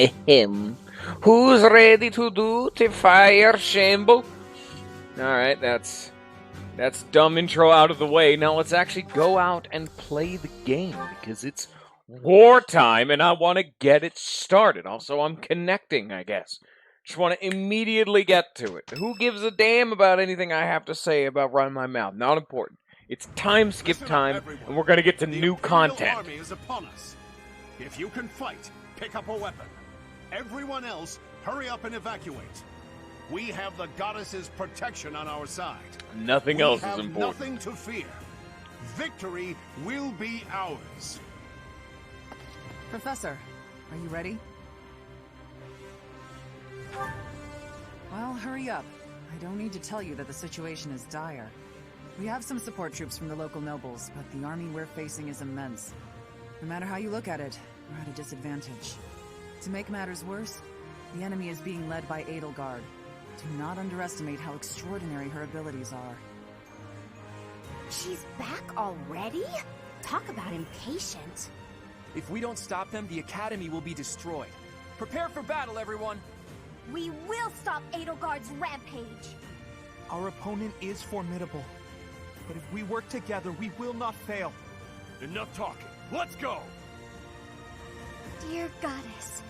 Ahem. Who's ready to do the fire shamble? Alright, that's dumb intro out of the way. Now let's actually go out and play the game, because it's wartime and I want to get it started. Also, I'm connecting, I guess. Just want to immediately get to it. Who gives a damn about anything I have to say about running my mouth? Not important. It's time skip time, and we're going to get to new content. Army is upon us. If you can fight, pick up a weapon. Everyone else, hurry up and evacuate. We have the goddess's protection on our side. Nothing else is important. Nothing to fear. Victory will be ours. Professor, are you ready? Well, hurry up. I don't need to tell you that the situation is dire. We have some support troops from the local nobles, but the army we're facing is immense. No matter how you look at it, we're at a disadvantage. To make matters worse, the enemy is being led by Edelgard. Do not underestimate how extraordinary her abilities are. She's back already? Talk about impatient. If we don't stop them, the Academy will be destroyed. Prepare for battle, everyone! We will stop Edelgard's rampage! Our opponent is formidable. But if we work together, we will not fail. Enough talking. Let's go! Dear Goddess,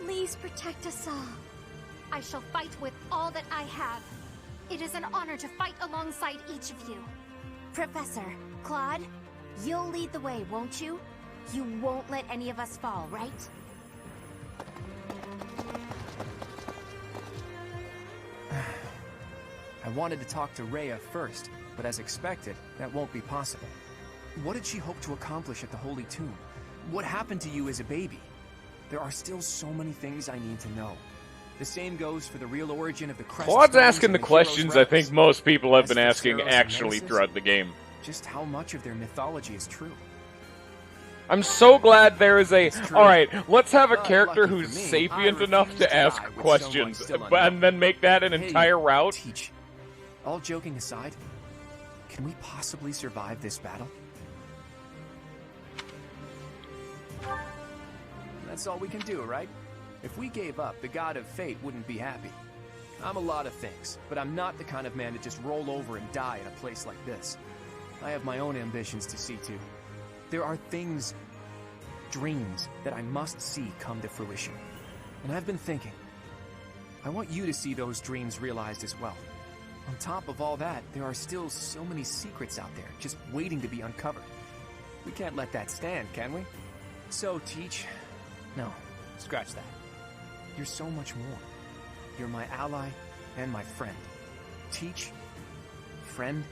please protect us all. I shall fight with all that I have. It is an honor to fight alongside each of you. Professor, Claude, you'll lead the way, won't you? You won't let any of us fall, right? I wanted to talk to Rhea first, but as expected, that won't be possible. What did she hope to accomplish at the Holy Tomb? What happened to you as a baby? There are still so many things I need to know. The same goes for the real origin of the crest. Claude's asking the questions I think most people have been asking actually throughout the game. Just how much of their mythology is true? I'm so glad there is a... Alright, let's have a character who's sapient enough to ask questions, and then make that an entire route. Teach. All joking aside, can we possibly survive this battle? That's all we can do, right? If we gave up, the god of fate wouldn't be happy. I'm a lot of things, but I'm not the kind of man to just roll over and die in a place like this. I have my own ambitions to see to. There are things, dreams, that I must see come to fruition. And I've been thinking, I want you to see those dreams realized as well. On top of all that, there are still so many secrets out there, just waiting to be uncovered. We can't let that stand, can we? So, Teach... No, scratch that. You're so much more. You're my ally and my friend. Teach, friend,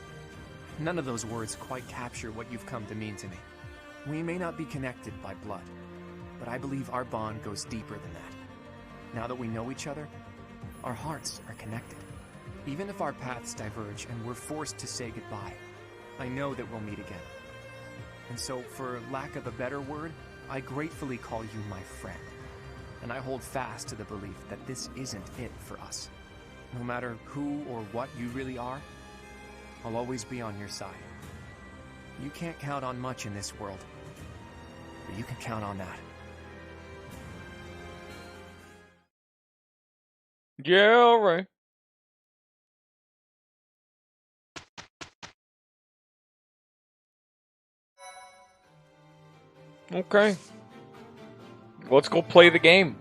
none of those words quite capture what you've come to mean to me. We may not be connected by blood, but I believe our bond goes deeper than that. Now that we know each other, our hearts are connected. Even if our paths diverge and we're forced to say goodbye, I know that we'll meet again. And so, for lack of a better word, I gratefully call you my friend. And I hold fast to the belief that this isn't it for us. No matter who or what you really are, I'll always be on your side. You can't count on much in this world, but you can count on that. Yeah, alright. Okay. Let's go play the game.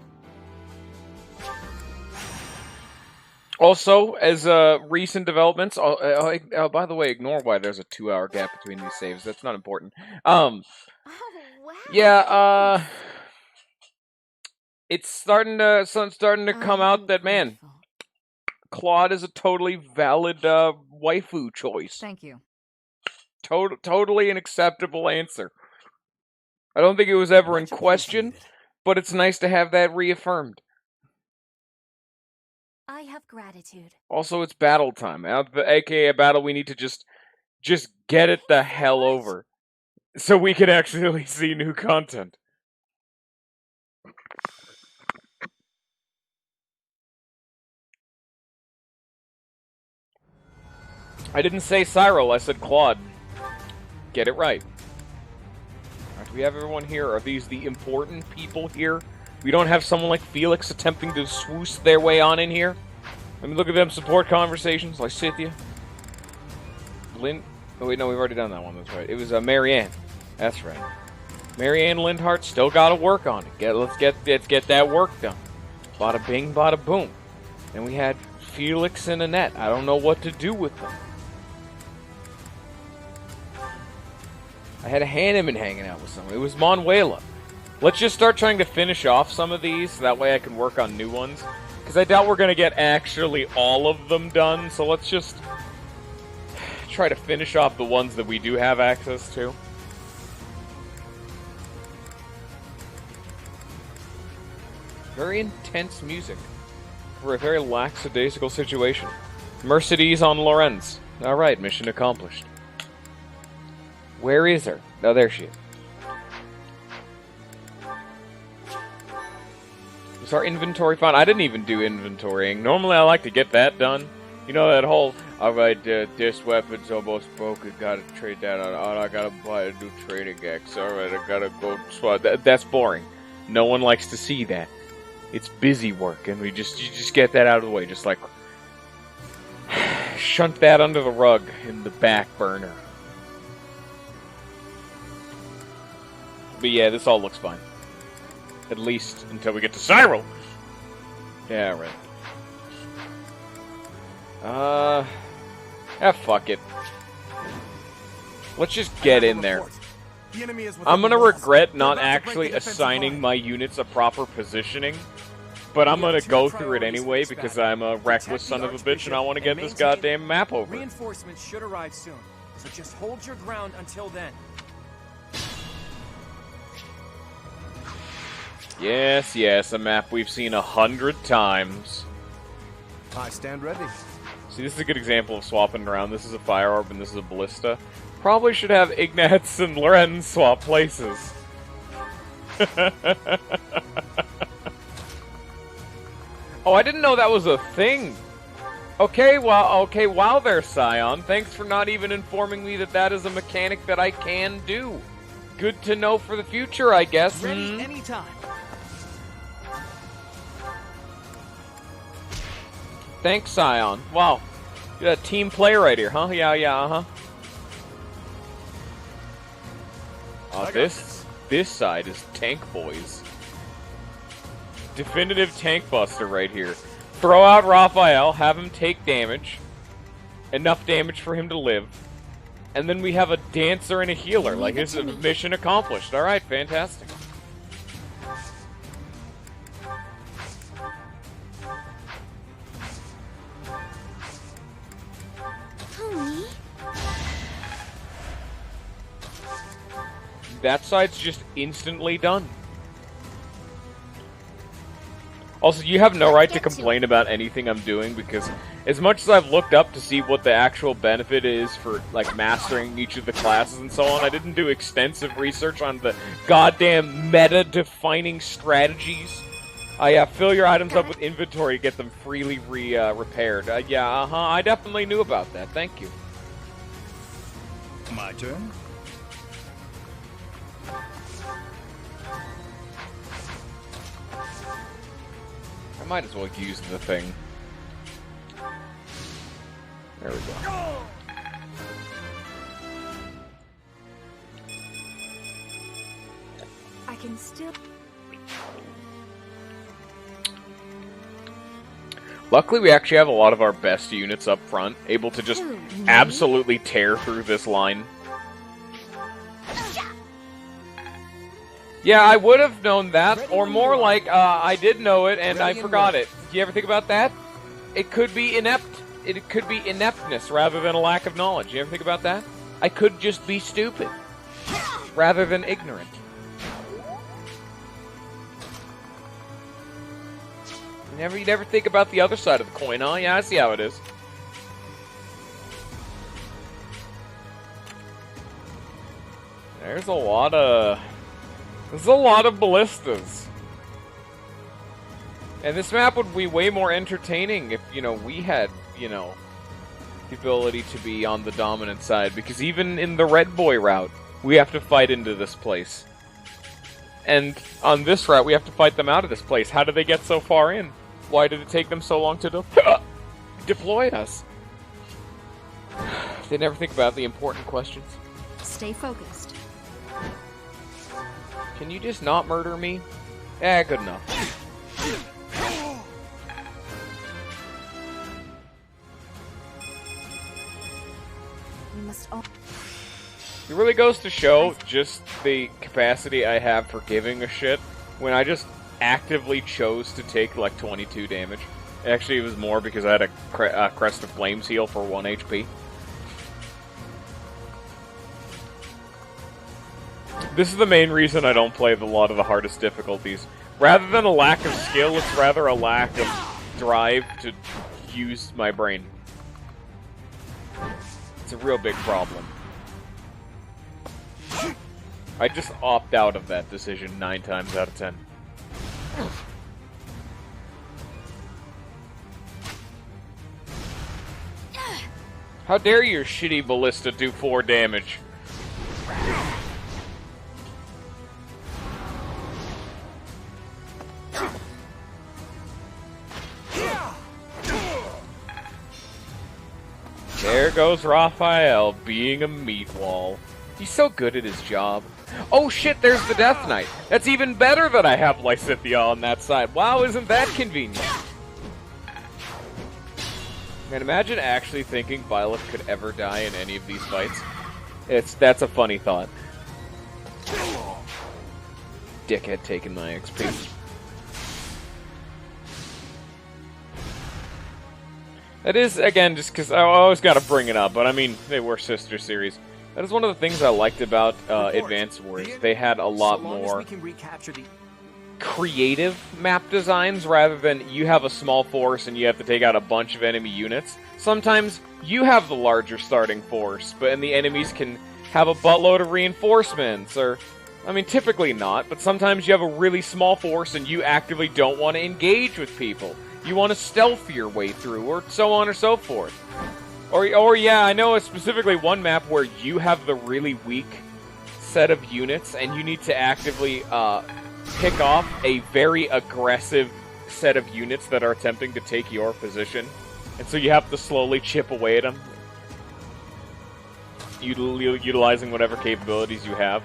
Also, as recent developments, by the way, ignore why there's a 2-hour gap between these saves. That's not important. Oh, wow. Yeah, it's starting to come out that, man, Claude is a totally valid waifu choice. Thank you. Totally an acceptable answer. I don't think it was ever in question, but it's nice to have that reaffirmed. I have gratitude. Also, it's battle time. AKA a battle we need to just get it the hell over. So we can actually see new content. I didn't say Cyril, I said Claude. Get it right. Alright, do we have everyone here? Are these the important people here? We don't have someone like Felix attempting to swoosh their way on in here. Let me look at them support conversations. Lysithia. Lynn. Oh wait, no, we've already done that one. That's right. It was Marianne. That's right. Marianne Lindhart still got to work on it. Let's get that work done. Bada bing, bada boom. And we had Felix and Annette. I don't know what to do with them. I had a Hanneman hanging out with someone. It was Manuela. Let's just start trying to finish off some of these, so that way I can work on new ones. Because I doubt we're going to get actually all of them done, so let's just try to finish off the ones that we do have access to. Very intense music for a very lackadaisical situation. Mercedes on Lorenz. Alright, mission accomplished. Where is her? Oh, there she is. Is our inventory fine? I didn't even do inventorying. Normally I like to get that done. You know that whole, alright, this weapon's almost broken, gotta trade that on, oh, I gotta buy a new trading axe, alright, I gotta go swap. That's boring. No one likes to see that. It's busy work, and you just get that out of the way, just like shunt that under the rug in the back burner. But yeah, this all looks fine. At least until we get to Cyril. Yeah, right. Fuck it. Let's just get in there. I'm gonna regret not actually assigning my units a proper positioning, but I'm gonna go through it anyway because I'm a reckless son of a bitch and I want to get this goddamn map over. Reinforcements should arrive soon, so just hold your ground until then. Yes, yes, a map we've seen 100 times. I stand ready. See, this is a good example of swapping around. This is a fire orb and this is a ballista. Probably should have Ignatz and Lorenz swap places. Oh, I didn't know that was a thing. Okay, wow there, Scion. Thanks for not even informing me that that is a mechanic that I can do. Good to know for the future, I guess. Ready anytime. Thanks, Scion. Wow. You got a team play right here, huh? Yeah, uh-huh. Oh, this side is Tank Boys. Definitive tank buster right here. Throw out Raphael, have him take damage. Enough damage for him to live. And then we have a dancer and a healer. Like, this is a mission accomplished. Alright, fantastic. That side's just instantly done. Also, you have no right to complain about anything I'm doing, because as much as I've looked up to see what the actual benefit is for, like, mastering each of the classes and so on, I didn't do extensive research on the goddamn meta-defining strategies. Fill your items up with inventory to get them freely repaired. I definitely knew about that. Thank you. My turn? I might as well use the thing. There we go. I can still... Luckily, we actually have a lot of our best units up front, able to just absolutely tear through this line. Yeah, I would have known that, or more like, I did know it and I forgot it. Do you ever think about that? It could be it could be ineptness rather than a lack of knowledge. You ever think about that? I could just be stupid, rather than ignorant. You never think about the other side of the coin, huh? Yeah, I see how it is. There's a lot of ballistas. And this map would be way more entertaining if, we had, the ability to be on the dominant side. Because even in the Red Boy route, we have to fight into this place. And on this route, we have to fight them out of this place. How did they get so far in? Why did it take them so long to deploy us? They never think about the important questions. Stay focused. Can you just not murder me? Eh, good enough. We must all... It really goes to show just the capacity I have for giving a shit when I just actively chose to take like 22 damage. Actually, it was more because I had a Crest of Flames heal for 1 HP. This is the main reason I don't play a lot of the hardest difficulties. Rather than a lack of skill, it's rather a lack of drive to use my brain. It's a real big problem. I just opt out of that decision 9 times out of 10. How dare your shitty ballista do 4 damage? There goes Raphael, being a meat wall. He's so good at his job. Oh shit, there's the Death Knight. That's even better that I have Lysithia on that side. Wow, isn't that convenient? Man, imagine actually thinking Violet could ever die in any of these fights. That's a funny thought. Dickhead taking my XP. That is, again, just because I always gotta bring it up, but I mean, they were sister series. That is one of the things I liked about Advance Wars. They had a lot more creative map designs rather than you have a small force and you have to take out a bunch of enemy units. Sometimes you have the larger starting force, and the enemies can have a buttload of reinforcements, or, I mean, typically not, but sometimes you have a really small force and you actively don't want to engage with people. You want to stealth your way through, or so on or so forth. Or yeah, I know specifically one map where you have the really weak set of units, and you need to actively pick off a very aggressive set of units that are attempting to take your position. And so you have to slowly chip away at them, utilizing whatever capabilities you have.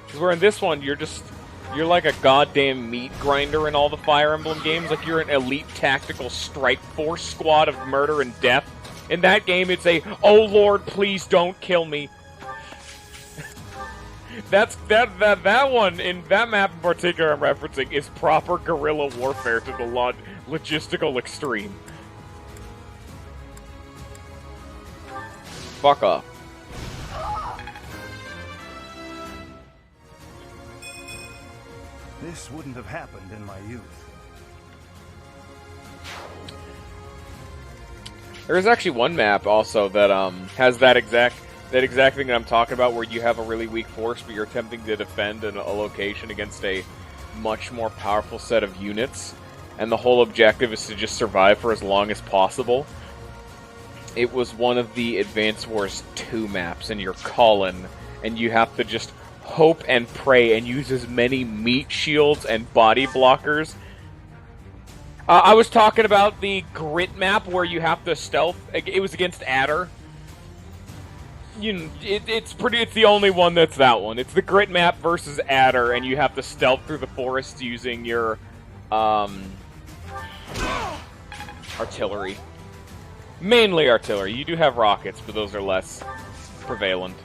Because where in this one, you're like a goddamn meat grinder in all the Fire Emblem games. Like, you're an elite tactical strike force squad of murder and death. In that game, it's a, oh lord, please don't kill me. That one, in that map in particular I'm referencing, is proper guerrilla warfare to the logistical extreme. Fuck off. This wouldn't have happened in my youth. There is actually one map also that has that exact thing that I'm talking about, where you have a really weak force, but you're attempting to defend a location against a much more powerful set of units, and the whole objective is to just survive for as long as possible. It was one of the Advance Wars 2 maps, and you're Colin, and you have to just hope and pray and use as many meat shields and body blockers. I was talking about the Grit map where you have to stealth. It was against Adder. It's the only one that's that one. It's the Grit map versus Adder, and you have to stealth through the forest using your artillery. Mainly artillery. You do have rockets, but those are less prevalent.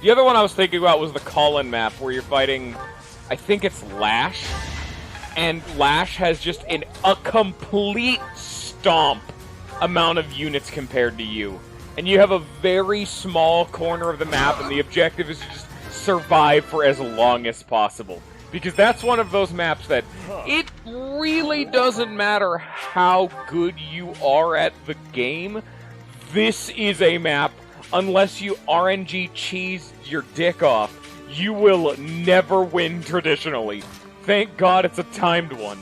The other one I was thinking about was the Colin map, where you're fighting, I think it's Lash, and Lash has just a complete stomp amount of units compared to you. And you have a very small corner of the map, and the objective is to just survive for as long as possible. Because that's one of those maps that it really doesn't matter how good you are at the game. This is a map, unless you RNG cheese your dick off, you will never win traditionally. Thank God it's a timed one.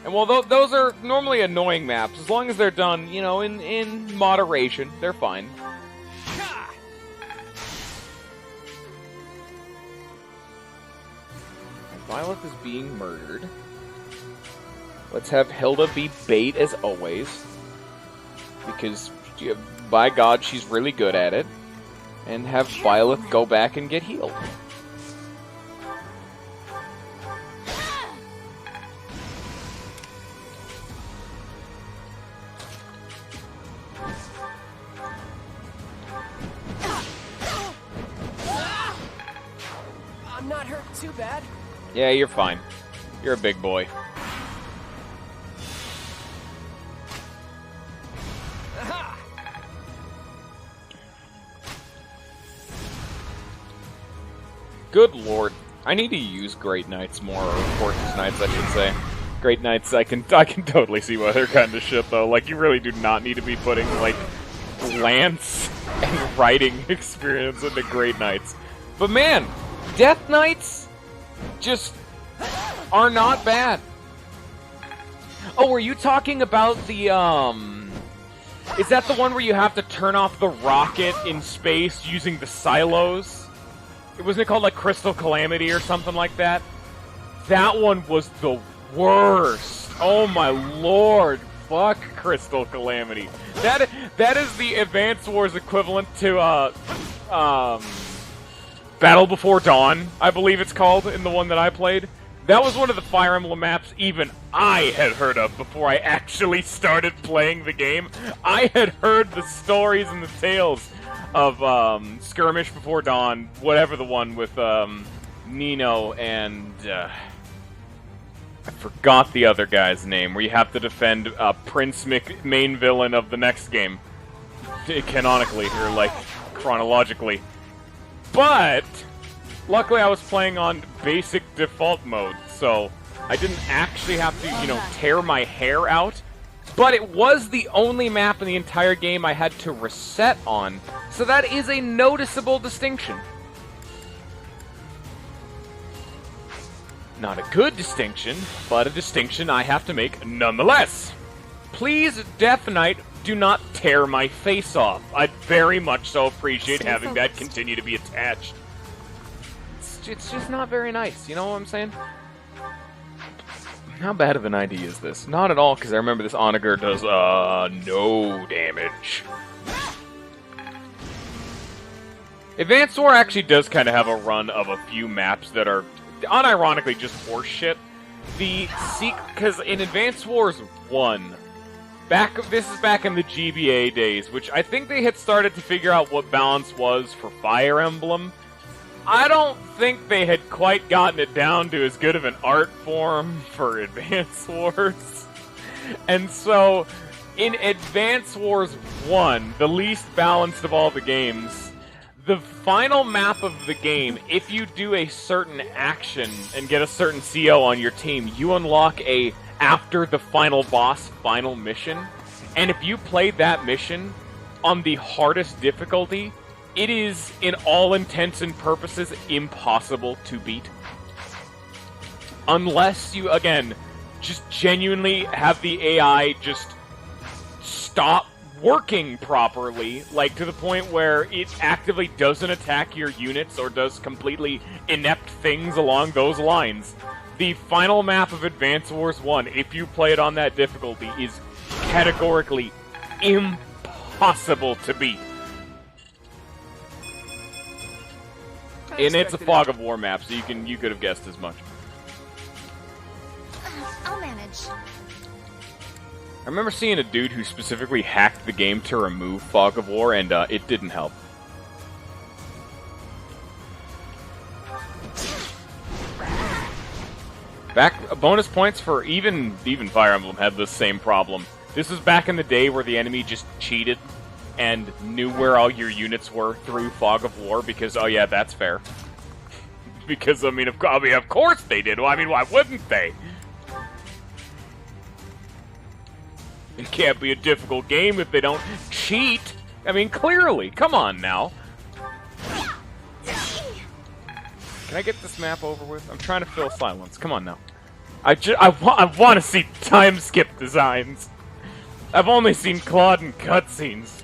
And while those are normally annoying maps, as long as they're done, you know, in moderation, they're fine. Violet is being murdered. Let's have Hilda be bait as always. Because, by God, she's really good at it. And have Violet go back and get healed. I'm not hurt too bad. Yeah, you're fine. You're a big boy. Good lord. I need to use Great Knights more, or Fortress Knights, I should say. Great Knights, I can totally see why they're kind of shit, though. Like, you really do not need to be putting, like, Lance and riding experience into Great Knights. But man, Death Knights just are not bad. Oh, were you talking about the, is that the one where you have to turn off the rocket in space using the silos? Wasn't it called, like, Crystal Calamity or something like that? That one was the worst. Oh my lord. Fuck Crystal Calamity. That is the Advance Wars equivalent to, Battle Before Dawn, I believe it's called, in the one that I played. That was one of the Fire Emblem maps even I had heard of before I actually started playing the game. I had heard the stories and the tales of Skirmish Before Dawn, whatever the one with Nino and I forgot the other guy's name, where you have to defend Prince main villain of the next game, canonically or like chronologically. But luckily I was playing on basic default mode, so I didn't actually have to, you know, tear my hair out. But it was the only map in the entire game I had to reset on, so that is a noticeable distinction. Not a good distinction, but a distinction I have to make nonetheless. Please, Death Knight, do not tear my face off. I'd very much so appreciate having that continue to be attached. It's just not very nice, you know what I'm saying? How bad of an idea is this? Not at all, because I remember this Onager does, no damage. Advance War actually does kind of have a run of a few maps that are, unironically, just horseshit. Because in Advance Wars 1, this is back in the GBA days, which I think they had started to figure out what balance was for Fire Emblem. I don't think they had quite gotten it down to as good of an art form for Advance Wars. And so, in Advance Wars 1, the least balanced of all the games, the final map of the game, if you do a certain action and get a certain CO on your team, you unlock a after the final boss final mission. And if you play that mission on the hardest difficulty, it is, in all intents and purposes, impossible to beat. Unless you, again, just genuinely have the AI just stop working properly, like to the point where it actively doesn't attack your units or does completely inept things along those lines. The final map of Advance Wars 1, if you play it on that difficulty, is categorically impossible to beat. And it's a Fog of War map, so you could have guessed as much. I'll manage. I remember seeing a dude who specifically hacked the game to remove Fog of War, and it didn't help. Bonus points for even Fire Emblem had the same problem. This was back in the day where the enemy just cheated and knew where all your units were through Fog of War, because, oh yeah, that's fair. Because, I mean, of course they did. Well, I mean, why wouldn't they? It can't be a difficult game if they don't cheat. I mean, clearly. Come on now. Can I get this map over with? I'm trying to fill silence. Come on now. I want to see time skip designs. I've only seen Claude in cutscenes.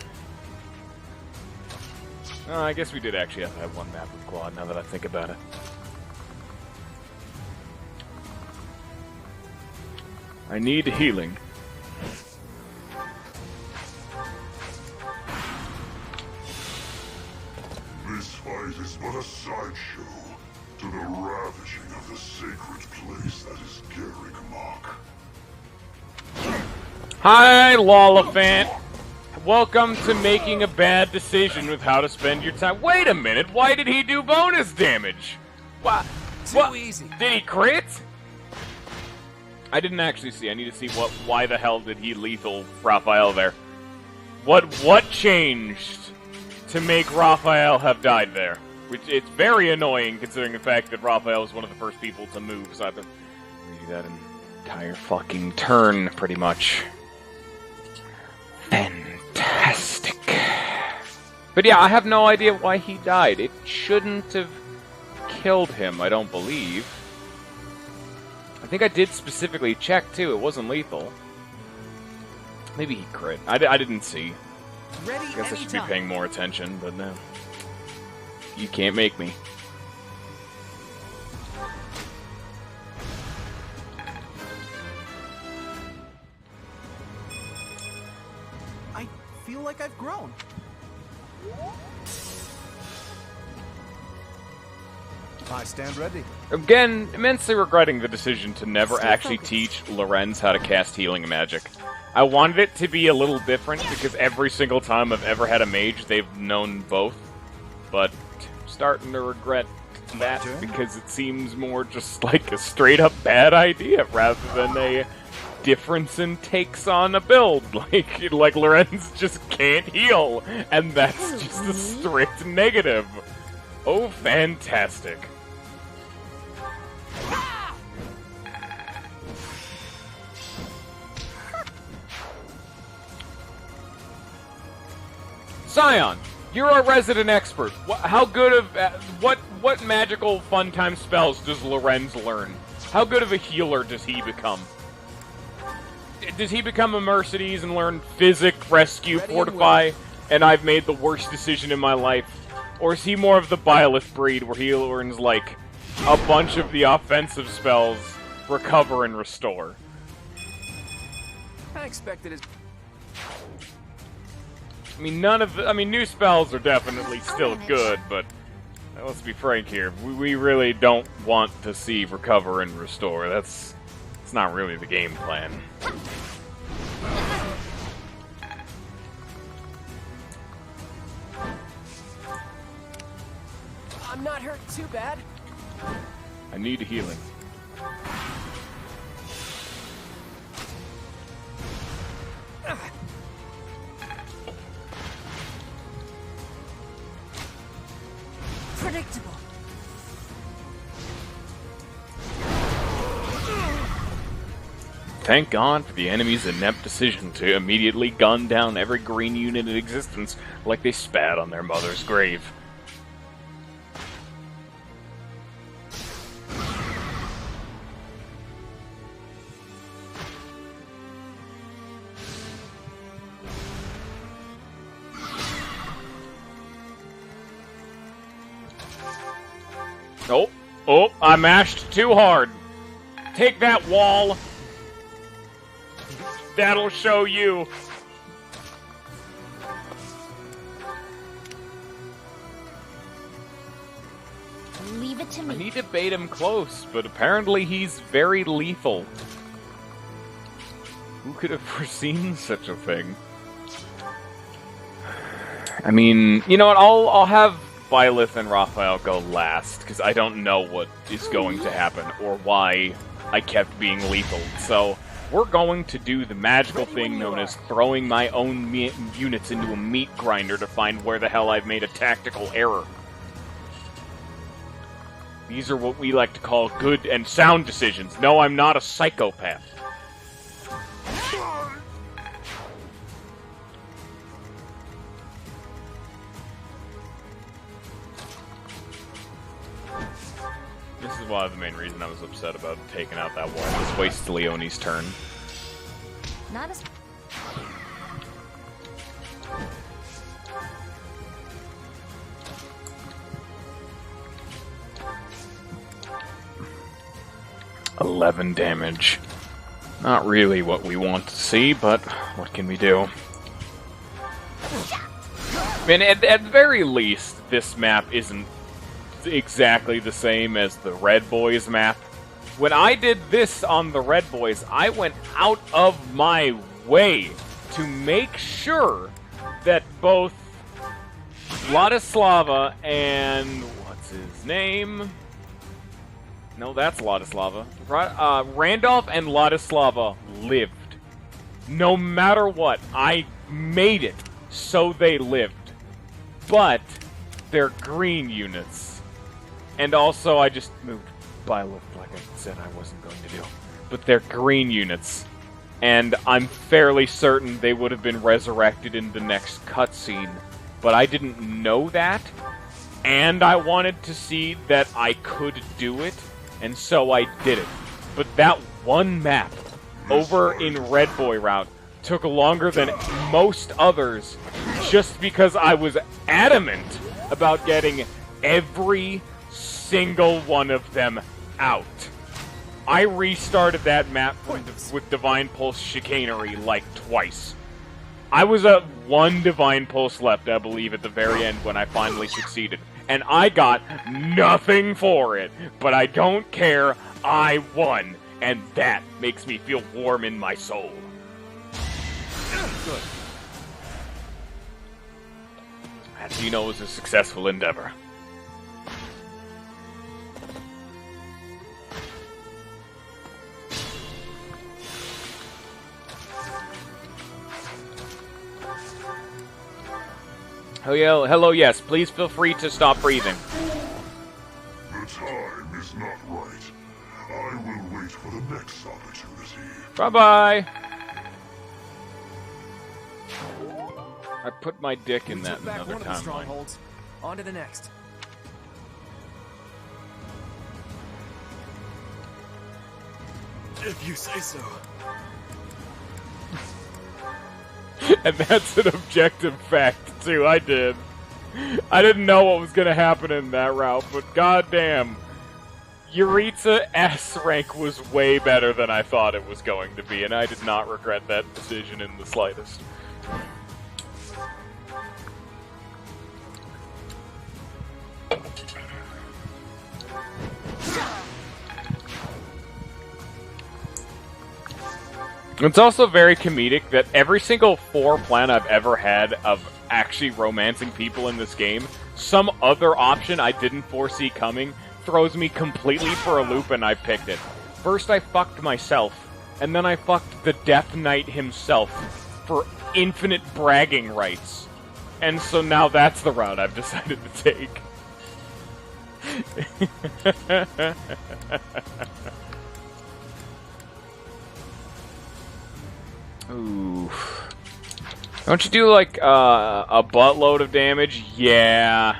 Oh, I guess we did actually have to have one map with Claude, now that I think about it. I need healing. This fight is but a sideshow to the ravishing of the sacred place that is Garrick. Hi, Lollifant. Welcome to making a bad decision with how to spend your time. Wait a minute, why did he do bonus damage? What? Too easy. Did he crit? I didn't actually see. I need to see why the hell did he lethal Raphael there? What changed to make Raphael have died there? Which it's very annoying considering the fact that Raphael was one of the first people to move, so I have to redo that entire fucking turn, pretty much. Fantastic. But yeah, I have no idea why he died. It shouldn't have killed him, I don't believe. I think I did specifically check, too. It wasn't lethal. Maybe he crit. I didn't see. Ready I guess I should be anytime. paying more attention, but no. You can't make me. I feel like I've grown. I stand ready. Again, immensely regretting the decision to never actually teach Lorenz how to cast healing magic. I wanted it to be a little different, because every single time I've ever had a mage, they've known both. But I'm starting to regret that, because it seems more just like a straight-up bad idea, rather than a difference in takes on a build. Like Lorenz just can't heal, and that's just a strict negative. Oh, fantastic. Scion, you're a resident expert. How good of what magical fun time spells does Lorenz learn? How good of a healer does he become? Does he become a Mercedes and learn Physic, Rescue, Fortify, and I've made the worst decision in my life? Or is he more of the Byleth breed, where he learns, like, a bunch of the offensive spells, Recover and Restore? I expected his... I mean, new spells are definitely still good, but let's be frank here. We really don't want to see Recover and Restore. That's not really the game plan. I'm not hurt too bad. I need healing. Predictable. Thank God for the enemy's inept decision to immediately gun down every green unit in existence like they spat on their mother's grave. Oh, I mashed too hard. Take that, wall. That'll show you. Leave it to I me. need to bait him close, but apparently he's very lethal. Who could have foreseen such a thing? I mean, you know what? I'll have Byleth and Raphael go last, because I don't know what is going to happen, or why I kept being lethal. So, we're going to do the magical thing known as throwing my own units into a meat grinder to find where the hell I've made a tactical error. These are what we like to call good and sound decisions. No, I'm not a psychopath. why the main reason I was upset about taking out that wall. This wastes Leonie's turn. Not as... 11 damage. Not really what we want to see, but what can we do? I mean, at the very least, this map isn't exactly the same as the Red Boys map. When I did this on the Red Boys, I went out of my way to make sure that both Ladislava and... what's his name? No, that's Ladislava. Randolph and Ladislava lived. No matter what, I made it so they lived. But they're green units. And also, I just moved Byleth like I said I wasn't going to do. But they're green units. And I'm fairly certain they would have been resurrected in the next cutscene. But I didn't know that. And I wanted to see that I could do it. And so I did it. But that one map over in Red Boy route took longer than most others just because I was adamant about getting every single one of them out. I restarted that map with Divine Pulse Chicanery like twice. I was at 1 Divine Pulse left, I believe, at the very end when I finally succeeded. And I got nothing for it, but I don't care, I won. And that makes me feel warm in my soul. Good. As you know, it was a successful endeavor. Oh, yeah, hello, yes. Please feel free to stop breathing. The time is not right. I will wait for the next opportunity. Bye-bye. I put my dick in that Took back another one of the timeline. strongholds. On to the next. If you say so. And that's an objective fact, too. I did. I didn't know what was going to happen in that route, but goddamn. Yuritsa S rank was way better than I thought it was going to be, and I did not regret that decision in the slightest. It's also very comedic that every single plan I've ever had of actually romancing people in this game, some other option I didn't foresee coming throws me completely for a loop and I picked it. First I fucked myself, and then I fucked the Death Knight himself for infinite bragging rights. And so now that's the route I've decided to take. Ooh. Don't you do, like, a buttload of damage? Yeah.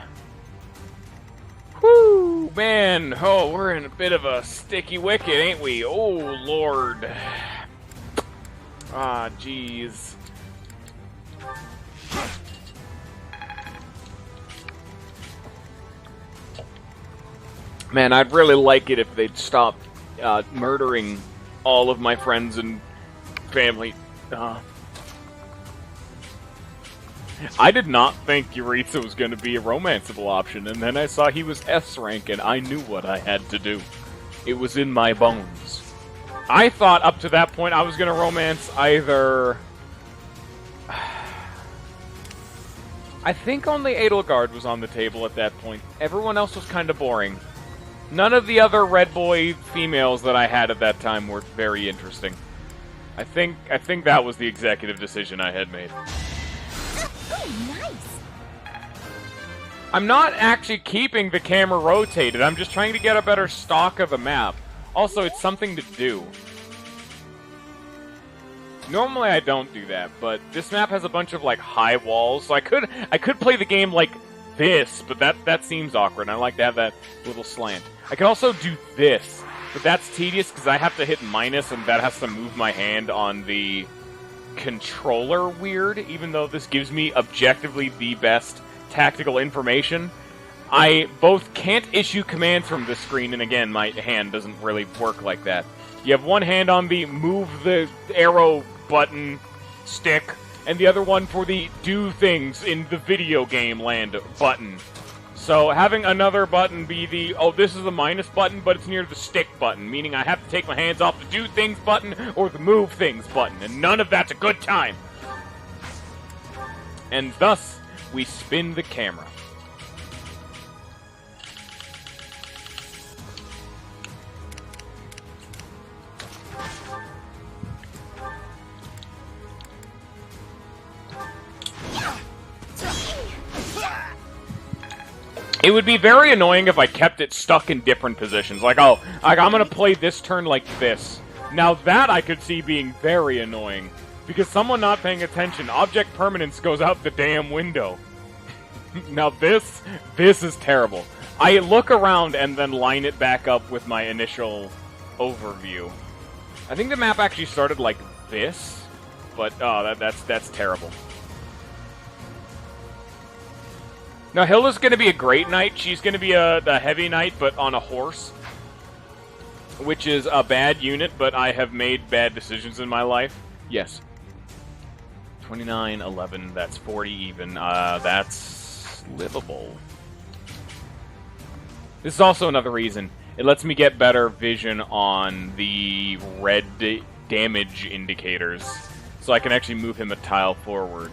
Whoo, man. Oh, we're in a bit of a sticky wicket, ain't we? Oh, Lord. Ah, jeez. Man, I'd really like it if they'd stop murdering all of my friends and family. I did not think Yuritsa was going to be a romanceable option, and then I saw he was S rank, and I knew what I had to do. It was in my bones. I thought up to that point I was going to romance either... I think only Edelgard was on the table at that point. Everyone else was kind of boring. None of the other Red Boy females that I had at that time were very interesting. I think that was the executive decision I had made. Oh, nice. I'm not actually keeping the camera rotated. I'm just trying to get a better stock of the map. Also, it's something to do. Normally I don't do that, but this map has a bunch of like high walls, so I could play the game like this, but that seems awkward. I like to have that little slant. I can also do this, but that's tedious because I have to hit minus, and that has to move my hand on the controller weird, even though this gives me objectively the best tactical information. I both can't issue commands from the screen, and again, my hand doesn't really work like that. You have one hand on the move the arrow button stick, and the other one for the do things in the video game land button. So having another button be the, oh, this is the minus button, but it's near the stick button, meaning I have to take my hands off the do things button or the move things button, and none of that's a good time. And thus, we spin the camera. It would be very annoying if I kept it stuck in different positions. Like, oh, I'm gonna play this turn like this. Now that I could see being very annoying. Because someone not paying attention, object permanence goes out the damn window. Now this is terrible. I look around and then line it back up with my initial overview. I think the map actually started like this, but oh, that's terrible. Now, Hilda's going to be a great knight. She's going to be a heavy knight, but on a horse. Which is a bad unit, but I have made bad decisions in my life. Yes. 29, 11, that's 40 even. That's livable. This is also another reason. It lets me get better vision on the red damage indicators. So I can actually move him a tile forward.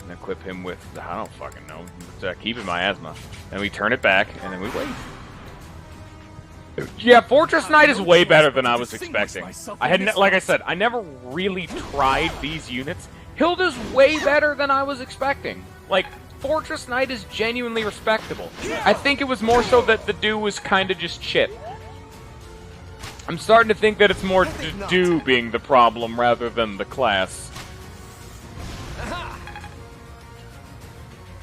And equip him with, I don't fucking know, keep him miasma. And we turn it back, and then we wait. Yeah, Fortress Knight is way better than I was expecting. I had, like I said, I never really tried these units. Hilda's way better than I was expecting. Like, Fortress Knight is genuinely respectable. I think it was more so that the do was kind of just shit. I'm starting to think that it's more the do being the problem rather than the class.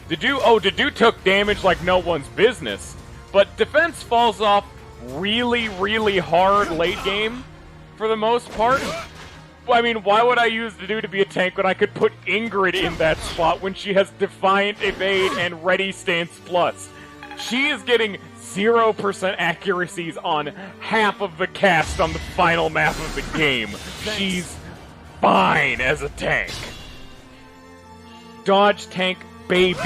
Dedu took damage like no one's business, but defense falls off really, really hard late game, for the most part. I mean, why would I use Dedu to be a tank when I could put Ingrid in that spot when she has Defiant Evade and Ready Stance Plus? She is getting 0% accuracies on half of the cast on the final map of the game. She's fine as a tank. Dodge tank baby.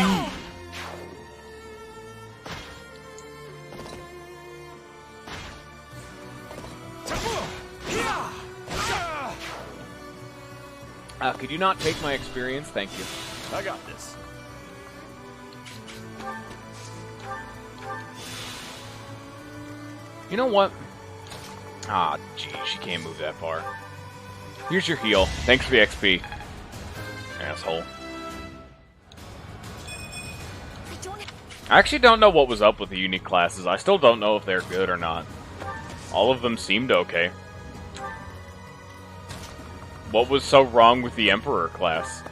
Could you not take my experience? Thank you. I got this. You know what? Ah, gee, she can't move that far. Here's your heal. Thanks for the XP. Asshole. I actually don't know what was up with the unique classes. I still don't know if they're good or not. All of them seemed okay. What was so wrong with the Emperor class?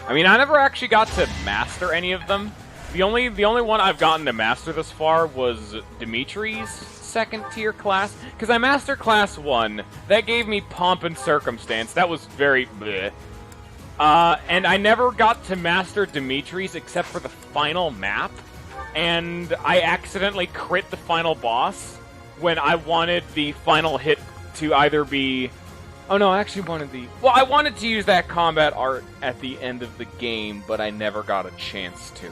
I mean, I never actually got to master any of them. The only one I've gotten to master this far was Dimitri's second tier class. Because I mastered class 1. That gave me Pomp and Circumstance. That was very bleh. And I never got to master Dimitri's except for the final map. And I accidentally crit the final boss when I wanted the final hit to either be... Oh no, I actually wanted the... Well, I wanted to use that combat art at the end of the game, but I never got a chance to.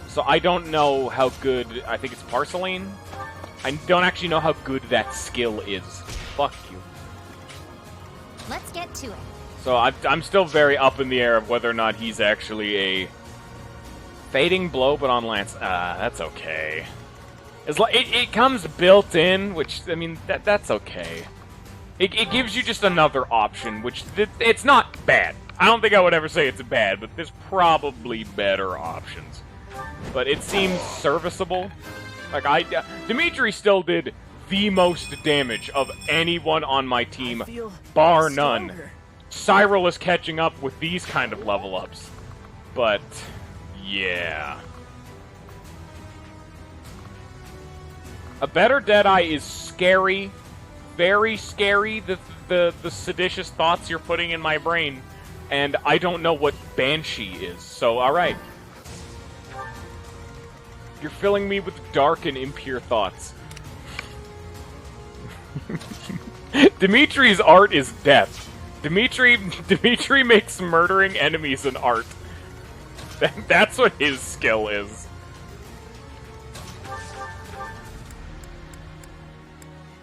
So I don't know how good... I think it's Parceline? I don't actually know how good that skill is. Fuck you. Let's get to it. So I'm still very up in the air of whether or not he's actually a fading blow, but on Lance. That's okay. It comes built in, which, I mean, that's okay. It gives you just another option, which it's not bad. I don't think I would ever say it's bad, but there's probably better options. But it seems serviceable. Like, Dimitri still did the most damage of anyone on my team, bar none. Cyril is catching up with these kind of level ups. But, yeah. A better Deadeye is scary, very scary, the seditious thoughts you're putting in my brain, and I don't know what Banshee is, so alright. You're filling me with dark and impure thoughts. Dimitri's art is death. Dimitri makes murdering enemies an art. That's what his skill is.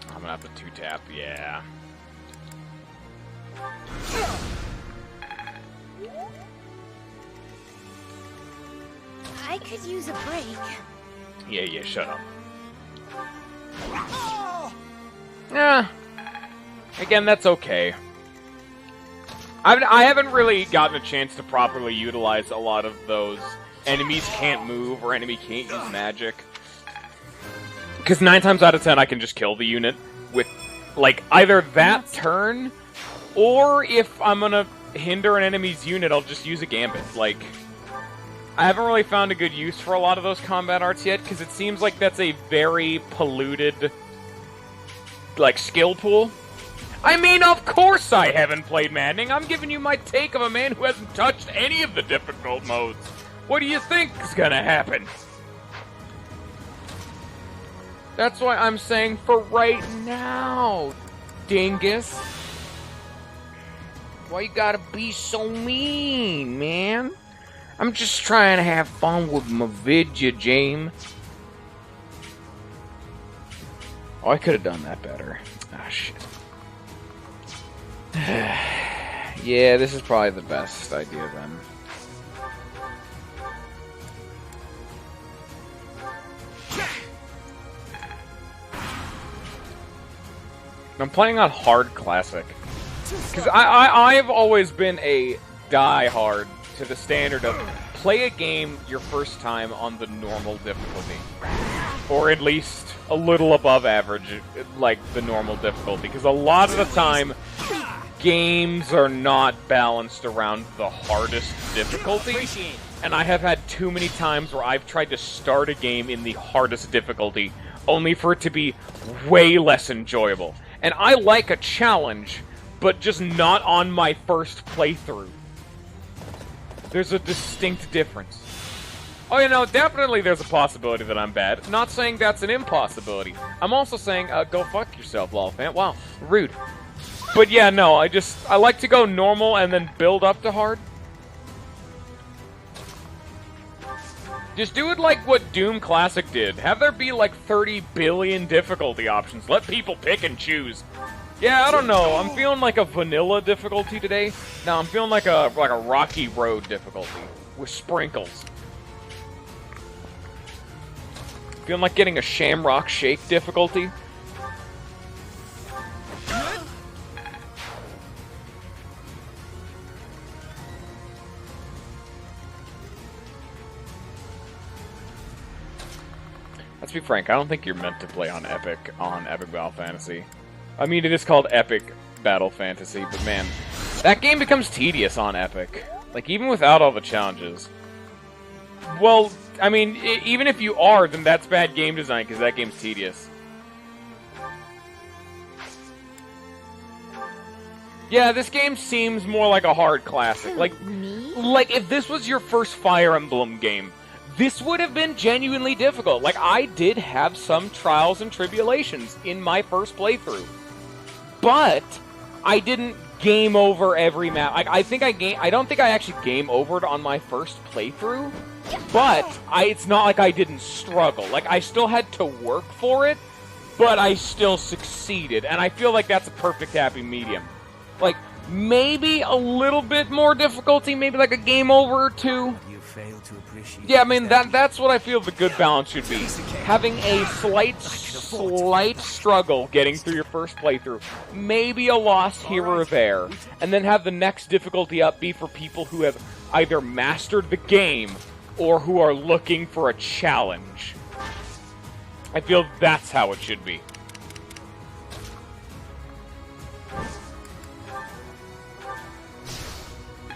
I'm gonna have to two-tap, yeah. I could use a break. Yeah, shut up. Yeah. Again, that's okay. I haven't really gotten a chance to properly utilize a lot of those enemies can't move or enemy can't use magic. Because 9 times out of 10 I can just kill the unit with, like, either that turn, or if I'm gonna hinder an enemy's unit, I'll just use a gambit. Like, I haven't really found a good use for a lot of those combat arts yet, because it seems like that's a very polluted, like, skill pool. I mean, of course I haven't played Maddening. I'm giving you my take of a man who hasn't touched any of the difficult modes. What do you think is gonna happen? That's why I'm saying for right now, dingus. Why you gotta be so mean, man? I'm just trying to have fun with my vidya, James. Oh, I could have done that better. Ah, shit. Yeah, this is probably the best idea then. I'm playing on hard classic. Because I've always been a die-hard to the standard of play a game your first time on the normal difficulty. Or at least a little above average, like the normal difficulty. Because a lot of the time, games are not balanced around the hardest difficulty. And I have had too many times where I've tried to start a game in the hardest difficulty, only for it to be way less enjoyable. And I like a challenge, but just not on my first playthrough. There's a distinct difference. Oh, you know, definitely there's a possibility that I'm bad. Not saying that's an impossibility. I'm also saying, go fuck yourself, lolfan. Wow, rude. But yeah, no, I like to go normal and then build up to hard. Just do it like what Doom Classic did. Have there be like 30 billion difficulty options. Let people pick and choose. Yeah, I don't know. I'm feeling like a vanilla difficulty today. No, I'm feeling like a rocky road difficulty with sprinkles. Feeling like getting a Shamrock Shake difficulty. Let's be frank, I don't think you're meant to play on Epic Battle Fantasy. I mean, it is called Epic Battle Fantasy, but man, that game becomes tedious on Epic. Like, even without all the challenges. Well, I mean, even if you are, then that's bad game design, because that game's tedious. Yeah, this game seems more like a hard classic. Like if this was your first Fire Emblem game, this would have been genuinely difficult. Like, I did have some trials and tribulations in my first playthrough. But I didn't game over every map. I don't think I actually game overed on my first playthrough. But it's not like I didn't struggle. Like, I still had to work for it, but I still succeeded. And I feel like that's a perfect happy medium. Like, maybe a little bit more difficulty, maybe like a game over or two. Yeah, I mean, that's what I feel the good balance should be. Having a slight struggle getting through your first playthrough. Maybe a loss here or there. And then have the next difficulty up be for people who have either mastered the game or who are looking for a challenge. I feel that's how it should be.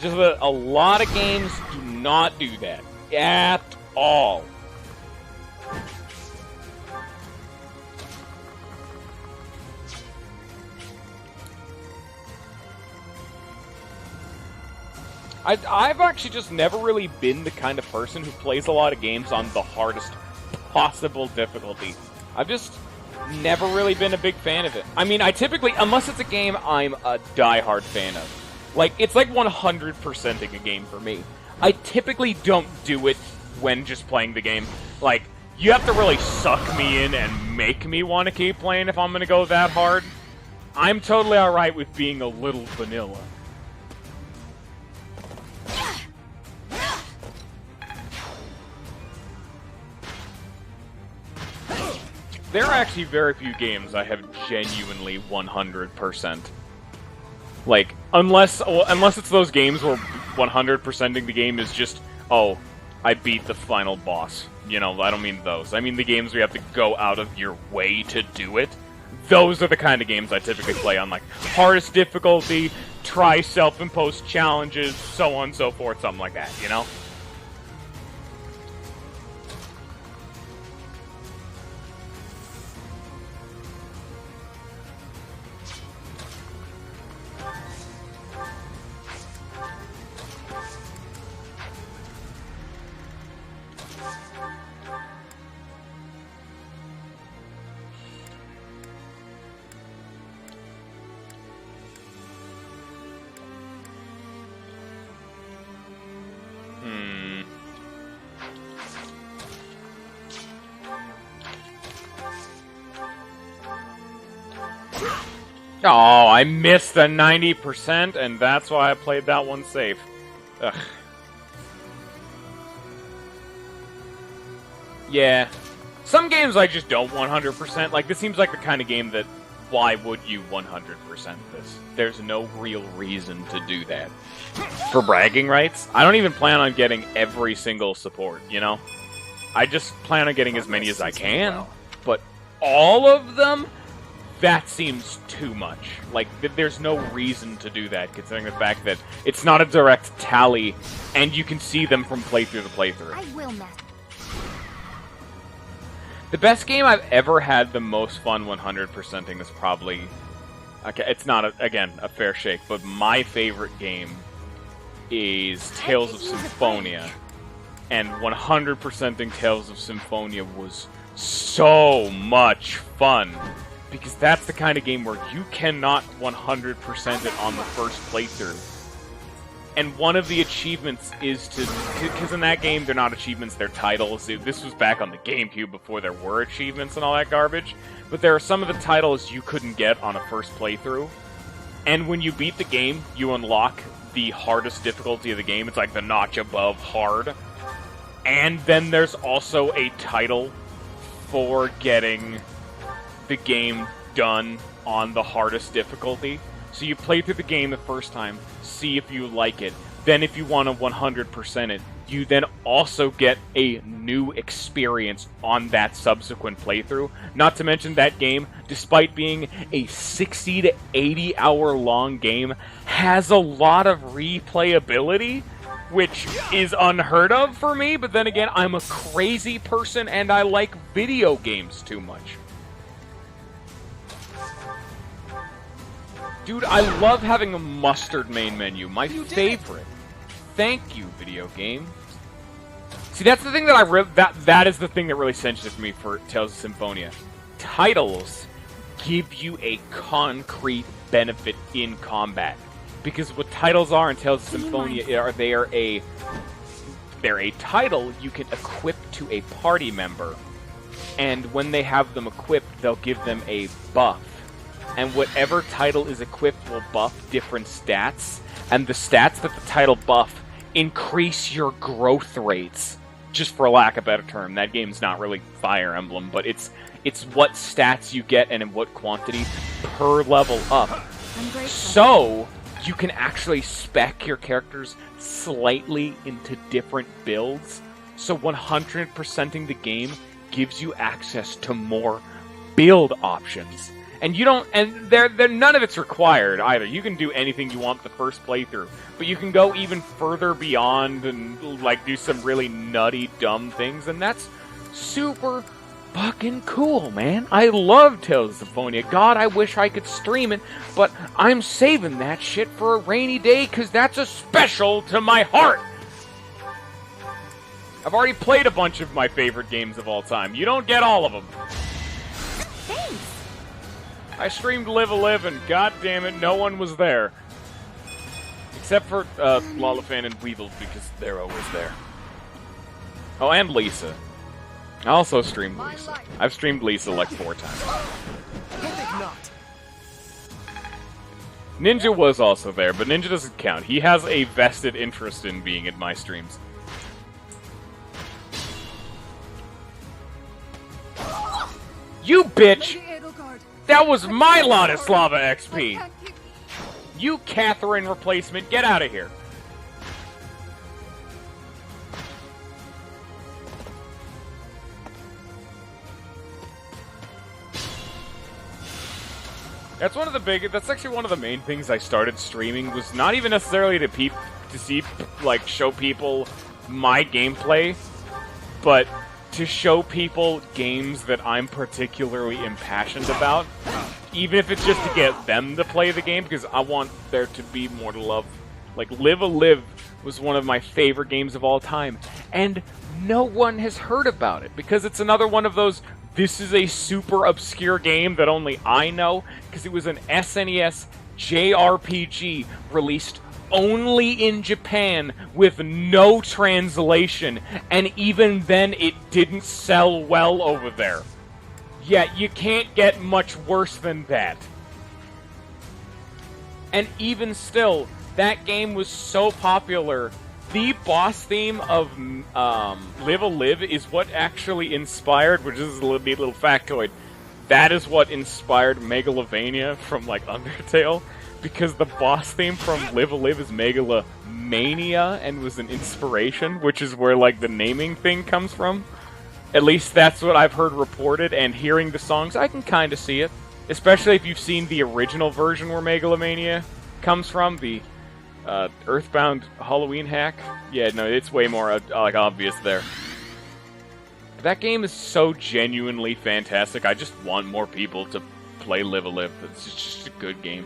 Just that a lot of games do not do that. At all. I've actually just never really been the kind of person who plays a lot of games on the hardest possible difficulty. I've just never really been a big fan of it. I mean, I typically, unless it's a game I'm a diehard fan of, like, it's like 100%ing a game for me. I typically don't do it when just playing the game. Like, you have to really suck me in and make me want to keep playing if I'm going to go that hard. I'm totally alright with being a little vanilla. There are actually very few games I have genuinely 100%. Like, unless it's those games where 100%ing the game is just, oh, I beat the final boss. You know, I don't mean those. I mean the games where you have to go out of your way to do it. Those are the kind of games I typically play on, like, hardest difficulty, try self-imposed challenges, so on and so forth, something like that, you know? Oh, I missed the 90%, and that's why I played that one safe. Ugh. Yeah. Some games I just don't 100%. Like, this seems like the kind of game that, why would you 100% this? There's no real reason to do that. For bragging rights, I don't even plan on getting every single support, you know? I just plan on getting as many as I can, but all of them? That seems too much. Like, there's no reason to do that, considering the fact that it's not a direct tally, and you can see them from playthrough to playthrough. I will mess. The best game I've ever had the most fun 100%ing is probably... Okay, it's not, again, a fair shake, but my favorite game is Tales of Symphonia. And 100%ing Tales of Symphonia was so much fun. Because that's the kind of game where you cannot 100% it on the first playthrough. And one of the achievements is to... Because in that game, they're not achievements, they're titles. This was back on the GameCube before there were achievements and all that garbage. But there are some of the titles you couldn't get on a first playthrough. And when you beat the game, you unlock the hardest difficulty of the game. It's like the notch above hard. And then there's also a title for getting the game done on the hardest difficulty. So you play through the game the first time, see if you like it. Then if you want to 100% it, you then also get a new experience on that subsequent playthrough. Not to mention that game, despite being a 60 to 80 hour long game, has a lot of replayability, which is unheard of for me, but then again, I'm a crazy person and I like video games too much. Dude, I love having a mustard main menu. My favorite. Thank you, video game. See, that's the thing that that is the thing that really cinches me for Tales of Symphonia. Titles give you a concrete benefit in combat. Because what titles are in Tales of Symphonia are they're a title you can equip to a party member. And when they have them equipped, they'll give them a buff. And whatever title is equipped will buff different stats, and the stats that the title buff increase your growth rates. Just for lack of a better term, that game's not really Fire Emblem, but it's what stats you get and in what quantity per level up. So you can actually spec your characters slightly into different builds. So 100%ing the game gives you access to more build options. And you don't, and none of it's required either. You can do anything you want the first playthrough, but you can go even further beyond and like do some really nutty, dumb things, and that's super fucking cool, man. I love Tales of Symphonia. God, I wish I could stream it, but I'm saving that shit for a rainy day because that's a special to my heart. I've already played a bunch of my favorite games of all time. You don't get all of them. Thanks. I streamed Live a Live, and god damn it, no one was there. Except for Lollifan and Weevil, because they're always there. Oh, and Lisa. I also streamed Lisa. I've streamed Lisa like 4 times. I think not. Ninja was also there, but Ninja doesn't count. He has a vested interest in being in my streams. You bitch! That was my Ladislava XP! You Catherine replacement, get out of here! That's actually one of the main things I started streaming, was not even necessarily to show people my gameplay, but to show people games that I'm particularly impassioned about, even if it's just to get them to play the game, because I want there to be more to love. Like, Live a Live was one of my favorite games of all time, and no one has heard about it, because it's another one of those, this is a super obscure game that only I know, because it was an SNES JRPG released only in Japan with no translation, and even then it didn't sell well over there. Yeah, you can't get much worse than that. And even still, that game was so popular, the boss theme of Live a Live is what actually inspired, which is a neat little factoid, that is what inspired Megalovania from, like, Undertale. Because the boss theme from Live a Live is Megalomania and was an inspiration, which is where, like, the naming thing comes from. At least that's what I've heard reported, and hearing the songs, I can kind of see it. Especially if you've seen the original version where Megalomania comes from, the Earthbound Halloween hack. Yeah, no, it's way more, like, obvious there. But that game is so genuinely fantastic, I just want more people to play Live a Live. It's just a good game.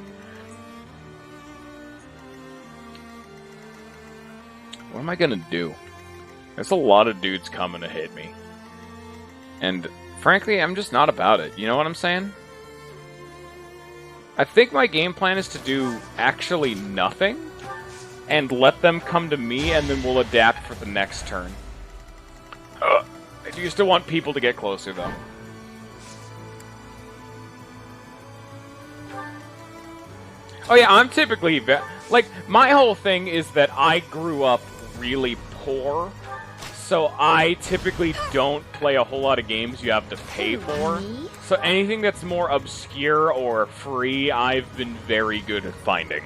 What am I gonna do? There's a lot of dudes coming to hit me. And, frankly, I'm just not about it. You know what I'm saying? I think my game plan is to do actually nothing, and let them come to me, and then we'll adapt for the next turn. I do still want people to get closer, though. Oh yeah, I'm typically... like, my whole thing is that I grew up really poor, so I typically don't play a whole lot of games you have to pay for. So anything that's more obscure or free, I've been very good at finding.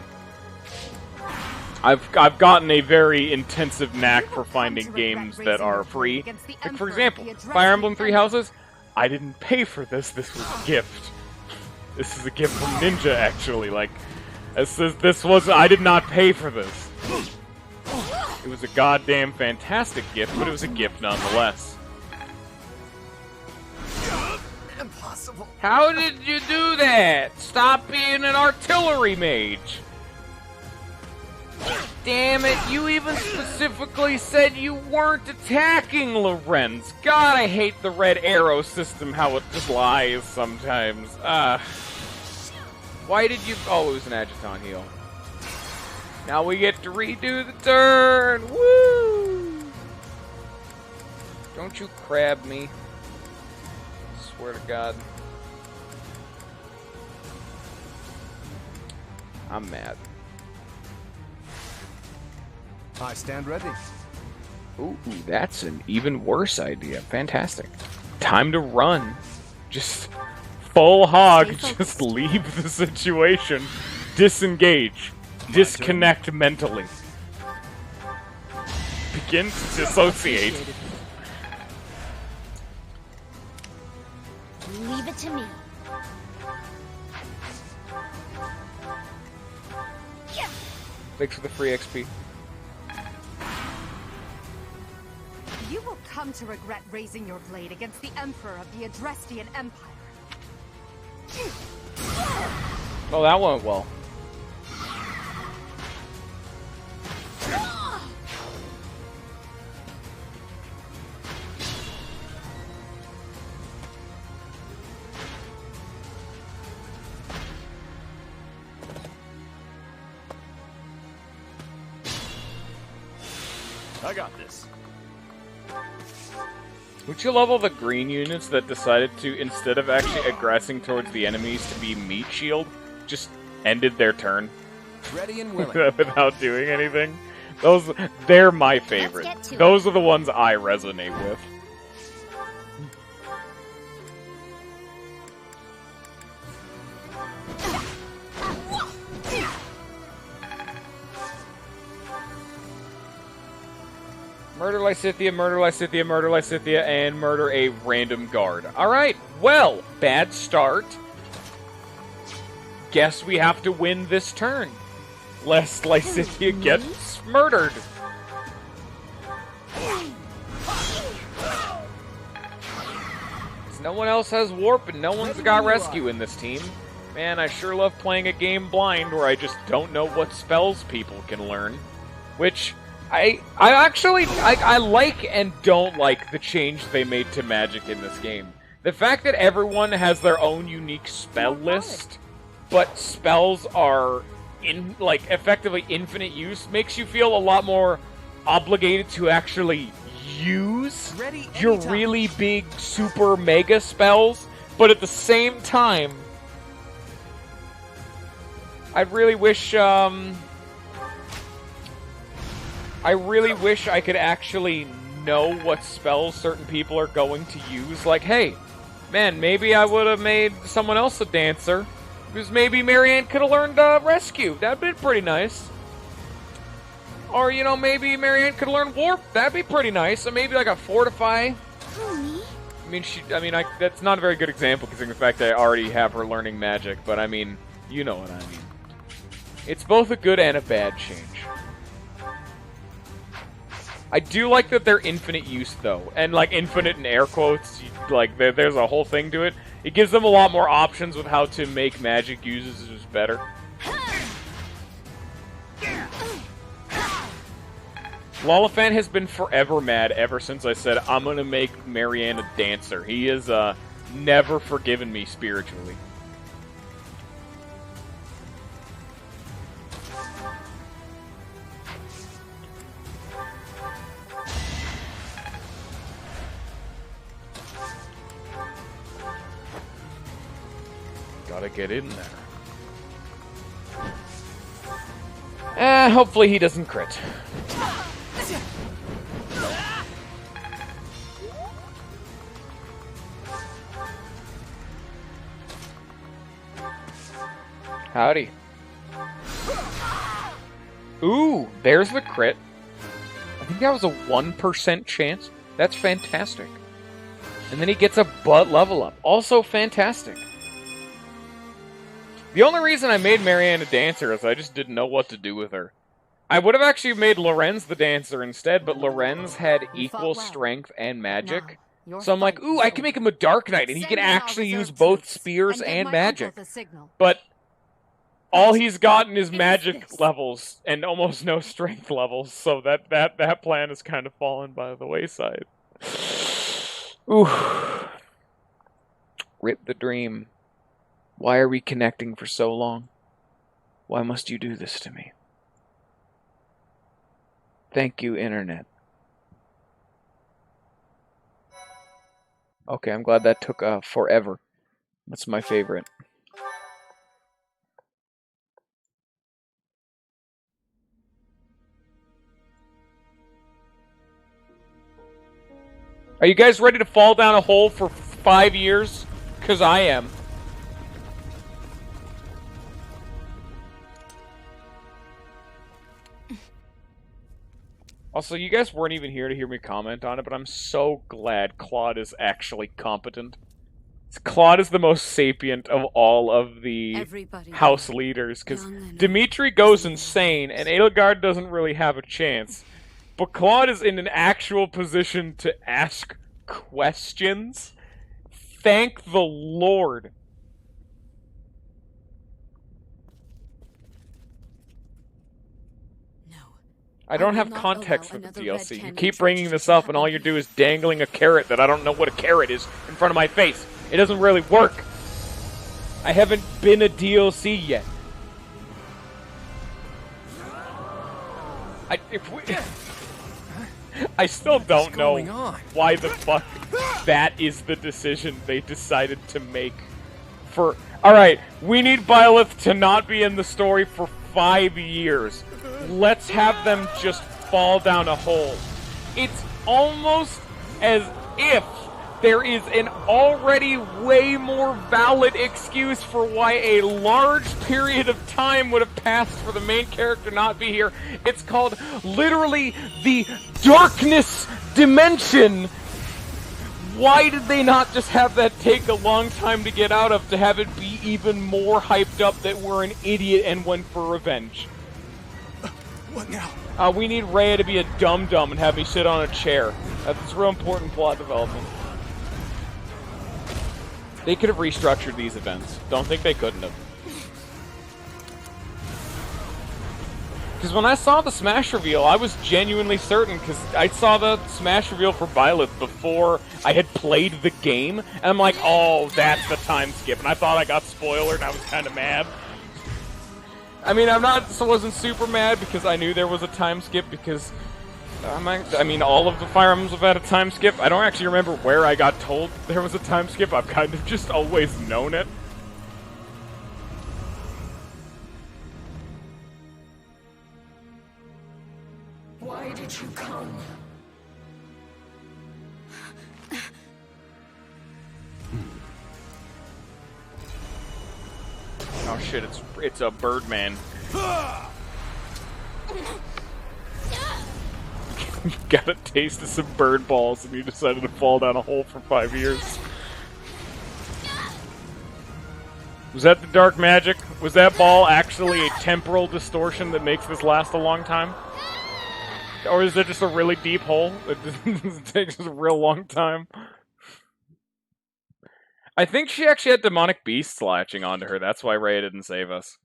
I've gotten a very intensive knack for finding games that are free. Like, for example, Fire Emblem Three Houses, I didn't pay for this. This was a gift. This is a gift from Ninja, actually. Like, I did not pay for this. It was a goddamn fantastic gift, but it was a gift nonetheless. Impossible. How did you do that? Stop being an artillery mage. Damn it, you even specifically said you weren't attacking Lorenz. God, I hate the red arrow system, how it just lies sometimes. Why did you... Oh, it was an Agiton heal. Now we get to redo the turn! Woo! Don't you crab me. Swear to God. I'm mad. I stand ready. Ooh, that's an even worse idea. Fantastic. Time to run. Just full hog. Just leave the situation. Disengage. Disconnect mentally. Begin to dissociate. Leave it to me. Thanks for the free XP. You will come to regret raising your blade against the Emperor of the Adrestian Empire. Oh, that went well. I got this. Would you level the green units that decided to, instead of actually aggressing towards the enemies to be meat shield, just ended their turn? Ready and willing. Without doing anything? They're my favorite. Those are the ones I resonate with. Murder Lysithea, murder Lysithea, murder Lysithea, and murder a random guard. Alright, well, bad start. Guess we have to win this turn. Lest Lysithea gets murdered. No one else has warp, and no one's got rescue in this team. Man, I sure love playing a game blind where I just don't know what spells people can learn. Which... I actually like and don't like the change they made to magic in this game. The fact that everyone has their own unique spell list, but spells are effectively infinite use, makes you feel a lot more obligated to actually use your really big super mega spells, but at the same time, I really wish I could actually know what spells certain people are going to use. Like, hey, man, maybe I would have made someone else a dancer, because maybe Marianne could have learned rescue. That'd be pretty nice. Or, you know, maybe Marianne could learn warp. That'd be pretty nice. Or maybe like a fortify. That's not a very good example considering the fact that I already have her learning magic, but I mean, you know what I mean. It's both a good and a bad change. I do like that they're infinite use, though. And, like, infinite in air quotes, like, there's a whole thing to it. It gives them a lot more options with how to make magic uses better. Lollifan has been forever mad ever since I said, I'm gonna make Marianne a dancer. He has, never forgiven me spiritually. Gotta get in there. Hopefully he doesn't crit. Howdy. Ooh, there's the crit. I think that was a 1% chance. That's fantastic. And then he gets a butt level up. Also fantastic. The only reason I made Marianne a dancer is I just didn't know what to do with her. I would have actually made Lorenz the dancer instead, but Lorenz had equal strength and magic. So I'm like, ooh, I can make him a Dark Knight, and he can actually use both spears and magic. But all he's gotten is magic levels and almost no strength levels, so that plan has kind of fallen by the wayside. Ooh. Rip the dream. Why are we connecting for so long? Why must you do this to me? Thank you, Internet. Okay, I'm glad that took forever. That's my favorite. Are you guys ready to fall down a hole for 5 years? 'Cause I am. Also, you guys weren't even here to hear me comment on it, but I'm so glad Claude is actually competent. Claude is the most sapient of all of the house leaders, because Dimitri goes insane, and Edelgard doesn't really have a chance. But Claude is in an actual position to ask questions. Thank the Lord. I don't have context for the DLC. You keep bringing this up, and all you do is dangling a carrot that I don't know what a carrot is in front of my face. It doesn't really work. I haven't been a DLC yet. I still don't know why the fuck that is the decision they decided to make. Alright, we need Byleth to not be in the story for 5 years. Let's have them just fall down a hole. It's almost as if there is an already way more valid excuse for why a large period of time would have passed for the main character not be here. It's called literally the darkness dimension. Why did they not just have that take a long time to get out of, to have it be even more hyped up that we're an idiot and went for revenge? What now? We need Rhea to be a dum-dum and have me sit on a chair. That's real important plot development. They could have restructured these events. Don't think they couldn't have. Because when I saw the Smash reveal, I was genuinely certain, because I saw the Smash reveal for Byleth before I had played the game, and I'm like, oh, that's the time skip, and I thought I got spoiled, and I was kind of mad. I mean, wasn't super mad because I knew there was a time skip, because I mean, all of the Fire Emblems have had a time skip. I don't actually remember where I got told there was a time skip. I've kind of just always known it. Why did you come? Oh shit, it's a Birdman. Got a taste of some bird balls and you decided to fall down a hole for 5 years. Was that the dark magic? Was that ball actually a temporal distortion that makes this last a long time? Or is it just a really deep hole that takes a real long time? I think she actually had demonic beasts latching onto her. That's why Rhea didn't save us.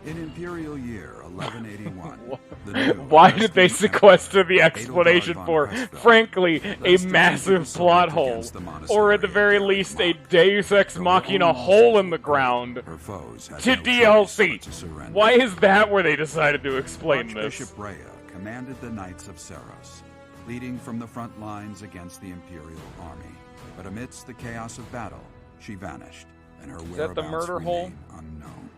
In Imperial Year 1181, why did they sequester the explanation for, frankly, a massive plot hole? Or at the very least, a Deus Ex Machina hole in the ground to DLC? Why is that where they decided to explain this? Archbishop Rhea commanded the Knights of Seros, leading from the front lines against the Imperial army. But amidst the chaos of battle, she vanished, and her whereabouts remain unknown.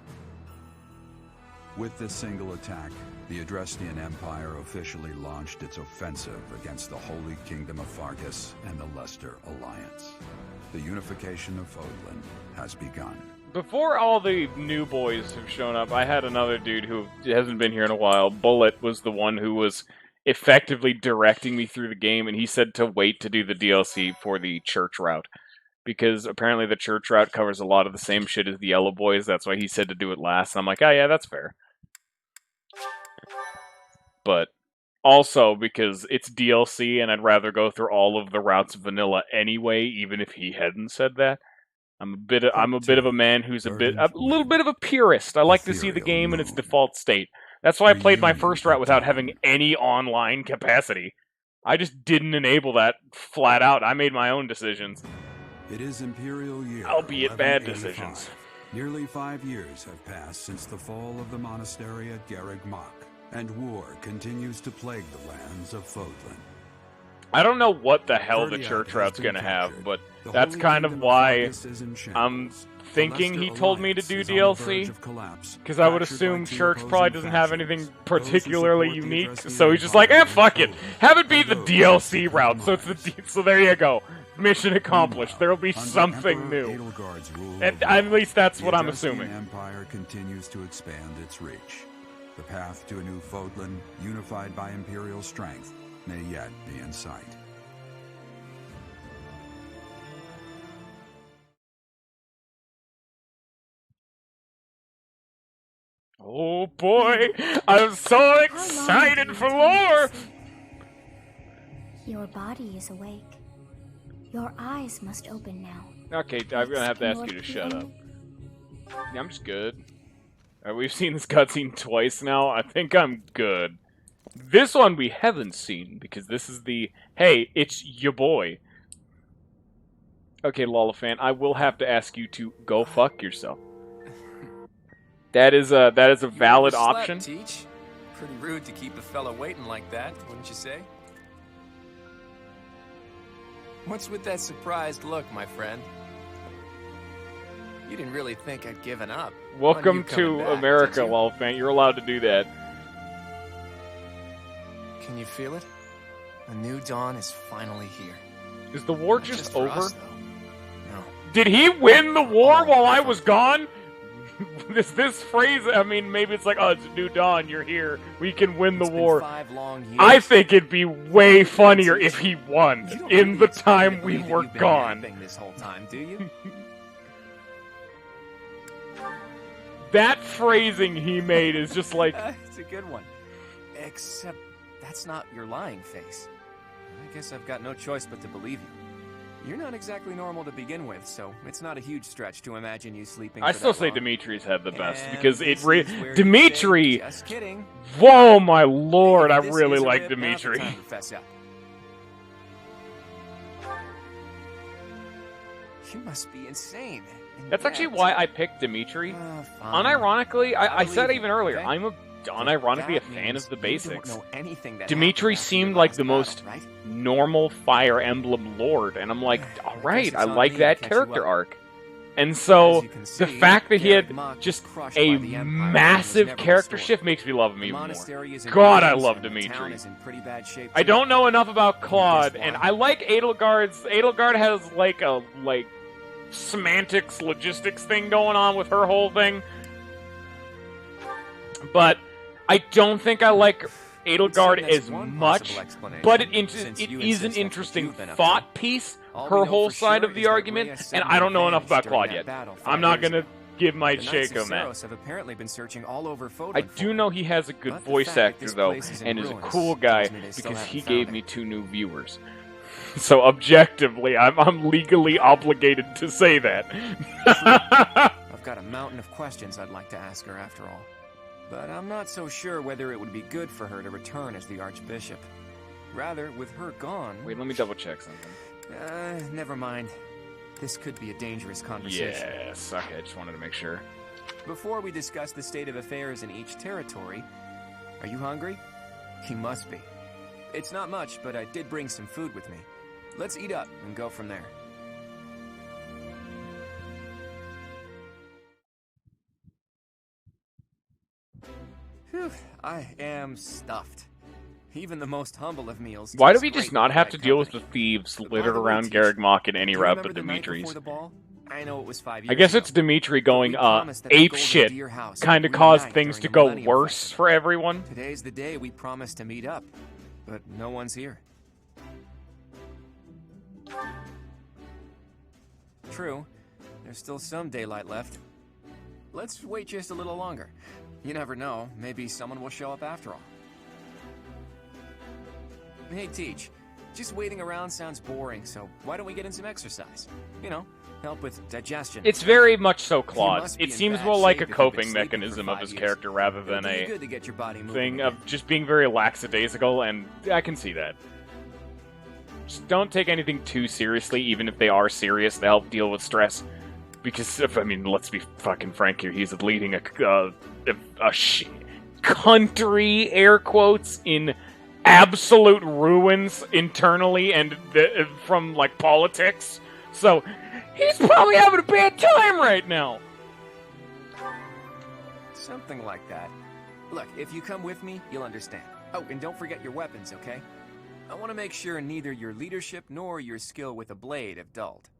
With this single attack, the Adrestian Empire officially launched its offensive against the Holy Kingdom of Fargus and the Leicester Alliance. The unification of Fodlan has begun. Before all the new boys have shown up, I had another dude who hasn't been here in a while. Bullet was the one who was effectively directing me through the game, and he said to wait to do the DLC for the church route. Because apparently the church route covers a lot of the same shit as the Yellow Boys, that's why he said to do it last. And I'm like, oh yeah, that's fair. But also because it's DLC and I'd rather go through all of the routes of vanilla anyway, even if he hadn't said that. I'm a bit of a man who's a little bit of a purist. I like to see the game in its default state. That's why I played my first route without having any online capacity. I just didn't enable that flat out. I made my own decisions. It is Imperial Year, albeit bad decisions. Nearly 5 years have passed since the fall of the monastery at Garreg Mach, and war continues to plague the lands of Fodlan. I don't know what the hell the church route's gonna have, but that's kind of why I'm thinking he told me to do DLC, because I would assume church probably doesn't have anything particularly unique, so he's just like, fuck it, have it be the DLC route, so there you go. Mission accomplished. There'll be something new. And at least that's what I'm assuming. The Empire continues to expand its reach. The path to a new Fodlan, unified by Imperial strength, may yet be in sight. Oh boy, I'm so excited for lore! Your body is awake. Your eyes must open now. Okay, I'm gonna have to ask you to shut up. Yeah, I'm just good. We've seen this cutscene twice now. I think I'm good. This one we haven't seen, because this is the, hey, it's your boy. Okay, Lollifan, I will have to ask you to go fuck yourself. That is a valid option. Teach? Pretty rude to keep a fella waiting like that, wouldn't you say? What's with that surprised look, my friend? You didn't really think I'd given up. Welcome to America, Lollifan. You're allowed to do that. Can you feel it? A new dawn is finally here. Is the war just over? Us, no. Did he win the war while I was gone? This phrase, I mean, maybe it's like, oh, it's a new dawn, you're here, we can win the war. 5 long years. I think it'd be way funnier if he won in the time we were gone. This whole time, do you? That phrasing he made is just like... It's a good one. Except that's not your lying face. I guess I've got no choice but to believe you. You're not exactly normal to begin with, so it's not a huge stretch to imagine you sleeping. I still say Dimitri's had the best, because it Dimitri. Just kidding. Whoa, my lord! I really like Dimitri. You must be insane. That's actually why I picked Dimitri. Unironically, I said even earlier, I'm unironically a fan of the basics. Dimitri seemed like the most normal Fire Emblem lord, and I'm like, alright, I like that character arc. And so, the fact that he had just a massive character shift makes me love him even more. God, I love Dimitri. I don't know enough about Claude, and I like Edelgard's. Edelgard has like a semantics, logistics thing going on with her whole thing. But I don't think I like Edelgard as much, but it is an interesting thought piece, her whole side of the argument, and I don't know enough about Claude yet. I'm not going to give my shake on that. I do know he has a good voice actor, though, and is a cool guy, because he gave me 2 new viewers. So objectively, I'm legally obligated to say that. I've got a mountain of questions I'd like to ask her after all. But I'm not so sure whether it would be good for her to return as the Archbishop. Rather, with her gone... Wait, let me double check something. Never mind. This could be a dangerous conversation. Yes, okay, I just wanted to make sure. Before we discuss the state of affairs in each territory, are you hungry? You must be. It's not much, but I did bring some food with me. Let's eat up and go from there. Whew, I am stuffed. Even the most humble of meals. Why do we just not have to deal with the thieves littered around Garreg Mach in any route but Dimitri's? I know it was 5 years I guess it's Dimitri going ape shit kind of caused things to go worse for everyone. Today's the day we promised to meet up, but no one's here. True, there's still some daylight left. Let's wait just a little longer. You never know, maybe someone will show up after all. Hey, Teach, just waiting around sounds boring, so why don't we get in some exercise? You know, help with digestion. It's very much so Claude. It seems more like a coping mechanism of his character rather than a thing of just being very lackadaisical, and I can see that. Just don't take anything too seriously, even if they are serious, to help deal with stress. Because, I mean, let's be fucking frank here, he's leading a country, air quotes, in absolute ruins internally and from, like, politics. So, he's probably having a bad time right now. Something like that. Look, if you come with me, you'll understand. Oh, and don't forget your weapons, okay? I want to make sure neither your leadership nor your skill with a blade have dulled.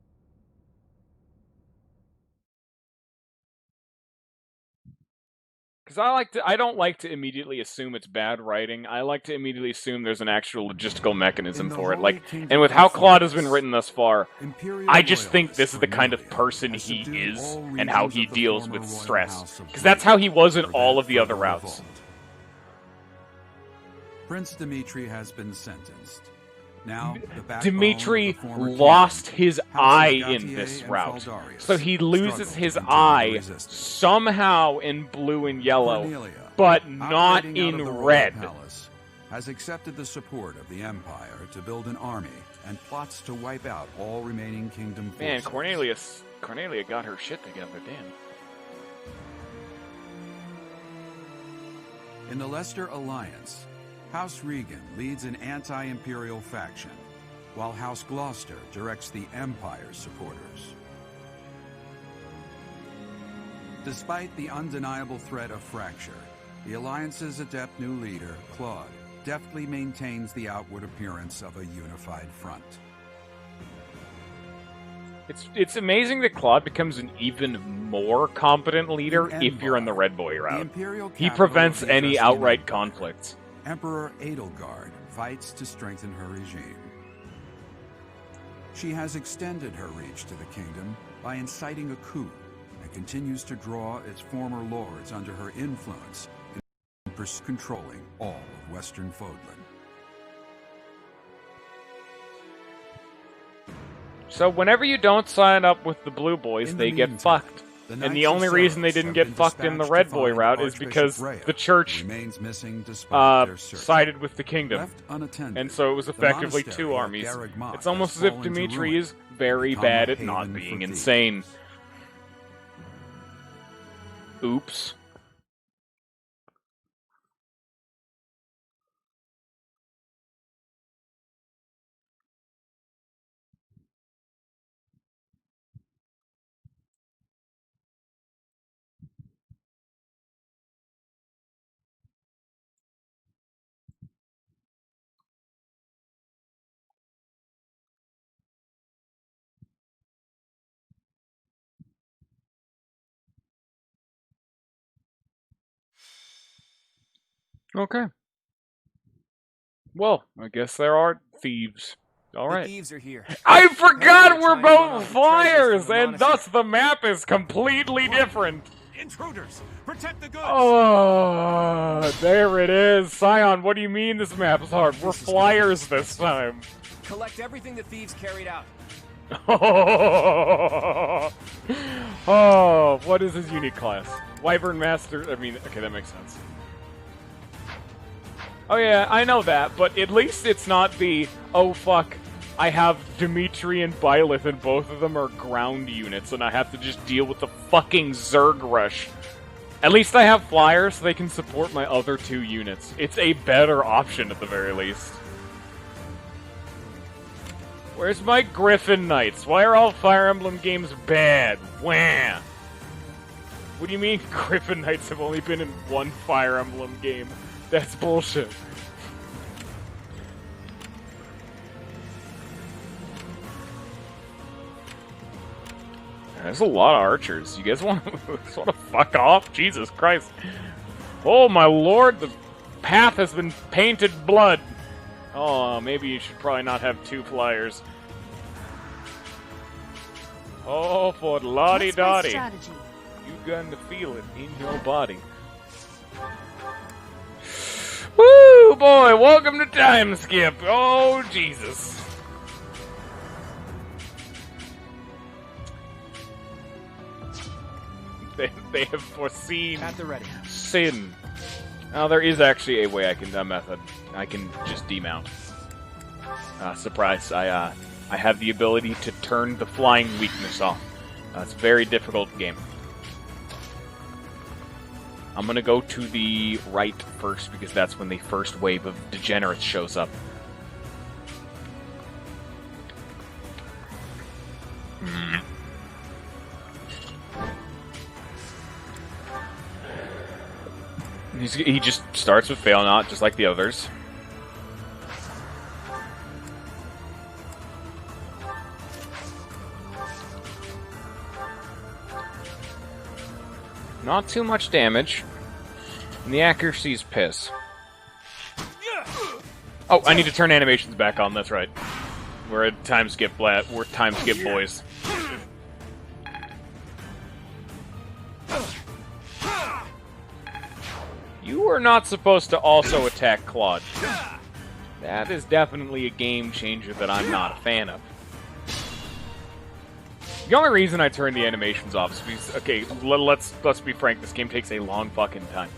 Because I don't like to immediately assume it's bad writing. I like to immediately assume there's an actual logistical mechanism for it. Like, and with how Claude has been written thus far, I just think this is the kind of person he is and how he deals with stress. Because that's how he was in all of the other routes. Prince Dimitri has been sentenced. Now, Dimitri lost his eye in this route. So he loses his eye somehow in blue and yellow, but not in red. Has accepted the support of the Empire to build an army and plots to wipe out all remaining kingdom forces. Man, Cornelia got her shit together, damn. In the Leicester Alliance, House Regan leads an anti-imperial faction, while House Gloucester directs the Empire's supporters. Despite the undeniable threat of fracture, the Alliance's adept new leader, Claude, deftly maintains the outward appearance of a unified front. It's amazing that Claude becomes an even more competent leader if you're in the Red Boy route. He prevents any outright conflicts. Emperor Edelgard fights to strengthen her regime. She has extended her reach to the kingdom by inciting a coup and continues to draw its former lords under her influence in controlling all of Western Fodlan. So whenever you don't sign up with the Blue Boys, they get fucked. And the only reason they didn't get fucked in the Red Boy route is because the church sided with the kingdom. And so it was effectively two armies. It's almost as if Dimitri is very bad at not being insane. Oops. Okay. Well, I guess there are thieves. Alright. The thieves are here. I forgot we're both flyers, and thus the map is completely different. Intruders! Protect the goods! Oh, there it is. Scion, what do you mean this map is hard? We're flyers this time. Collect everything the thieves carried out. Oh, what is his unique class? Wyvern Master. I mean, okay, that makes sense. Oh yeah, I know that, but at least it's not the, oh fuck, I have Dimitri and Byleth and both of them are ground units and I have to just deal with the fucking Zerg rush. At least I have flyers so they can support my other two units. It's a better option at the very least. Where's my Griffin Knights? Why are all Fire Emblem games bad? Wham! What do you mean Griffin Knights have only been in one Fire Emblem game? That's bullshit. There's a lot of archers. You guys want to fuck off? Jesus Christ. Oh my lord, the path has been painted blood. Oh, maybe you should probably not have two flyers. Oh, for lottie-dottie. You going to feel it in your body. Woo, boy, welcome to Time Skip. Oh, Jesus. They have foreseen at the ready. Sin. Now, there is actually a way I can, a method. I can just demount. Surprise, I have the ability to turn the flying weakness off. It's a very difficult game. I'm gonna go to the right first, because that's when the first wave of degenerates shows up. He just starts with Fail Not, just like the others. Not too much damage. And the accuracy's piss. Oh, I need to turn animations back on, that's right. We're a time skip we're time skip boys. You are not supposed to also attack Claude. That is definitely a game changer that I'm not a fan of. The only reason I turned the animations off is because, okay, let's be frank, this game takes a long fucking time.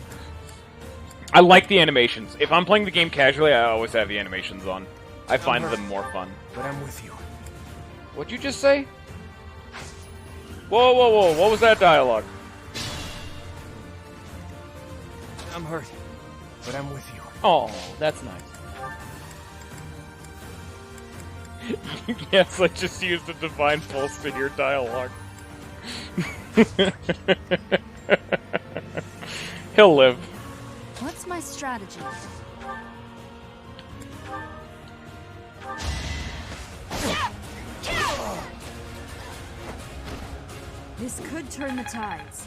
I like the animations. If I'm playing the game casually, I always have the animations on. I find them more fun. But I'm with you. What'd you just say? Whoa, whoa, whoa, what was that dialogue? I'm hurt, but I'm with you. Oh, that's nice. Yes, I just used a divine pulse to hear dialogue. He'll live. What's my strategy? This could turn the tides.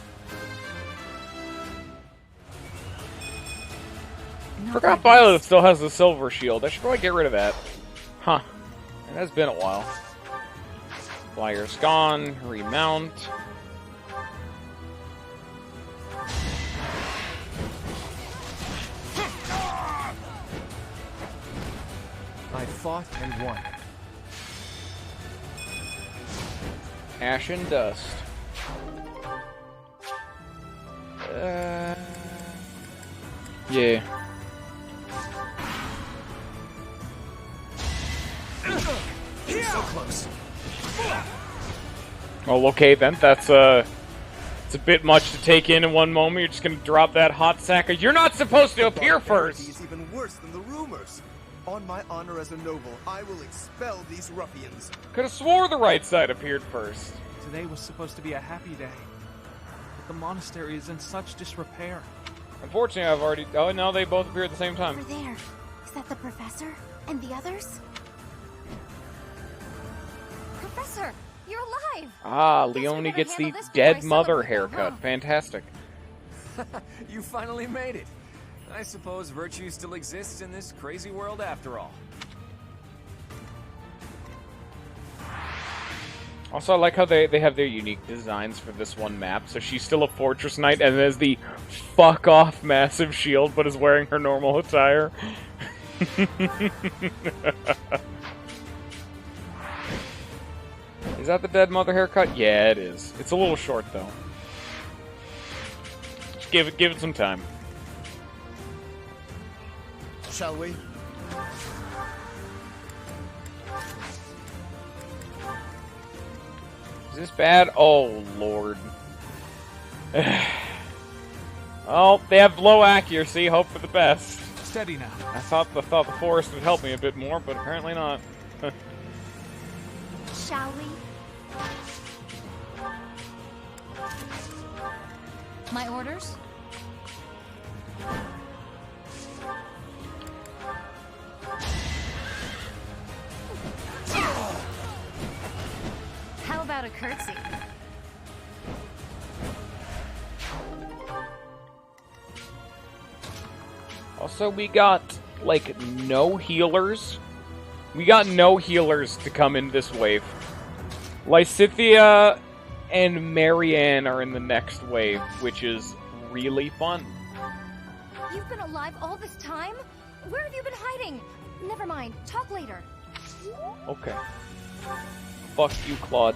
Forgot Violet still has the silver shield. I should probably get rid of that. Huh. It has been a while. Flyer's gone. Remount. I fought and won. Ash and dust. Yeah. So close. Oh, okay then. That's it's a bit much to take in one moment. You're just gonna drop that hot sack. You're not supposed to appear first. It's even worse than the rumors. On my honor as a noble, I will expel these ruffians. Could have swore the right side appeared first. Today was supposed to be a happy day. But the monastery is in such disrepair. Unfortunately, I've already... Oh, no, they both appear at the same time. Over there. Is that the professor? And the others? Professor, you're alive! Ah, Leone gets the dead mother haircut. Fantastic. You finally made it. I suppose virtue still exists in this crazy world after all. Also, I like how they have their unique designs for this one map. So she's still a fortress knight and has the fuck-off massive shield, but is wearing her normal attire. Is that the dead mother haircut? Yeah, it is. It's a little short, though. Just give it some time. Shall we? Is this bad? Oh, Lord. Oh, they have low accuracy. Hope for the best. Steady now. I thought the forest would help me a bit more, but apparently not. Shall we? My orders? How about a curtsy? Also, we got, like, no healers. We got no healers to come in this wave. Lysithea and Marianne are in the next wave, which is really fun. You've been alive all this time? Where have you been hiding? Never mind. Talk later. Okay. Fuck you, Claude.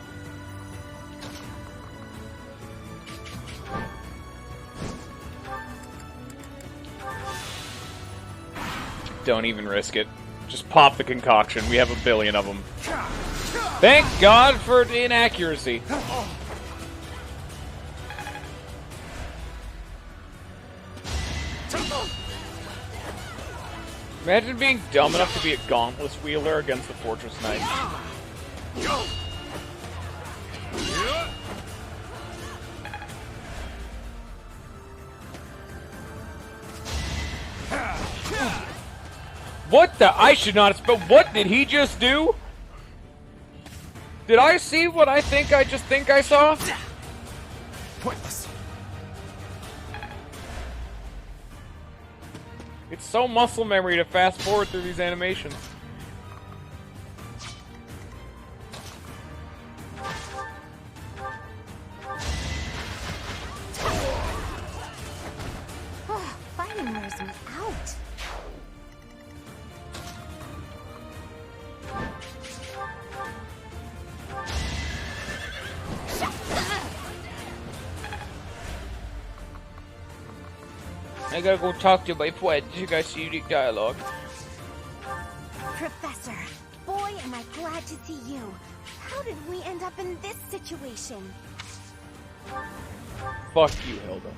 Don't even risk it. Just pop the concoction. We have a billion of them. Thank God for inaccuracy. Imagine being dumb enough to be a gauntless wheeler against the Fortress Knight. What the? I should not have. But what did he just do? Did I see what I just think I saw? Pointless. It's so muscle memory to fast forward through these animations. Fighting wears me out. I gotta go talk to my friends. You guys see unique dialogue. Professor, boy, am I glad to see you. How did we end up in this situation? Fuck you, Hilda.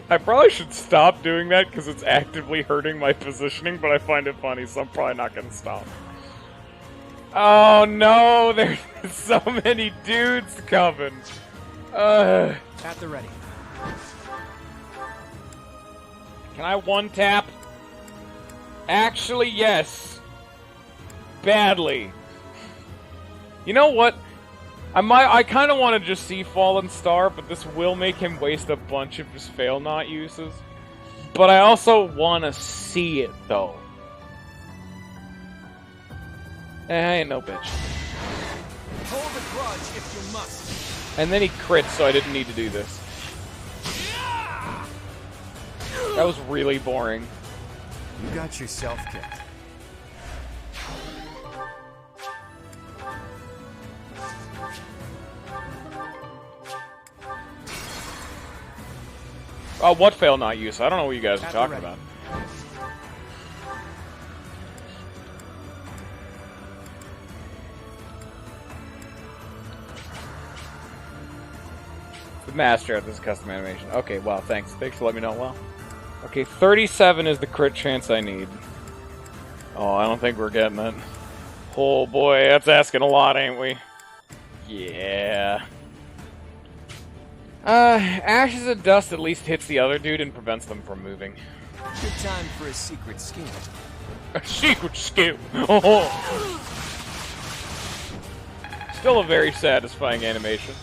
I probably should stop doing that because it's actively hurting my positioning, but I find it funny, so I'm probably not gonna stop. Oh no, there's so many dudes coming. At the ready. Can I one tap? Actually, yes. Badly. You know what? I kind of want to just see Fallen Star, but this will make him waste a bunch of his fail not uses. But I also want to see it, though. I ain't no bitch. Hold the grudge if you must. And then he crits, so I didn't need to do this. That was really boring. You got yourself kicked. Oh, what fail not use? I don't know what you guys are talking about. The master of this custom animation. Okay, wow, thanks. Thanks for letting me know. Well, okay, 37 is the crit chance I need. Oh, I don't think we're getting it. Oh boy, that's asking a lot, ain't we? Yeah. Ashes of Dust at least hits the other dude and prevents them from moving. Good time for a secret scheme. A secret scheme! Oh. Still a very satisfying animation.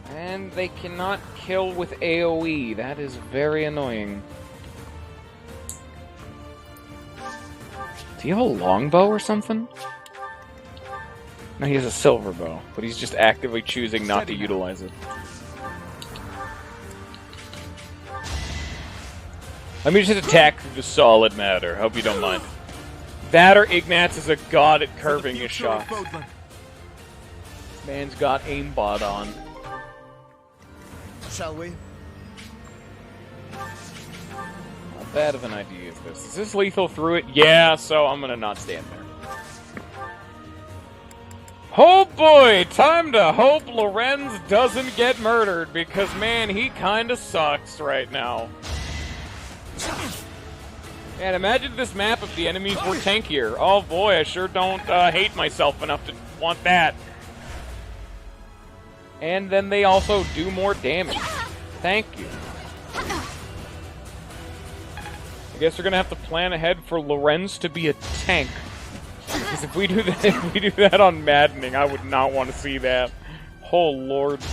And they cannot kill with AoE. That is very annoying. Do you have a longbow or something? No, he has a silver bow, but he's just actively choosing not to utilize it. Let me just attack through the solid matter. Hope you don't mind. That or Ignatz is a god at curving his shots. Man's got aimbot on. Shall we? Not bad of an idea is this. Is this lethal through it? Yeah, so I'm gonna not stand there. Oh boy! Time to hope Lorenz doesn't get murdered, because man, he kinda sucks right now. And imagine this map if the enemies were tankier. Oh boy, I sure don't hate myself enough to want that. And then they also do more damage. Thank you. I guess we're gonna have to plan ahead for Lorenz to be a tank. Because if we do that, on Maddening, I would not want to see that. Oh lord.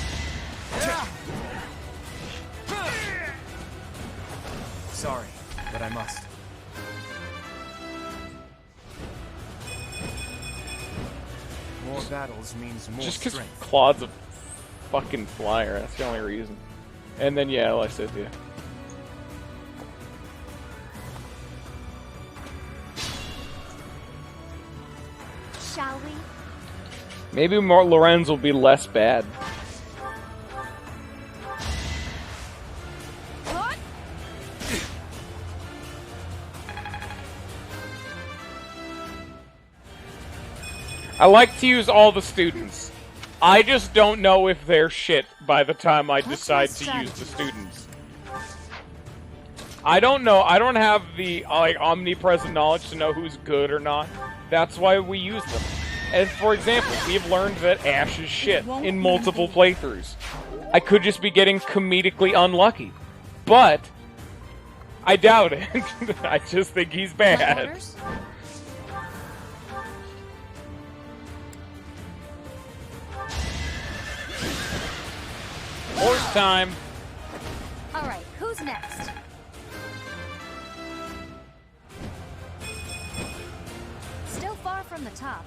Sorry, but I must. More battles means more just because strength. Claude's a fucking flyer, that's the only reason. And then yeah, like I said, yeah. Shall we? Maybe more Lorenz will be less bad. What? I like to use all the students. I just don't know if they're shit by the time I decide to use the students. I don't know. I don't have the omnipresent knowledge to know who's good or not. That's why we use them. As for example, we've learned that Ash is shit in multiple playthroughs. I could just be getting comedically unlucky. But I doubt it. I just think he's bad. horse time. Alright, who's next? Still far from the top.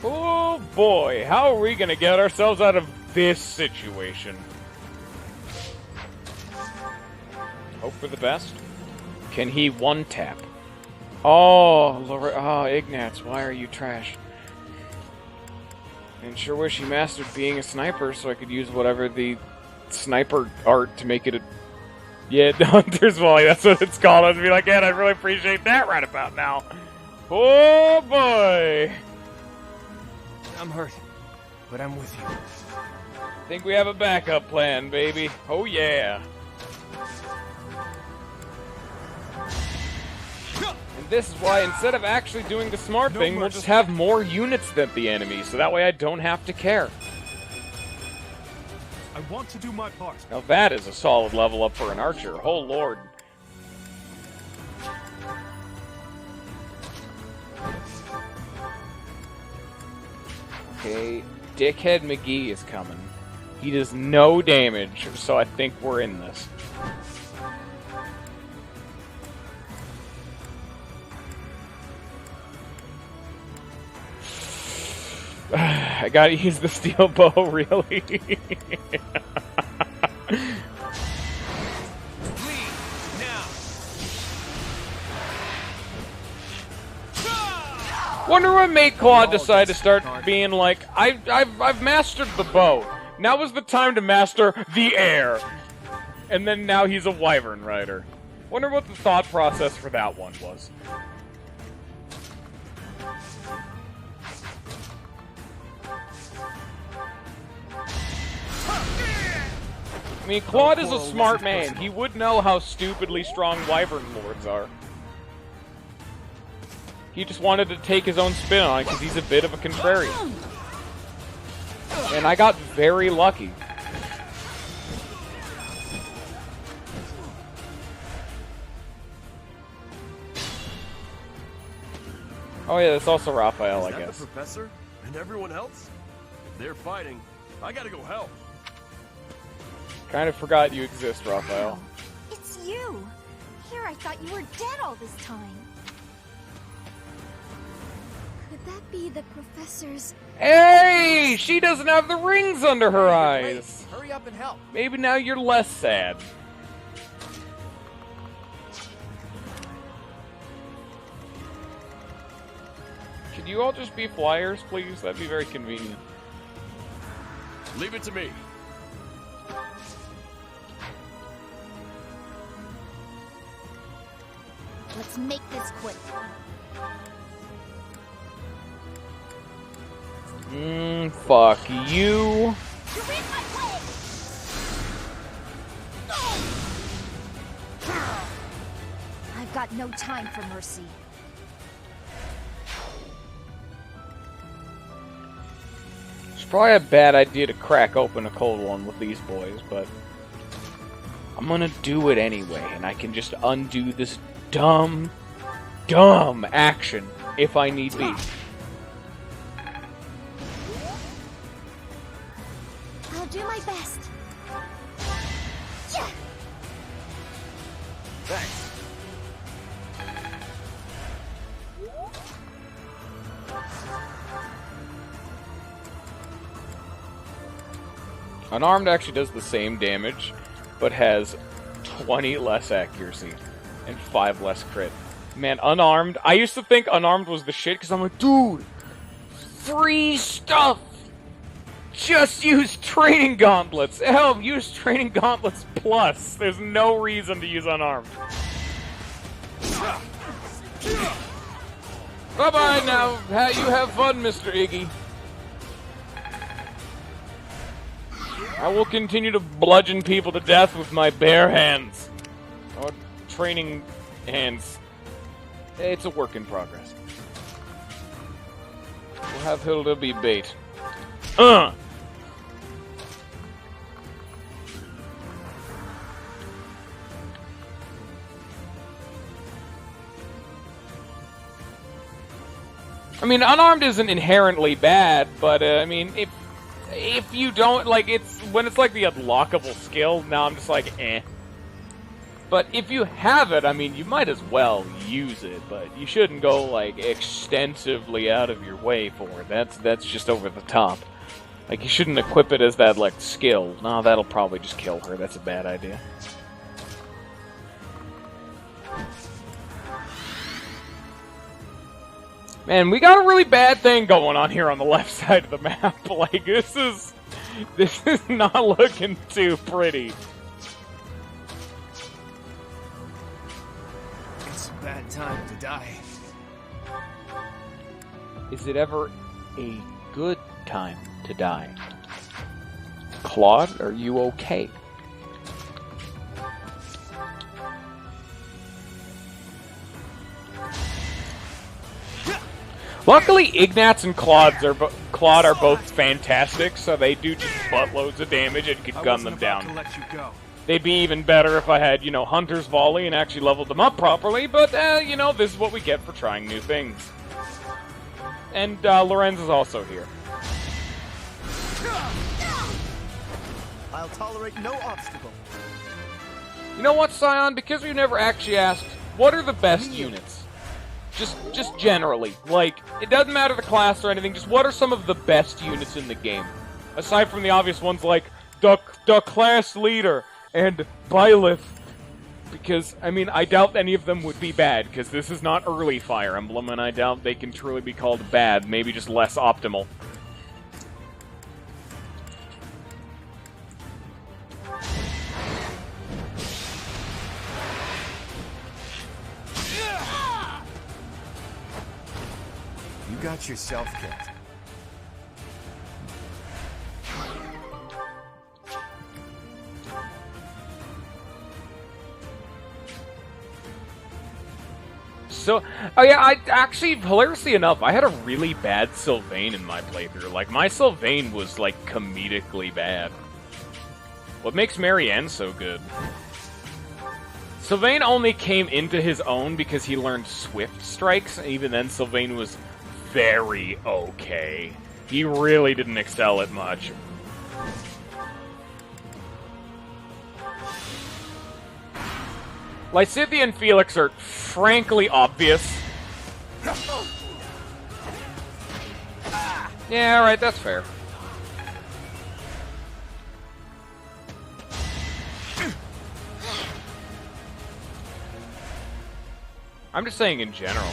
Oh boy, how are we gonna get ourselves out of this situation? Hope for the best. Can he one-tap? Oh, Ignatz, why are you trash? And sure wish he mastered being a sniper so I could use whatever the sniper art to make it a... Yeah, Hunter's Volley, that's what it's called. I'd be like, yeah, I'd really appreciate that right about now. Oh boy! I'm hurt, but I'm with you. Think we have a backup plan, baby. Oh yeah. And this is why instead of actually doing the smart thing, we'll just have more units than the enemy, so that way I don't have to care. I want to do my part. Now that is a solid level up for an archer. Oh lord. Okay, Dickhead McGee is coming. He does no damage, so I think we're in this. I gotta use the steel bow, really. Wonder what made Claude decide to start being like, I've mastered the bow. Now is the time to master the air. And then now he's a wyvern rider. Wonder what the thought process for that one was. I mean, Claude is a smart man. He would know how stupidly strong wyvern lords are. He just wanted to take his own spin on it because he's a bit of a contrarian. And I got very lucky. Oh yeah, that's also Raphael, I guess. The professor and everyone else? If they're fighting, I gotta go help. Kind of forgot you exist, Raphael. It's you! Here I thought you were dead all this time. Could that be the professor's... Hey! She doesn't have the rings under her eyes! Hurry up and help! Maybe now you're less sad. Could you all just be flyers, please? That'd be very convenient. Leave it to me. Let's make this quick. Fuck you. You're in my way! I've got no time for mercy. It's probably a bad idea to crack open a cold one with these boys, but I'm gonna do it anyway, and I can just undo this dumb action if I need be. I'll do my best. Yeah. Thanks. Unarmed actually does the same damage, but has 20 less accuracy and 5 less crit. Man, unarmed. I used to think unarmed was the shit because I'm like, dude, free stuff. Just use training gauntlets. Hell, use training gauntlets plus. There's no reason to use unarmed. Bye-bye now. You have fun, Mr. Iggy. I will continue to bludgeon people to death with my bare hands. Or training hands. It's a work in progress. We'll have Hilda be bait. I mean, unarmed isn't inherently bad, but I mean, if you don't like, it's when it's like the unlockable skill. Now I'm just like, eh. But if you have it, I mean, you might as well use it. But you shouldn't go like extensively out of your way for it. That's just over the top. Like, you shouldn't equip it as that like skill. No, that'll probably just kill her. That's a bad idea. Man, we got a really bad thing going on here on the left side of the map. Like, this is not looking too pretty. It's a bad time to die. Is it ever a good time to die? Claude, are you okay? Luckily, Ignatz and Claude are both fantastic, so they do just buttloads of damage and could gun them down. They'd be even better if I had, you know, Hunter's Volley and actually leveled them up properly, but, you know, this is what we get for trying new things. And, Lorenz is also here. I'll tolerate no obstacle. You know what, Scion? Because we've never actually asked, what are the best units? Just generally. Like, it doesn't matter the class or anything, just what are some of the best units in the game? Aside from the obvious ones like the class leader and Byleth. Because, I mean, I doubt any of them would be bad, because this is not early Fire Emblem, and I doubt they can truly be called bad, maybe just less optimal. You got yourself killed. So, oh yeah, I actually, hilariously enough, I had a really bad Sylvain in my playthrough. Like, my Sylvain was, like, comedically bad. What makes Marianne so good? Sylvain only came into his own because he learned Swift Strikes, and even then Sylvain was very okay. He really didn't excel at much. Lysithea and Felix are frankly obvious. Yeah, alright, that's fair. I'm just saying in general.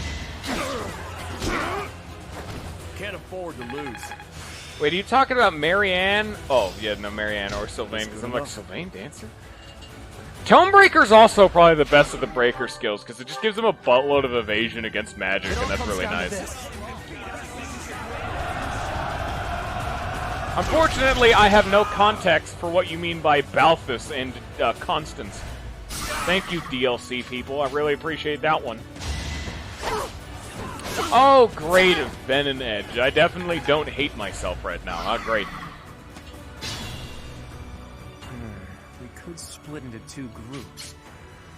Can't afford to lose. Wait, are you talking about Marianne? Oh, yeah, no, Marianne or Sylvain, because I'm like, Sylvain Dancer? Tonebreaker's also probably the best of the breaker skills, because it just gives him a buttload of evasion against magic, and that's really nice. Unfortunately, I have no context for what you mean by Balthus and Constance. Thank you, DLC people. I really appreciate that one. Oh, great, Venom Edge. I definitely don't hate myself right now. How great. We could split into two groups.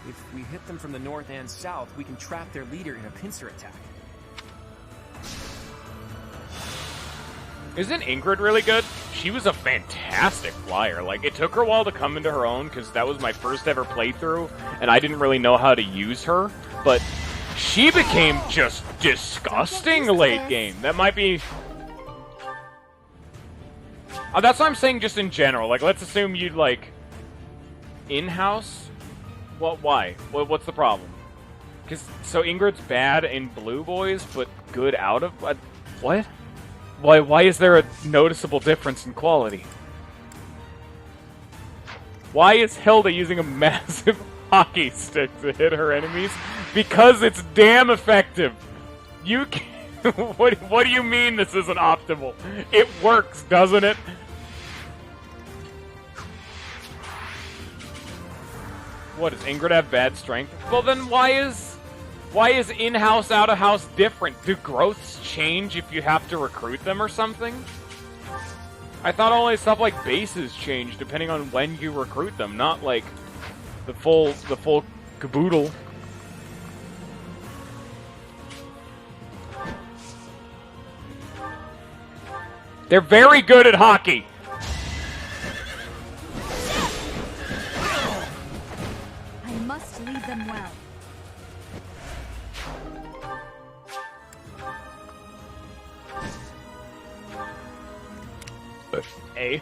If we hit them from the north and south, we can trap their leader in a pincer attack. Isn't Ingrid really good? She was a fantastic flyer. Like, it took her a while to come into her own, because that was my first ever playthrough, and I didn't really know how to use her, but she became just disgusting late game. That might be... that's what I'm saying just in general. Like, let's assume you'd, like, in-house? What? Why? What's the problem? Because, so Ingrid's bad in Blue Boys, but good out of... What? Why is there a noticeable difference in quality? Why is Hilda using a massive hockey stick to hit her enemies? Because it's damn effective. You can... what do you mean this isn't optimal? It works, doesn't it? What, does Ingrid have bad strength? Well then why is in-house, out-of-house different? Do growths change if you have to recruit them or something? I thought only stuff like bases change depending on when you recruit them, not like the full caboodle. They're very good at hockey. I must lead them well. A.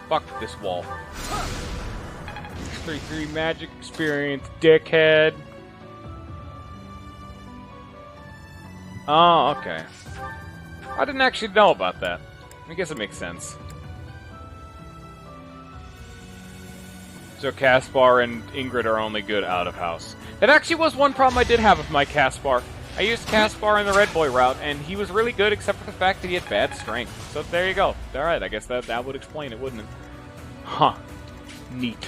Fuck this wall. 3 magic experience, dickhead. Oh, okay. I didn't actually know about that. I guess it makes sense. So Caspar and Ingrid are only good out of house. That actually was one problem I did have with my Caspar. I used Caspar in the Red Boy route, and he was really good except for the fact that he had bad strength. So there you go. Alright, I guess that would explain it, wouldn't it? Huh. Neat.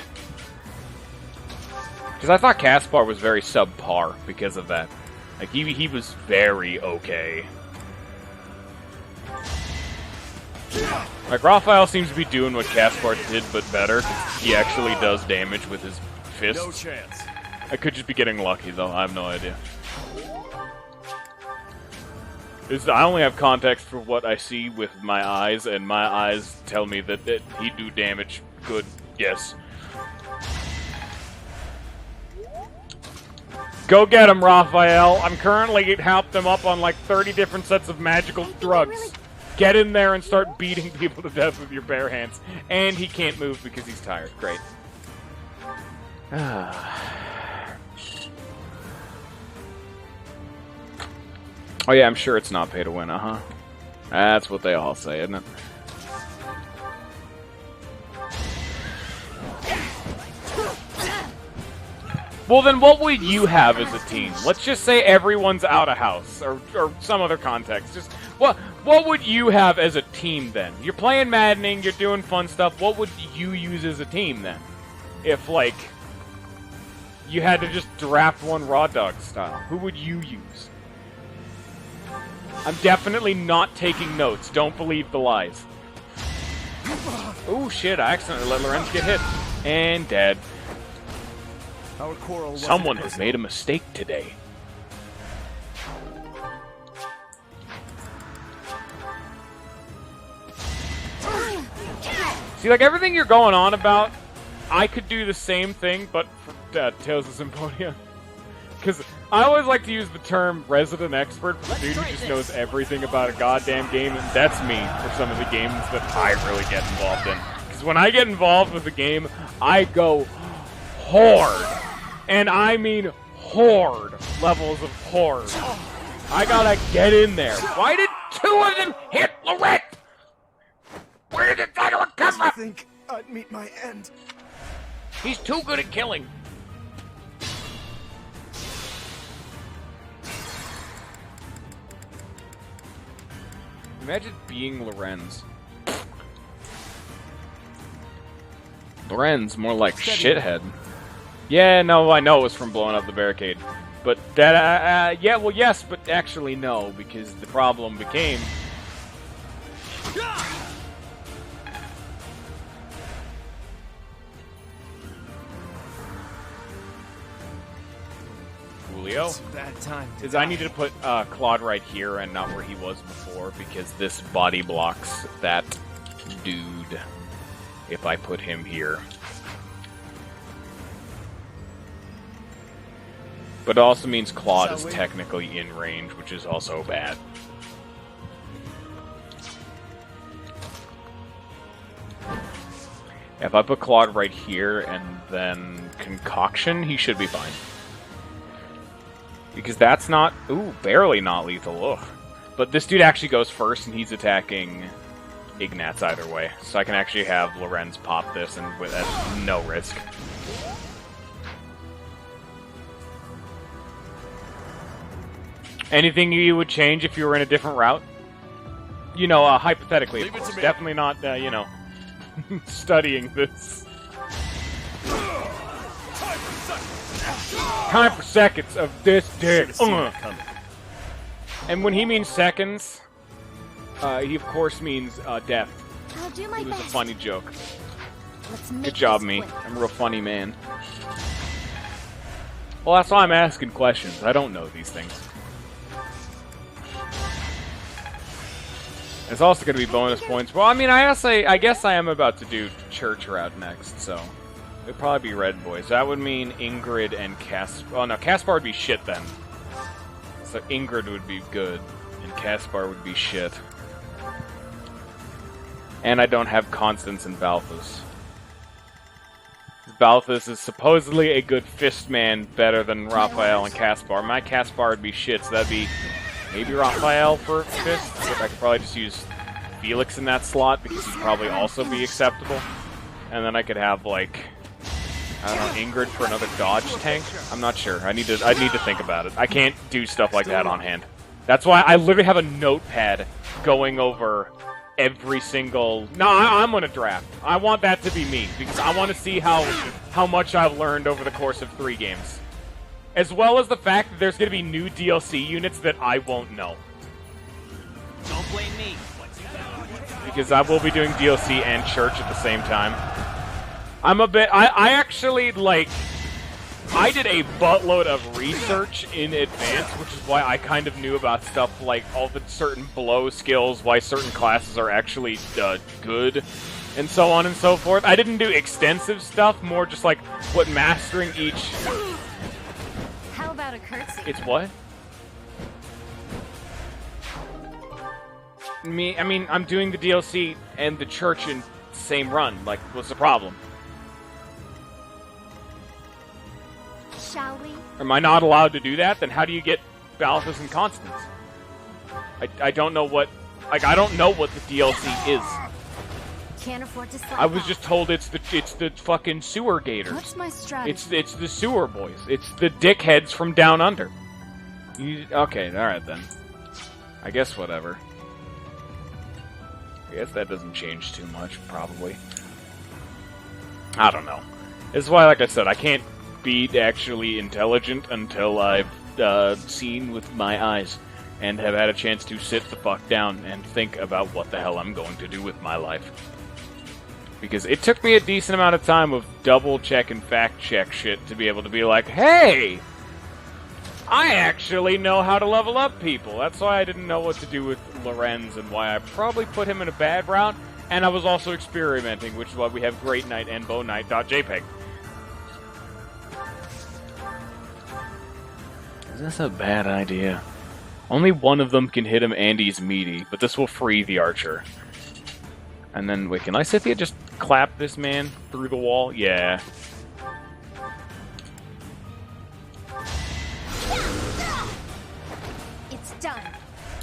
Because I thought Caspar was very subpar because of that. Like, he was very okay. Like, Raphael seems to be doing what Caspar did, but better. He actually does damage with his fists. No chance. I could just be getting lucky, though. I have no idea. I only have context for what I see with my eyes, and my eyes tell me that he do damage. Good. Yes. Go get him, Raphael. I'm currently helped him up on like 30 different sets of magical drugs. Get in there and start beating people to death with your bare hands. And he can't move because he's tired. Great. Oh yeah, I'm sure it's not pay to win, uh-huh. That's what they all say, isn't it? Well, then what would you have as a team? Let's just say everyone's out of house, or some other context. Just what would you have as a team then? You're playing Maddening, you're doing fun stuff. What would you use as a team then? If, like, you had to just draft one Raw Dog style, who would you use? I'm definitely not taking notes. Don't believe the lies. Oh shit, I accidentally let Lorenz get hit. And dead. Our quarrel Someone has made a mistake today. See, like, everything you're going on about, I could do the same thing, but for Tales of Symphonia. Because I always like to use the term resident expert for the dude who just knows everything about a goddamn game, and that's me for some of the games that I really get involved in. Because when I get involved with a game, I go hard. And I mean hard levels of hard. I gotta get in there. Why did 2 of them hit Lorette? Where did that one come from? I think I'd meet my end. He's too good at killing. Imagine being Lorenz. Lorenz, more like shithead. Yeah, no, I know it was from blowing up the barricade. But that, yeah, well, yes, but actually no, because the problem became... Julio? Is I needed to put Claude right here and not where he was before, because this body blocks that dude if I put him here. But it also means Claude is technically in range, which is also bad. If I put Claude right here and then Concoction, he should be fine. Because that's not... Ooh, barely not lethal. Ugh. But this dude actually goes first, and he's attacking Ignatz either way. So I can actually have Lorenz pop this and with no risk. Anything you would change if you were in a different route? You know, hypothetically, of course. Definitely not, you know, studying this. Time for seconds of this dick. And when he means seconds, he of course means death. I'll do my it was best. A funny joke. Let's Good job, me. I'm a real funny man. Well, that's why I'm asking questions. I don't know these things. It's also going to be bonus points. Well, I mean, I guess I am about to do Church Route next, so it'd probably be Red Boys. That would mean Ingrid and Caspar. Oh no, Caspar would be shit then. So Ingrid would be good, and Caspar would be shit. And I don't have Constance and Balthus. Balthus is supposedly a good fist man, better than Raphael and Caspar. My Caspar would be shit, so that'd be maybe Raphael for fist. I could probably just use Felix in that slot because he'd probably also be acceptable. And then I could have like, I don't know, Ingrid for another dodge tank. I'm not sure. I need to think about it. I can't do stuff like that on hand. That's why I literally have a notepad going over every single... No, I'm gonna draft. I want that to be me, because I want to see how much I've learned over the course of 3 games. As well as the fact that there's gonna be new DLC units that I won't know. Don't blame me. Because I will be doing DLC and Church at the same time. I actually, like... I did a buttload of research in advance, which is why I kind of knew about stuff like all the certain blow skills, why certain classes are actually good, and so on and so forth. I didn't do extensive stuff, more just like what mastering each... How about a curtsy? It's what? I mean, I'm doing the DLC and the Church in the same run. Like, what's the problem? Shall we? Am I not allowed to do that? Then how do you get Balthus and Constance? I don't know what... Like, I don't know what the DLC is. Can't afford to slap I was off. just told it's the fucking sewer gators. What's my strategy? It's the sewer boys. It's the dickheads from down under. Okay, alright then. I guess whatever. I guess that doesn't change too much, probably. I don't know. This is why, like I said, I can't be actually intelligent until I've seen with my eyes and have had a chance to sit the fuck down and think about what the hell I'm going to do with my life. Because it took me a decent amount of time of double-check and fact-check shit to be able to be like, hey! I actually know how to level up people. That's why I didn't know what to do with Lorenz and why I probably put him in a bad route. And I was also experimenting, which is why we have Great Knight and Bow Knight.jpg. Is this a bad idea? Only one of them can hit him and he's meaty, but this will free the archer. And then, wait, can Lysithea just clap this man through the wall? Yeah. It's done.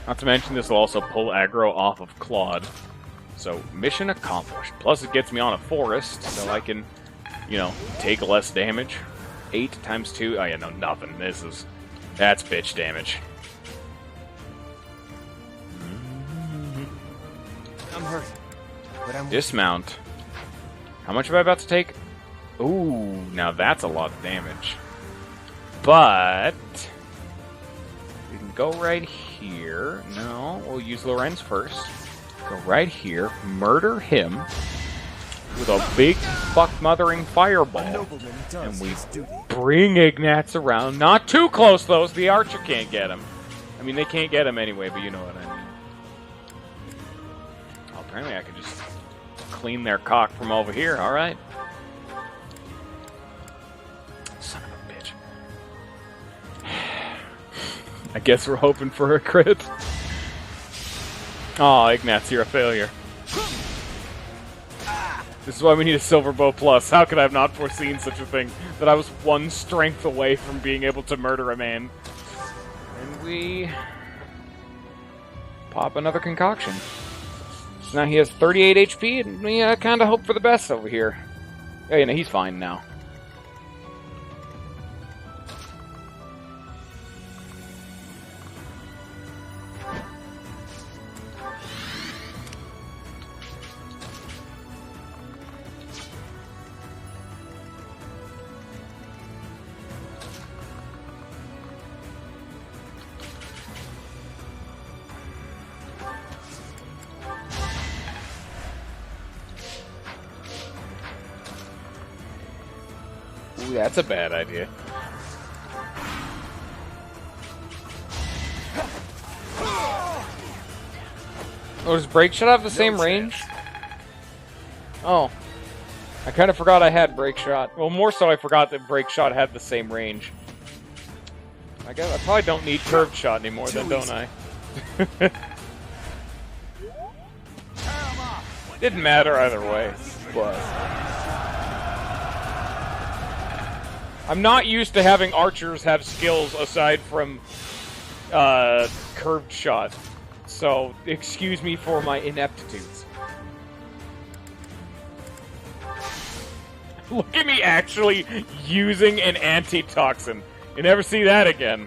Not to mention, this will also pull aggro off of Claude. So, mission accomplished. Plus, it gets me on a forest, so I can, you know, take less damage. 8 times 2. Oh, yeah, no, nothing. That's bitch damage. I'm hurt, but I'm... Dismount. How much am I about to take? Ooh, now that's a lot of damage. But... we can go right here. No, we'll use Lorenz first. Go right here, murder him with a big fuck-mothering fireball. And we bring Ignatz around. Not too close, though, so the archer can't get him. I mean, they can't get him anyway, but you know what I mean. Oh, apparently I can just clean their cock from over here. Alright. Son of a bitch. I guess we're hoping for a crit. Aw, Ignatz, you're a failure. This is why we need a Silver Bow Plus. How could I have not foreseen such a thing? That I was 1 strength away from being able to murder a man. And we... pop another concoction. So now he has 38 HP, and we kind of hope for the best over here. Oh, yeah, no, he's fine now. Ooh, that's a bad idea. Oh, does Break Shot have the same range? Oh. I kind of forgot I had Break Shot. Well, more so I forgot that Break Shot had the same range. I guess I probably don't need Curved Shot anymore then, don't I? Didn't matter either way, but... I'm not used to having archers have skills aside from Curved Shot. So, excuse me for my ineptitudes. Look at me actually using an antitoxin. You never see that again.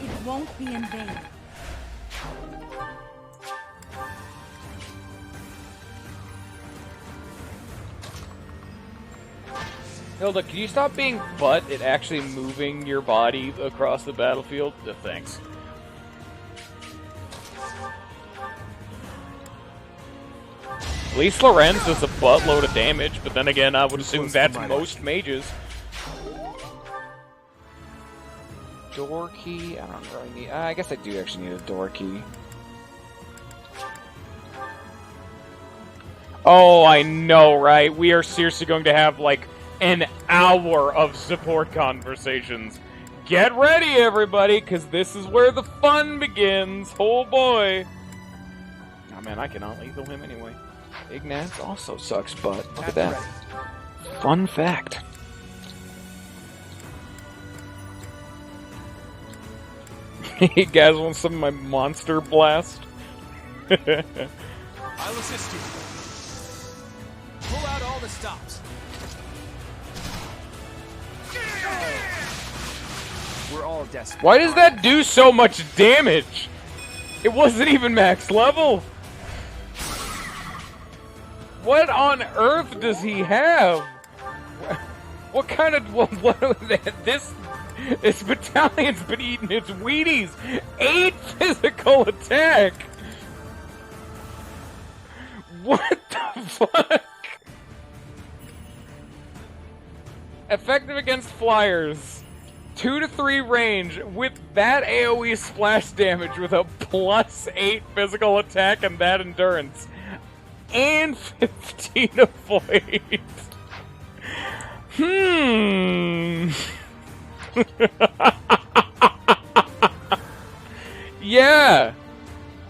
It won't be in vain. Hilda, can you stop being butt at actually moving your body across the battlefield? Thanks. At least Lorenz does a buttload of damage, but then again, I would assume that's most mages. Door key? I don't really need... I guess I do actually need a door key. Oh, I know, right? We are seriously going to have, like, an hour of support conversations. Get ready, everybody, because this is where the fun begins. Oh, boy. Oh, man, I cannot lethal him anyway. Ignatz also sucks butt. Look at that. Fun fact. Hey, guys, want some of my monster blast? I'll assist you. Pull out all the stops. We're all desperate. Why does that do so much damage? It wasn't even max level. What on earth does he have? What kind of this battalion's been eating its Wheaties. 8 physical attack. What the fuck? Effective against flyers. 2 to 3 range with that AoE splash damage with a +8 physical attack and that endurance. And 15 avoid. Yeah.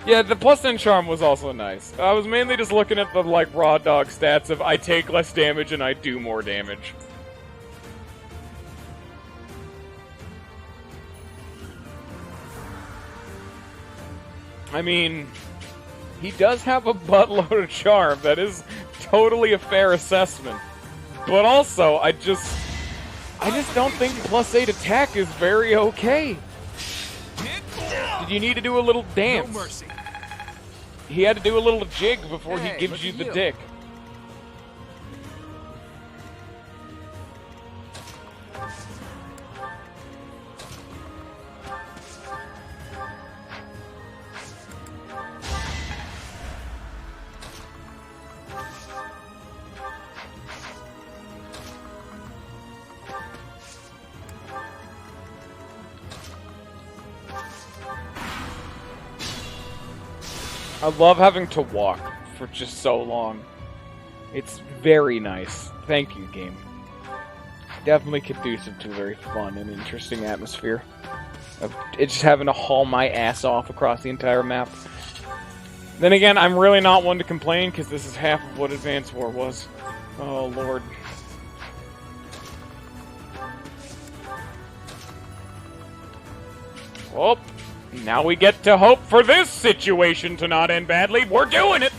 Yeah, the +10 charm was also nice. I was mainly just looking at the, like, raw dog stats of I take less damage and I do more damage. I mean, he does have a buttload of charm. That is totally a fair assessment. But also, I just don't think +8 attack is very okay. Did you need to do a little dance? No mercy. He had to do a little jig before he gives you the dick. I love having to walk for just so long. It's very nice. Thank you, game. Definitely conducive to a very fun and interesting atmosphere. It's just having to haul my ass off across the entire map. Then again, I'm really not one to complain, because this is half of what Advance War was. Oh, Lord. Oh, now we get to hope for this situation to not end badly. We're doing it!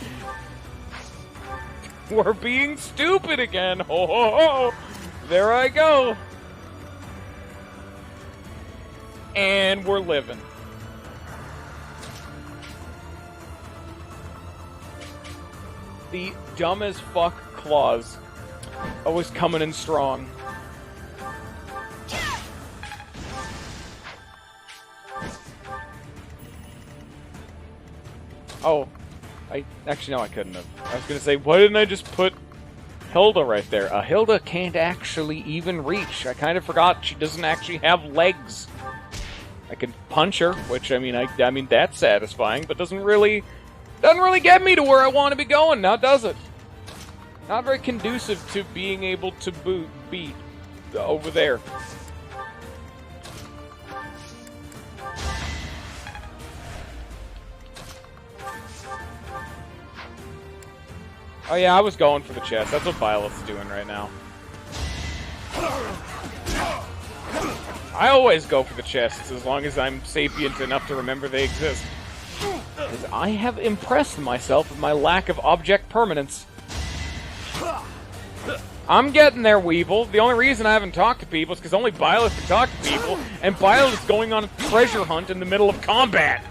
We're being stupid again. Ho ho ho! There I go. And we're living. The dumb as fuck claws. Always coming in strong. Oh, actually no, I couldn't have. I was gonna say, why didn't I just put Hilda right there. Hilda can't actually even reach. I kind of forgot she doesn't actually have legs. I can punch her, which I mean that's satisfying, but doesn't really get me to where I want to be going. Now does it? Not very conducive to being able to beat over there. Oh yeah, I was going for the chest. That's what Violet's doing right now. I always go for the chests as long as I'm sapient enough to remember they exist. Because I have impressed myself with my lack of object permanence. I'm getting there, Weevil. The only reason I haven't talked to people is because only Violet can talk to people, and Violet is going on a treasure hunt in the middle of combat.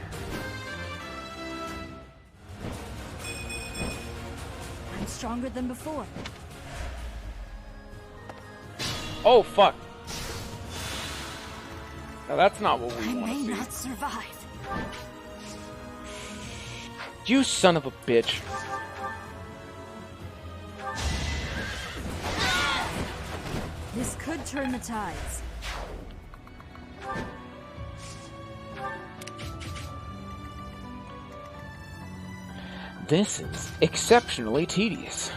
I'm stronger than before. Oh, fuck. Now that's not what we want to see. I may not survive. You son of a bitch. This could turn the tides. This is exceptionally tedious.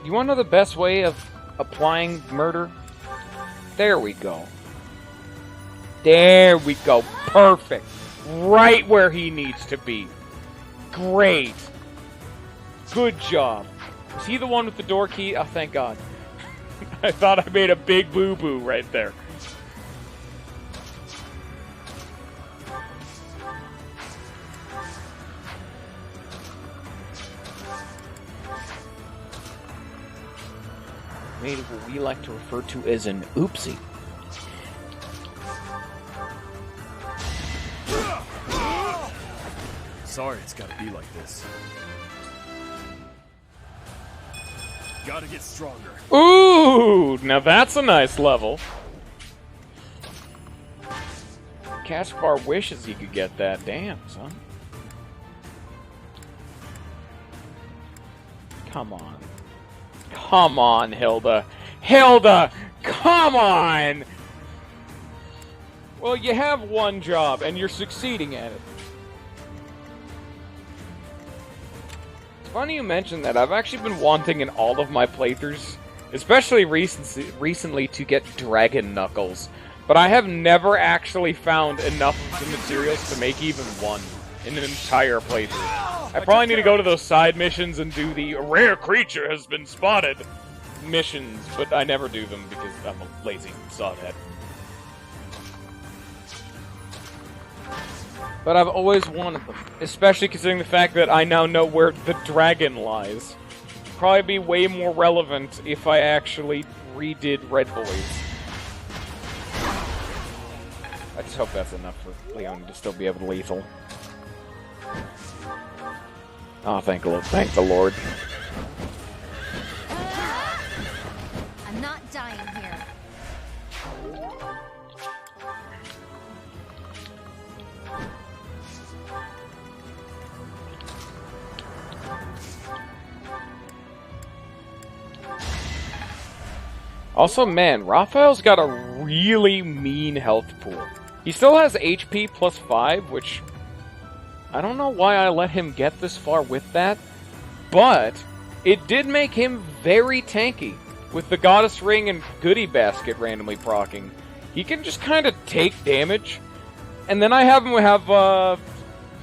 You want to know the best way of applying murder? There we go. There we go. Perfect. Right where he needs to be. Great. Good job. Is he the one with the door key? Oh, thank God. I thought I made a big boo-boo right there. Made what we like to refer to as an oopsie. Sorry it's gotta be like this. Gotta get stronger. Ooh, now that's a nice level. Caspar wishes he could get that. Damn, son. Come on. Come on, Hilda. Hilda! Come on! Well, you have one job, and you're succeeding at it. It's funny you mentioned that. I've actually been wanting in all of my playthroughs, especially recently, to get Dragon Knuckles. But I have never actually found enough of the materials to make even one in an entire playthrough. I probably need to go to those side missions and do the rare creature has been spotted missions, but I never do them because I'm a lazy sodhead. But I've always wanted them, especially considering the fact that I now know where the dragon lies. Probably be way more relevant if I actually redid Red Boys. I just hope that's enough for Leon to still be able to lethal. Oh, thank the Lord. I'm not dying here. Also, man, Raphael's got a really mean health pool. He still has HP plus 5, which I don't know why I let him get this far with that, but it did make him very tanky. With the Goddess Ring and Goodie Basket randomly proccing, he can just kind of take damage. And then I have him have,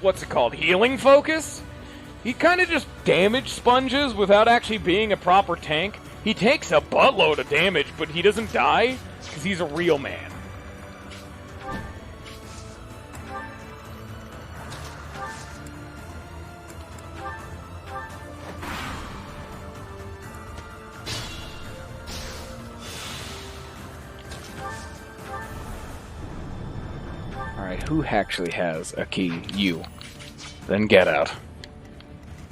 what's it called, Healing Focus? He kind of just damage sponges without actually being a proper tank. He takes a buttload of damage, but he doesn't die, because he's a real man. Alright, who actually has a key? You. Then get out.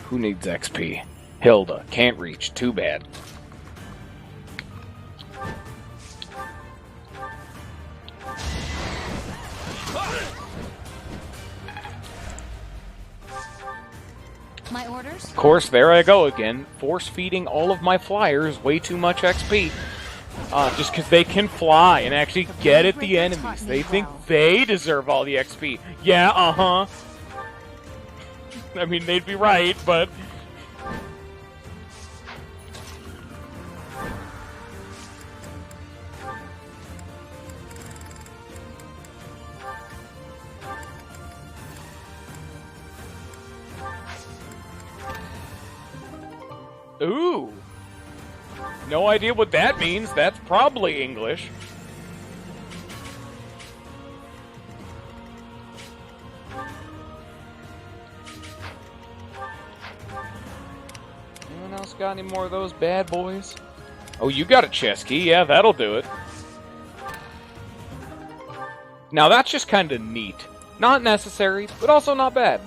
Who needs XP? Hilda. Can't reach. Too bad. my orders? Of course, there I go again, force-feeding all of my flyers way too much XP. Just because they can fly and actually get at the enemies. They think they deserve all the XP. Yeah, uh-huh. I mean, they'd be right, but... Ooh! No idea what that means. That's probably English. Anyone else got any more of those bad boys? Oh, you got a chest key. Yeah, that'll do it. Now, that's just kind of neat. Not necessary, but also not bad.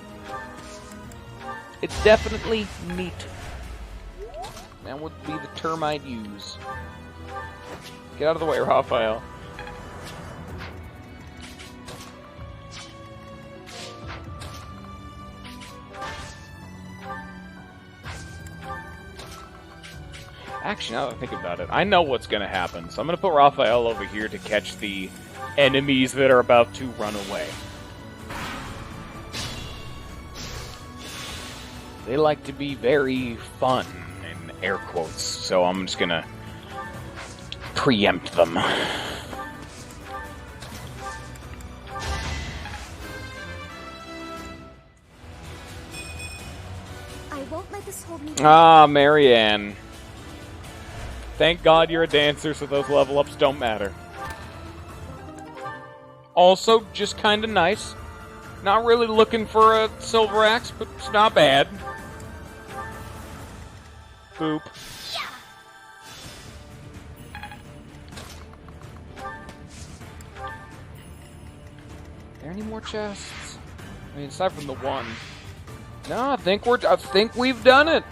It's definitely neat. That would be the term I'd use. Get out of the way, Raphael. Actually, now that I think about it, I know what's going to happen. So I'm going to put Raphael over here to catch the enemies that are about to run away. They like to be very fun. Air quotes, so I'm just gonna preempt them. I won't let this hold me down. Ah, Marianne. Thank God you're a dancer, so those level ups don't matter. Also, just kinda nice. Not really looking for a silver axe, but it's not bad. Boop. Yeah. Are there any more chests? I mean, aside from the one. No, I think we've done it.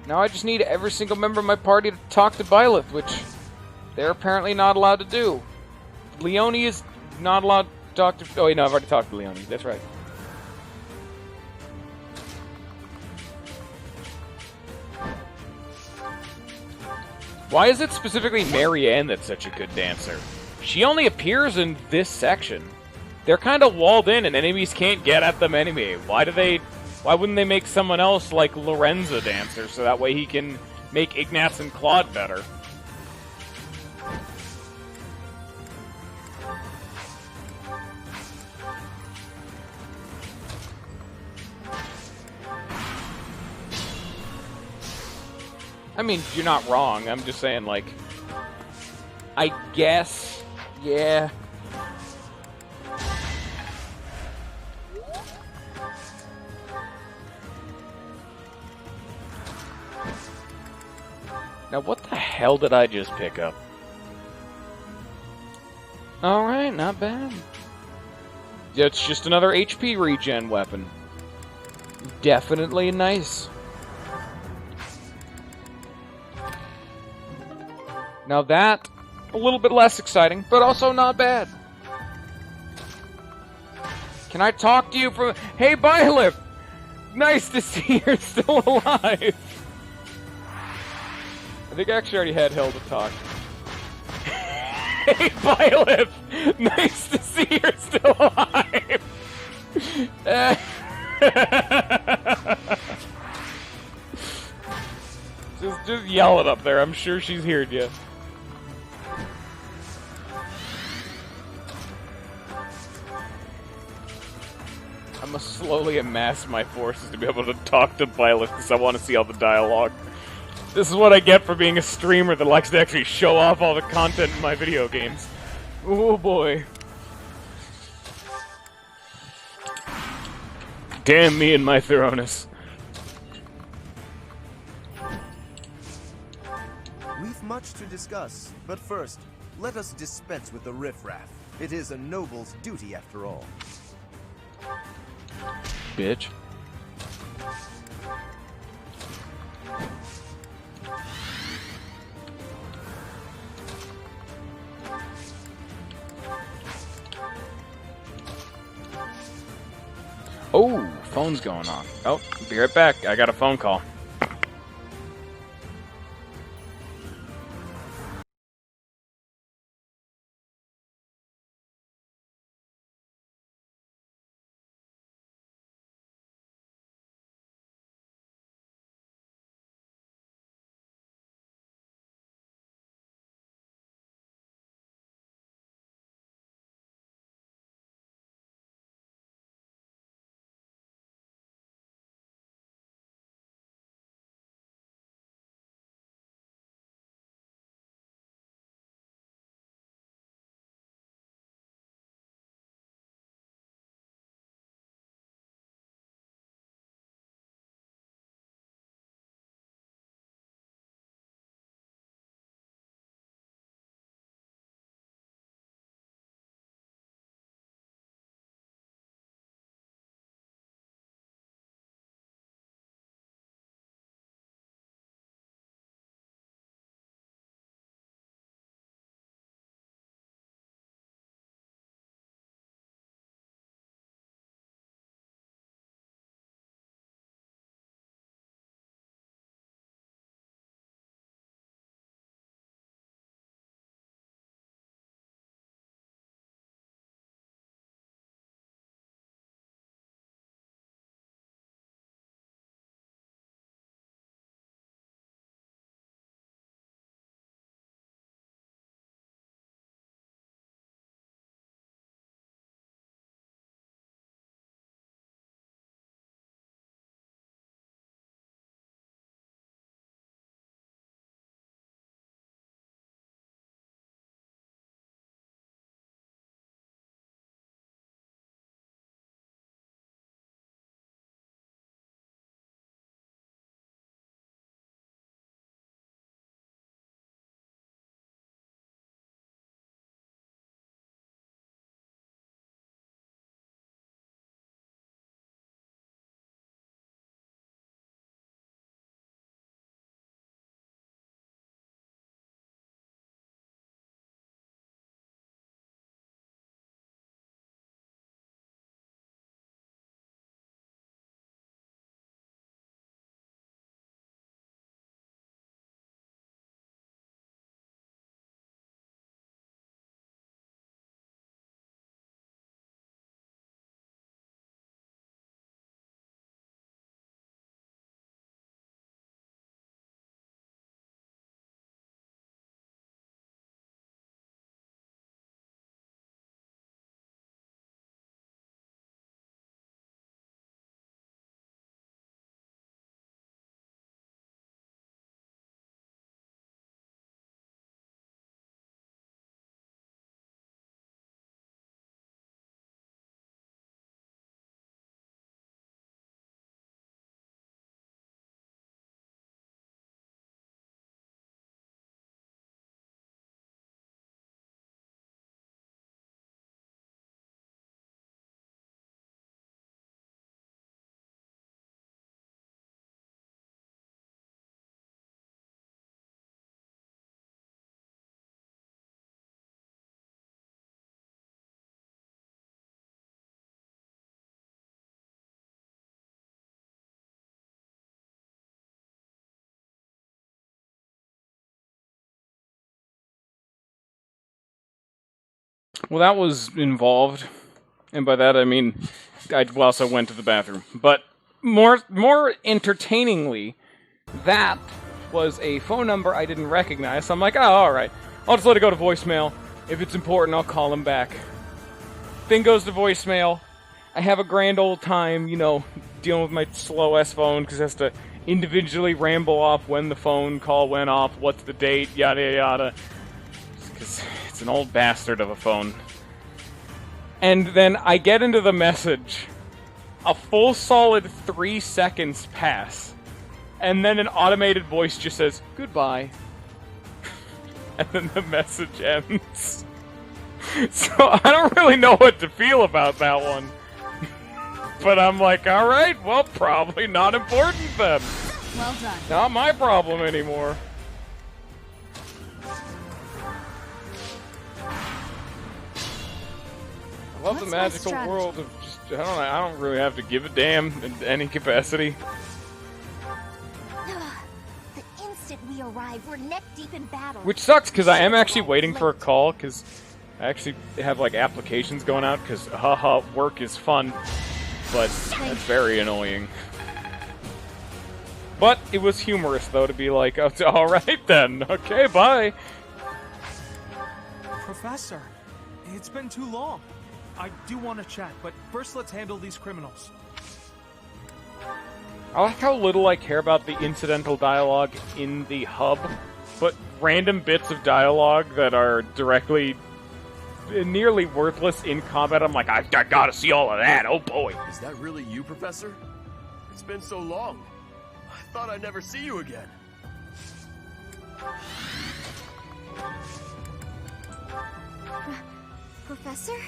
Now I just need every single member of my party to talk to Byleth, which they're apparently not allowed to do. Leone is not allowed to talk to... Oh, wait, no, I've already talked to Leone. That's right. Why is it specifically Marianne that's such a good dancer? She only appears in this section. They're kind of walled in and enemies can't get at them anyway. Why wouldn't they make someone else like Lorenza dancer so that way he can make Ignatz and Claude better? I mean, you're not wrong. I'm just saying, like, I guess, yeah. Now, what the hell did I just pick up? Alright, not bad. It's just another HP regen weapon. Definitely nice. Now that, a little bit less exciting, but also not bad. Can I talk to you from... Hey, Byleth! Nice to see you're still alive! I think I actually already had Hell to talk. Hey, Byleth! Nice to see you're still alive! Just yell it up there. I'm sure she's heard you. I'm gonna slowly amass my forces to be able to talk to Byleth because I want to see all the dialogue. This is what I get for being a streamer that likes to actually show off all the content in my video games. Oh boy. Damn me and my thoroughness. We've much to discuss, but first, let us dispense with the riffraff. It is a noble's duty after all. Bitch. Oh, phone's going off. Oh, be right back. I got a phone call. Well, that was involved, and by that I mean I also went to the bathroom. But more entertainingly, that was a phone number I didn't recognize. So I'm like, oh, all right, I'll just let it go to voicemail. If it's important, I'll call him back. Thing goes to voicemail. I have a grand old time, you know, dealing with my slow-ass phone because it has to individually ramble off when the phone call went off, what's the date, yada yada. Because it's an old bastard of a phone. And then I get into the message. A full solid 3 seconds pass. And then an automated voice just says, goodbye. And then the message ends. So I don't really know what to feel about that one. But I'm like, alright, well, probably not important then. Well done. Not my problem anymore. I love the magical world of just, I don't really have to give a damn in any capacity. The instant we arrived, we're neck deep in battle. Which sucks, because I am actually waiting for a call, because I actually have, like, applications going out, because, haha, work is fun, but that's very annoying. But it was humorous, though, to be like, oh, alright then, okay, bye. Professor, it's been too long. I do want to chat, but first let's handle these criminals. I like how little I care about the incidental dialogue in the hub, but random bits of dialogue that are directly nearly worthless in combat, I'm like, I gotta see all of that, oh boy. Is that really you, Professor? It's been so long. I thought I'd never see you again. Professor?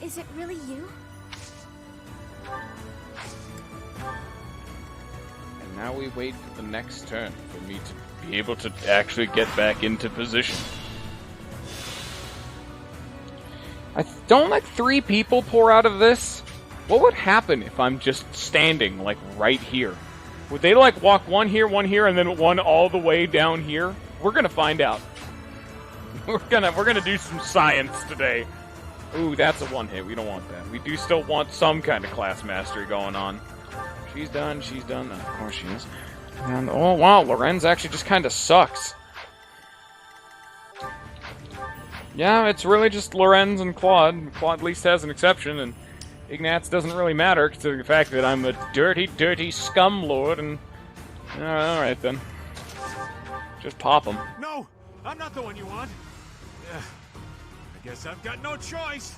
Is it really you? And now we wait for the next turn for me to be able to actually get back into position. Don't let 3 people pour out of this. What would happen if I'm just standing, like, right here? Would they, like, walk one here, and then one all the way down here? We're gonna find out. We're gonna do some science today. Ooh, that's a one-hit. We don't want that. We do still want some kind of class mastery going on. She's done. She's done. Of course she is. And, oh, wow, Lorenz actually just kind of sucks. Yeah, it's really just Lorenz and Claude. Claude at least has an exception, and Ignatz doesn't really matter, considering the fact that I'm a dirty, dirty scum lord, and... alright then. Just pop him. No! I'm not the one you want! I guess I've got no choice!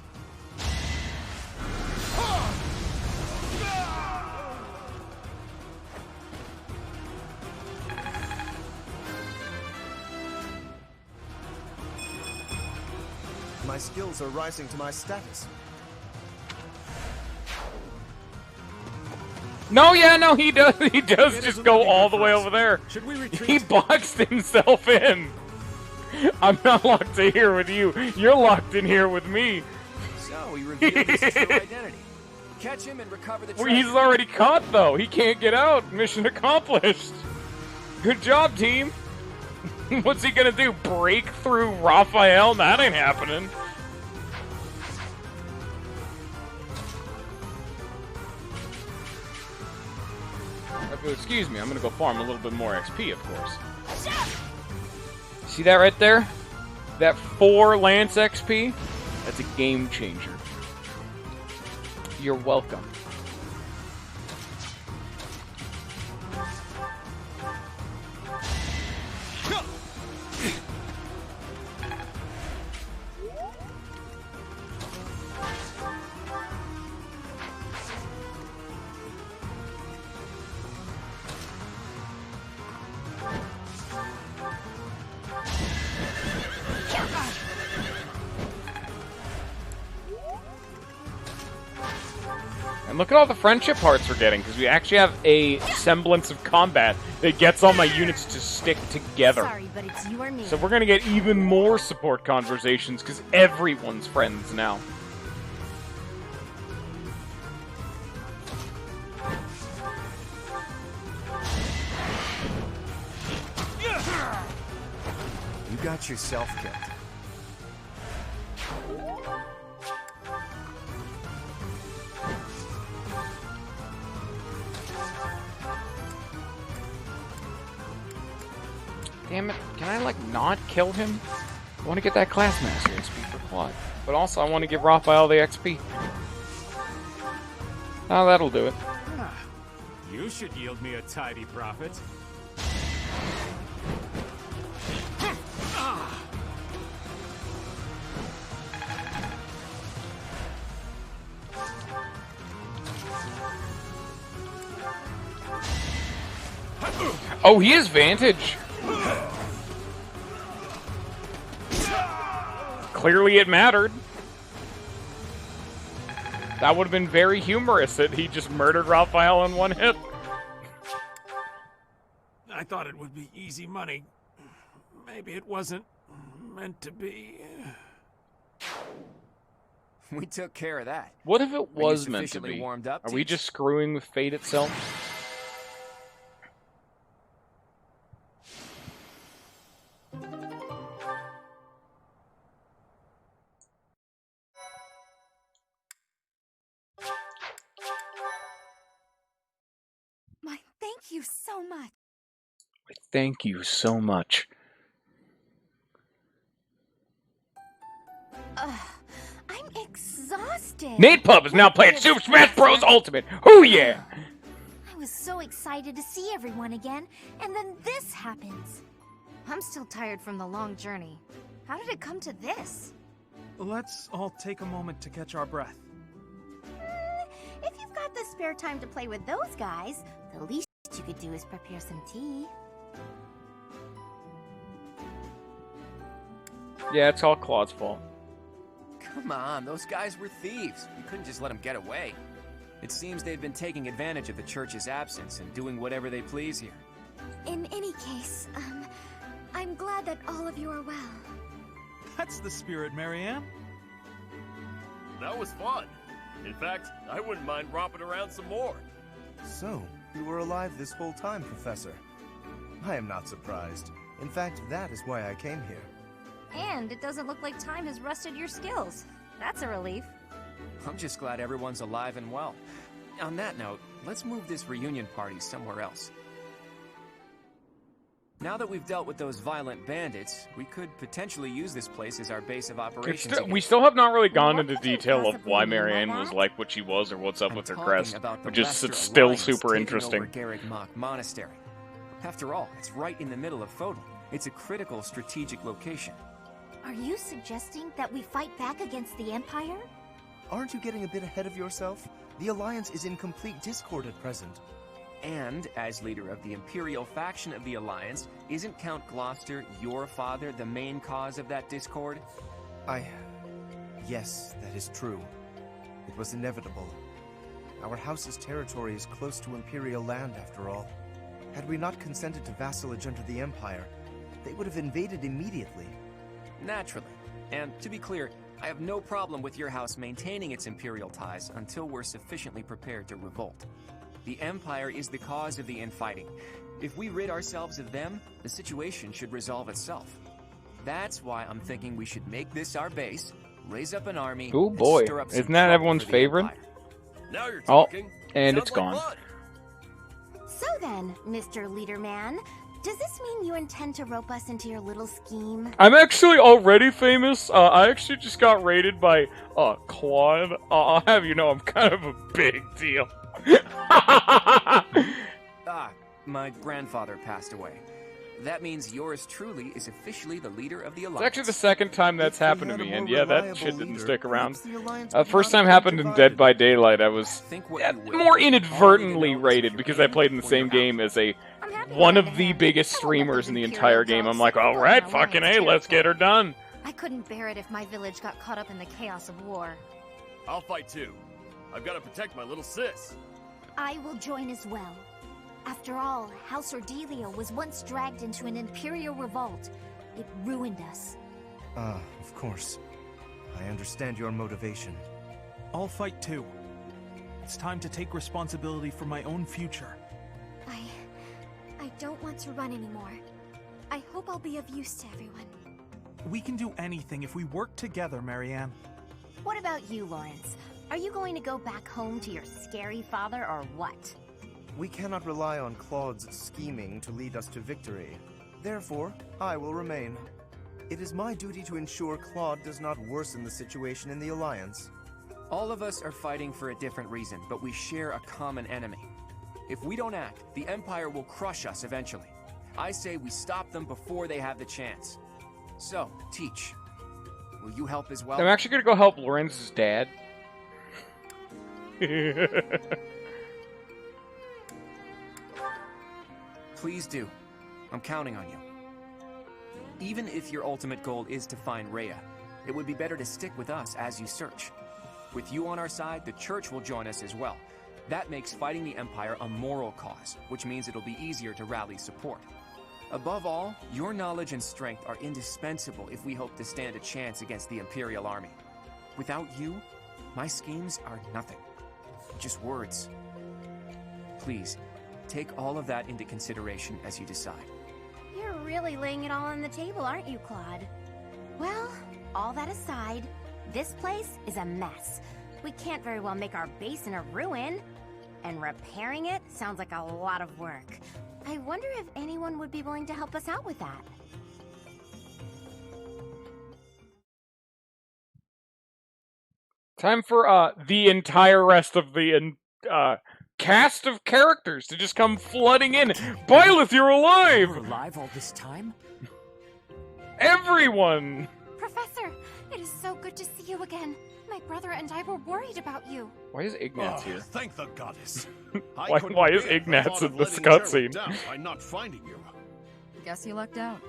My skills are rising to my status. No, yeah, no, he does. He does just go all the way over there. Should we retreat? He boxed himself in. I'm not locked in here with you. You're locked in here with me. So he revealed his true identity. Catch him and recover the treasure. Well, he's already caught, though. He can't get out. Mission accomplished. Good job, team. What's he gonna do? Break through Raphael? That ain't happening. Excuse me, I'm gonna go farm a little bit more XP, of course. See that right there? That 4 Lance XP? That's a game changer. You're welcome. And look at all the friendship hearts we're getting, because we actually have a semblance of combat that gets all my units to stick together. Sorry, but it's you or me. So we're going to get even more support conversations, because everyone's friends now. You got yourself killed. Damn it, can I, like, not kill him? I want to get that class master XP for Claude. But also, I want to give Raphael the XP. Oh, that'll do it. You should yield me a tidy profit. Oh, he has Vantage! Clearly it mattered. That would have been very humorous that he just murdered Raphael in one hit. I thought it would be easy money. Maybe it wasn't meant to be. We took care of that. What if it was Are you meant to sufficiently be? warmed up, Are we Teach? just screwing with fate itself? My thank you so much. Thank you so much. I'm exhausted. Nate Pub is now playing Super Smash Bros. Ultimate. Oh yeah! I was so excited to see everyone again, and then this happens. I'm still tired from the long journey. How did it come to this? Let's all take a moment to catch our breath. If you've got the spare time to play with those guys, the least you could do is prepare some tea. Yeah, it's all Claude's fault. Come on, those guys were thieves. You couldn't just let them get away. It seems they've been taking advantage of the church's absence and doing whatever they please here. In any case, I'm glad that all of you are well. That's the spirit, Marianne. That was fun. In fact, I wouldn't mind romping around some more. So, you were alive this whole time, Professor. I am not surprised. In fact, that is why I came here. And it doesn't look like time has rusted your skills. That's a relief. I'm just glad everyone's alive and well. On that note, let's move this reunion party somewhere else. Now that we've dealt with those violent bandits, we could potentially use this place as our base of operations. We still have not really gone into detail of why Marianne was like what she was or what's up with her crest, which is still super interesting. Monastery. After all, it's right in the middle of Fodal. It's a critical strategic location. Are you suggesting that we fight back against the Empire? Aren't you getting a bit ahead of yourself? The Alliance is in complete discord at present. And, as leader of the Imperial faction of the Alliance, isn't Count Gloucester, your father, the main cause of that discord? Yes, that is true. It was inevitable. Our house's territory is close to Imperial land, after all. Had we not consented to vassalage under the Empire, they would have invaded immediately. Naturally. And, to be clear, I have no problem with your house maintaining its Imperial ties until we're sufficiently prepared to revolt. The Empire is the cause of the infighting. If we rid ourselves of them, the situation should resolve itself. That's why I'm thinking we should make this our base, raise up an army, Oh boy, and stir up some isn't that trouble everyone's for the favorite? Empire. Now you're talking. And Sounds it's gone. Like fun. So then, Mr. Leaderman, does this mean you intend to rope us into your little scheme? I'm actually already famous. I actually just got raided by Claude. I'll have you know I'm kind of a big deal. My grandfather passed away. That means yours truly is officially the leader of the Alliance. It's actually the second time that's happened to me, and yeah, that shit didn't stick around. First time happened in Dead by Daylight. I was more inadvertently raided because I played in the same game as one of the biggest streamers in the entire game. I'm like, alright, fucking A, let's get her done. I couldn't bear it if my village got caught up in the chaos of war. I'll fight too. I've got to protect my little sis. I will join as well. After all, House Ordelia was once dragged into an Imperial revolt. It ruined us. Of course. I understand your motivation. I'll fight too. It's time to take responsibility for my own future. I don't want to run anymore. I hope I'll be of use to everyone. We can do anything if we work together, Marianne. What about you, Lawrence? Are you going to go back home to your scary father, or what? We cannot rely on Claude's scheming to lead us to victory. Therefore, I will remain. It is my duty to ensure Claude does not worsen the situation in the Alliance. All of us are fighting for a different reason, but we share a common enemy. If we don't act, the Empire will crush us eventually. I say we stop them before they have the chance. So, Teach, will you help as well? I'm actually gonna go help Lorenz's dad. Please do. I'm counting on you. Even if your ultimate goal is to find Rhea, it would be better to stick with us as you search. With you on our side, the Church will join us as well. That makes fighting the Empire a moral cause, which means it'll be easier to rally support. Above all, your knowledge and strength are indispensable if we hope to stand a chance against the Imperial army. Without you, My schemes are nothing. Just words. Please, take all of that into consideration as you decide. You're really laying it all on the table, aren't you, Claude? Well, all that aside, this place is a mess. We can't very well make our base in a ruin. And repairing it sounds like a lot of work. I wonder if anyone would be willing to help us out with that. Time for the entire rest of the cast of characters to just come flooding in. Byleth, you're alive! You're alive all this time? Everyone! Professor, it is so good to see you again. My brother and I were worried about you. Why is Ignatz here? Thank the goddess. Why is Ignatz in this cutscene? By not finding you. Guess you lucked out.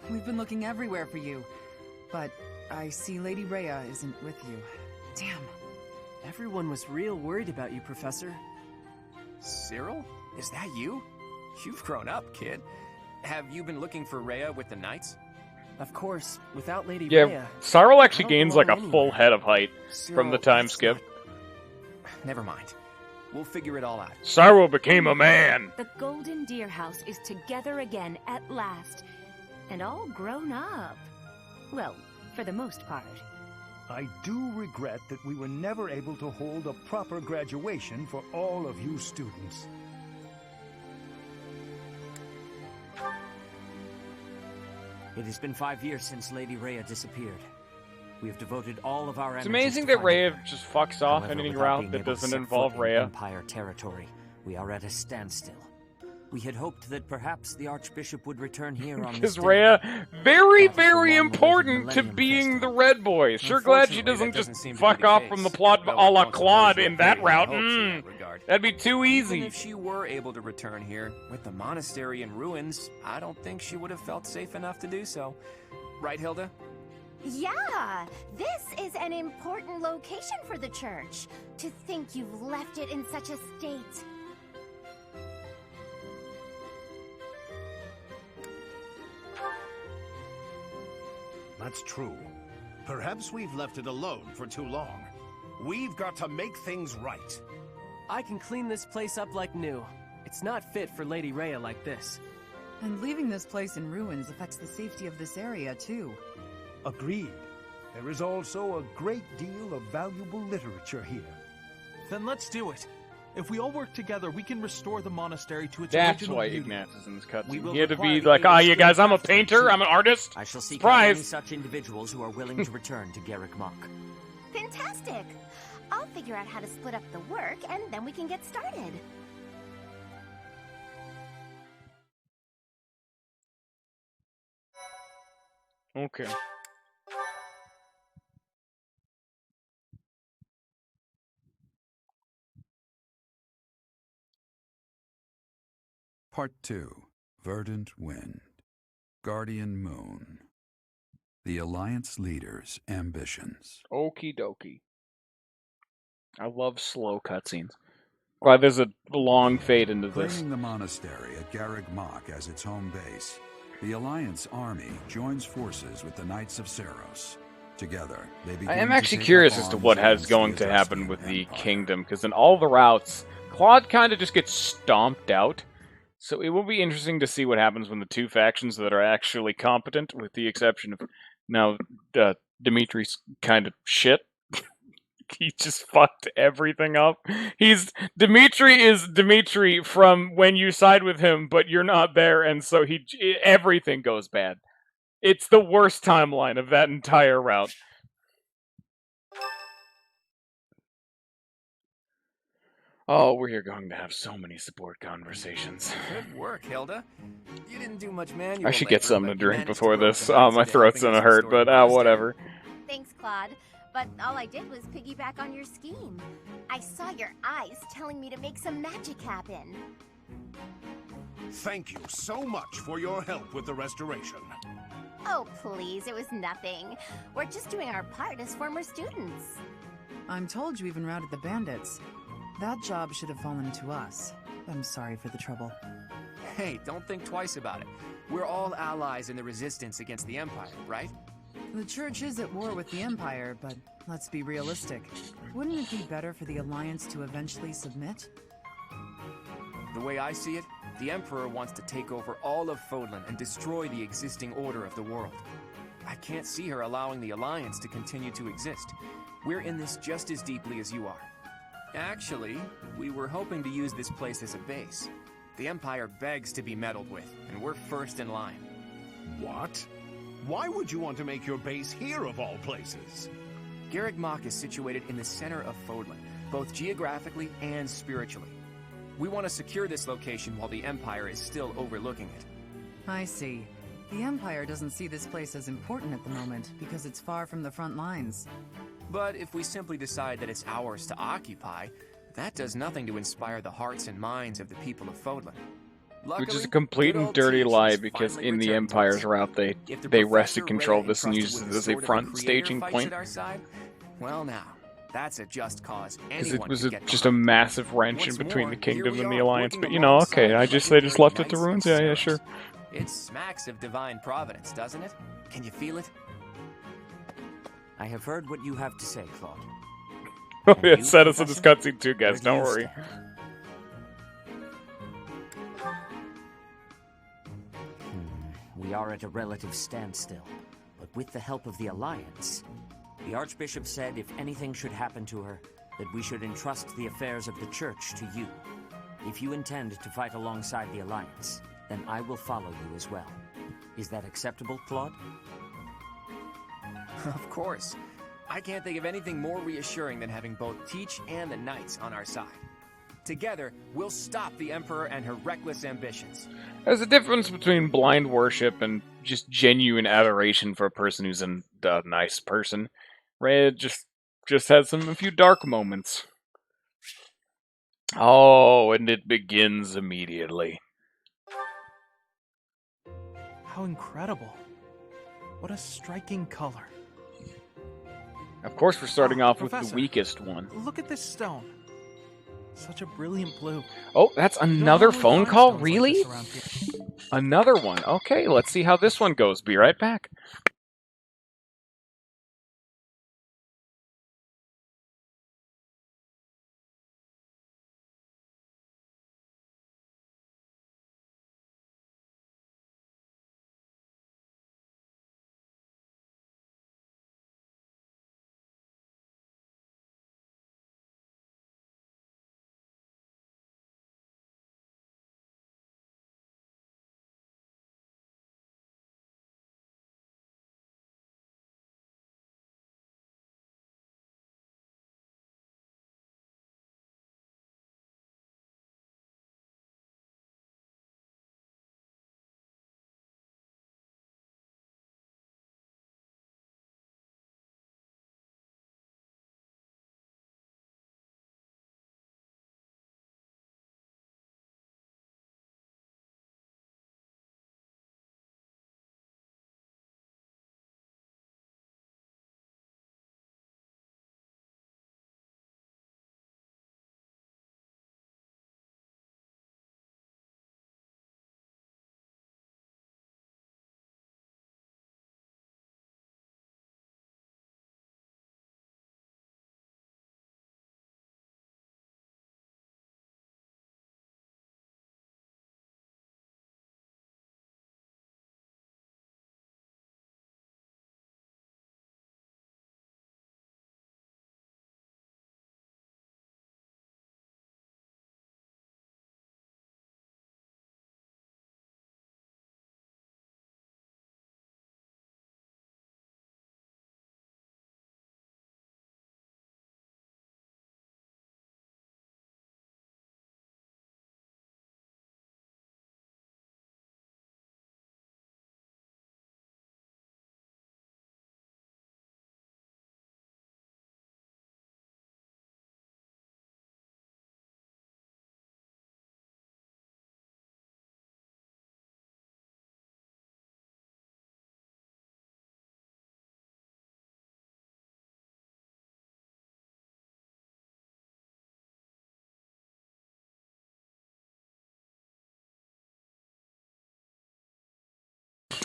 We've been looking everywhere for you, but I see Lady Rhea isn't with you. Damn. Everyone was real worried about you, Professor. Cyril? Is that you? You've grown up, kid. Have you been looking for Rhea with the Knights? Of course, without Lady Rhea... Cyril actually gains like a full head of height from the time skip. Never mind. We'll figure it all out. Cyril became a man! The Golden Deer House is together again at last. And all grown up. Well, for the most part. I do regret that we were never able to hold a proper graduation for all of you students. It has been 5 years since Lady Rhea disappeared. We have devoted all of our It's energies amazing to that finding Rhea her. just fucks off However, any without route being that able to doesn't set involve foot in Rhea. Empire territory, we are at a standstill. We had hoped that perhaps the Archbishop would return here on this Because day. Rhea, very important to being the Red Boy. Sure glad she doesn't just fuck off from the plot a la Claude in that route. That'd be too easy. Even if she were able to return here, with the monastery in ruins, I don't think she would have felt safe enough to do so. Right, Hilda? Yeah, this is an important location for the church. To think you've left it in such a state. That's true. Perhaps we've left it alone for too long. We've got to make things right. I can clean this place up like new. It's not fit for Lady Rhea like this. And leaving this place in ruins affects the safety of this area, too. Agreed. There is also a great deal of valuable literature here. Then let's do it. If we all work together, we can restore the monastery to its That's original why beauty. Ignatz is in this cutscene. will He had to require be the like, aid of you guys, I'm a skilled painter, craftsmen. I'm an artist. I shall seek out Surprise! any such individuals who are willing to return to Garrick Mach. Fantastic! I'll figure out how to split up the work, and then we can get started. Okay. Part 2. Verdant Wind. Guardian Moon. The Alliance Leader's Ambitions. Okie dokie. I love slow cutscenes. Glad there's a long fade into this. Claiming the monastery at Garrick Mach as its home base, the Alliance army joins forces with the Knights of Seros. Together, they begin I am to actually take curious up as to arms what has against going the to happen Etruscan with the Empire. kingdom, because in all the routes, Claude kind of just gets stomped out. So it will be interesting to see what happens when the two factions that are actually competent, with the exception of now Dimitri's kind of shit. He just fucked everything up. Dimitri is Dimitri from when you side with him, but you're not there, and so everything goes bad. It's the worst timeline of that entire route. Oh, we're going to have so many support conversations. Good work, Hilda. You didn't do much manual I should get labor, something to but you drink managed before to work this. the Oh, Knights my into throat's helping gonna us hurt, restore but the monastery. whatever. Thanks, Claude. But all I did was piggyback on your scheme. I saw your eyes telling me to make some magic happen. Thank you so much for your help with the restoration. Oh, please, it was nothing. We're just doing our part as former students. I'm told you even routed the bandits. That job should have fallen to us. I'm sorry for the trouble. Hey, don't think twice about it. We're all allies in the resistance against the Empire, right? The Church is at war with the Empire, but let's be realistic. Wouldn't it be better for the Alliance to eventually submit? The way I see it, the Emperor wants to take over all of Fodlan and destroy the existing order of the world. I can't see her allowing the Alliance to continue to exist. We're in this just as deeply as you are. Actually, we were hoping to use this place as a base. The Empire begs to be meddled with, and we're first in line. What? Why would you want to make your base here of all places? Garreg Mach is situated in the center of Fodlan, both geographically and spiritually. We want to secure this location while the Empire is still overlooking it. I see. The Empire doesn't see this place as important at the moment because it's far from the front lines. But if we simply decide that it's ours to occupy, that does nothing to inspire the hearts and minds of the people of Fodlan. Which is a complete and dirty lie, because in the Empire's route they wrested control of this and used it as a front staging point. Well now, that's a just cause. Because it was just a massive wrench in between the Kingdom and the Alliance, but you know, okay, they just left it to ruins? Yeah, sure. It smacks of divine providence, doesn't it? Can you feel it? I have heard what you have to say, Claude. Oh, yeah, set us in this cutscene too, guys, don't worry. We are at a relative standstill, but with the help of the Alliance, the Archbishop said if anything should happen to her, that we should entrust the affairs of the Church to you. If you intend to fight alongside the Alliance, then I will follow you as well. Is that acceptable, Claude? Of course. I can't think of anything more reassuring than having both Teach and the Knights on our side. Together, we'll stop the Emperor and her reckless ambitions. There's a difference between blind worship and just genuine adoration for a person who's a nice person. Red just had a few dark moments. Oh, and it begins immediately. How incredible. What a striking color. Of course we're starting off with Professor, the weakest one. Look at this stone. Such a brilliant blue. Oh, that's another phone call? Really? Another one. Okay, let's see how this one goes. Be right back.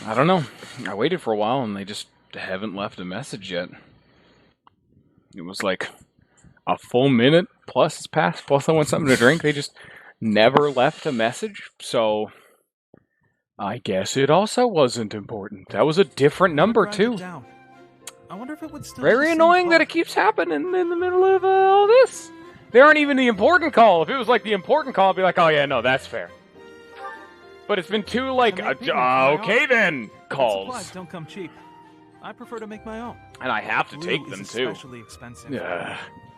I don't know. I waited for a while and they just haven't left a message yet. It was like a full minute plus has passed, plus I want something to drink. They just never left a message, so I guess it also wasn't important. That was a different number, too. I wonder if it would still Very annoying that it keeps happening in the middle of all this. They aren't even the important call. If it was like the important call, I'd be like, oh yeah, no, that's fair. But it's been two, like, okay then, calls. Supplies don't come cheap. I prefer to make my own. And I have to take them, too. Especially expensive.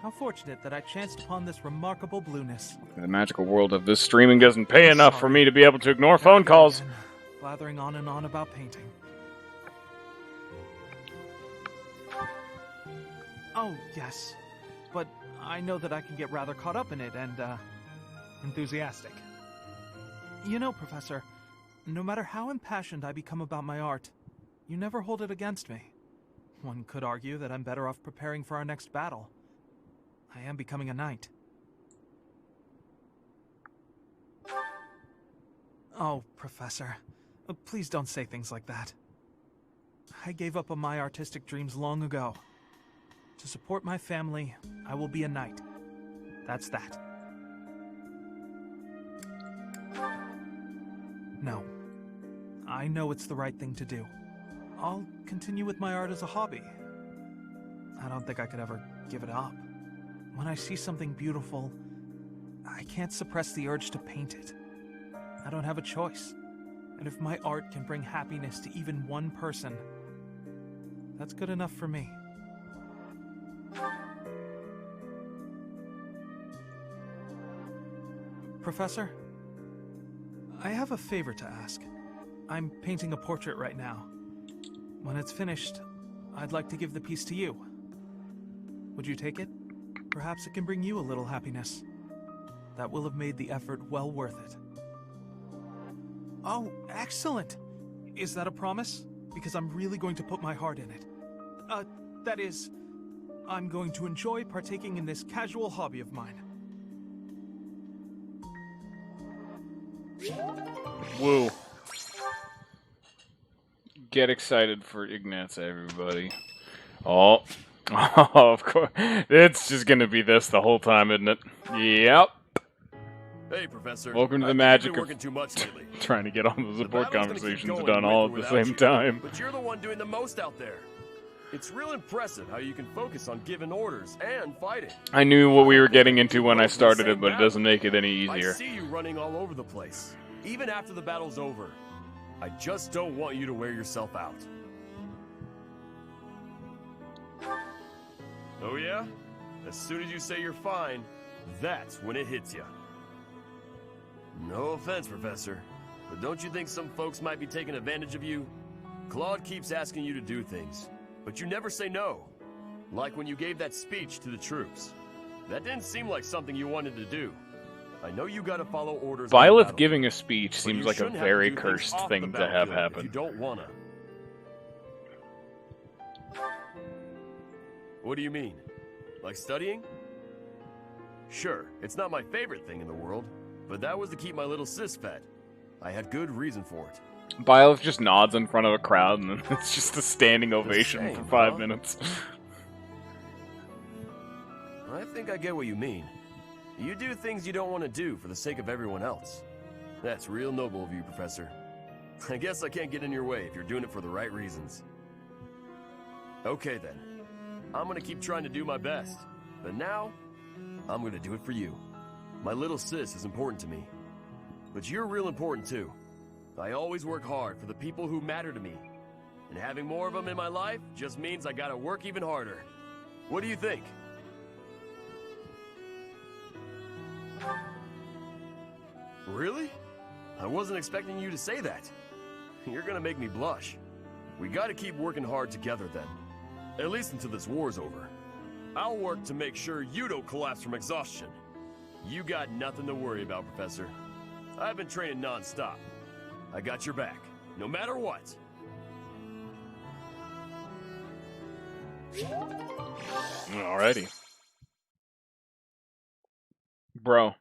How fortunate that I chanced upon this remarkable blueness. In the magical world of this streaming doesn't pay enough for me to be able to ignore phone calls. Blathering on and on about painting. Oh, yes. But I know that I can get rather caught up in it and, enthusiastic. You know, Professor, no matter how impassioned I become about my art, you never hold it against me. One could argue that I'm better off preparing for our next battle. I am becoming a knight. Oh, Professor, please don't say things like that. I gave up on my artistic dreams long ago. To support my family, I will be a knight. That's that. No. I know it's the right thing to do. I'll continue with my art as a hobby. I don't think I could ever give it up. When I see something beautiful, I can't suppress the urge to paint it. I don't have a choice. And if my art can bring happiness to even one person, that's good enough for me. Professor, I have a favor to ask. I'm painting a portrait right now. When it's finished, I'd like to give the piece to you. Would you take it? Perhaps it can bring you a little happiness. That will have made the effort well worth it. Oh, excellent! Is that a promise? Because I'm really going to put my heart in it. That is, I'm going to enjoy partaking in this casual hobby of mine. Woo. Get excited for Ignatz, everybody. Oh, of course. It's just gonna be this the whole time, isn't it? Yep. Hey, Professor. Welcome to the magic of too much lately. trying to get all the support conversations done all at the same time. But you're the one doing the most out there. It's real impressive how you can focus on giving orders and fighting. I knew what we were getting into when I started it, but it doesn't make it any easier. I see you running all over the place, even after the battle's over. I just don't want you to wear yourself out. Oh yeah? As soon as you say you're fine, that's when it hits you. No offense, Professor, but don't you think some folks might be taking advantage of you? Claude keeps asking you to do things, but you never say no. Like when you gave that speech to the troops. That didn't seem like something you wanted to do. I know you gotta follow orders. Byleth giving a speech seems like a very cursed thing to have happen. If you don't wanna. What do you mean? Like studying? Sure, it's not my favorite thing in the world, but that was to keep my little sis fed. I had good reason for it. Byleth just nods in front of a crowd, and then it's just a standing ovation for 5 minutes. I think I get what you mean. You do things you don't want to do for the sake of everyone else. That's real noble of you, Professor. I guess I can't get in your way if you're doing it for the right reasons. Okay then. I'm gonna keep trying to do my best. But now, I'm gonna do it for you. My little sis is important to me. But you're real important too. I always work hard for the people who matter to me. And having more of them in my life just means I gotta work even harder. What do you think? Really? I wasn't expecting you to say that. You're gonna make me blush. We gotta keep working hard together then. At least until this war's over. I'll work to make sure you don't collapse from exhaustion. You got nothing to worry about, Professor. I've been training non-stop. I got your back, no matter what. Alrighty. Bro.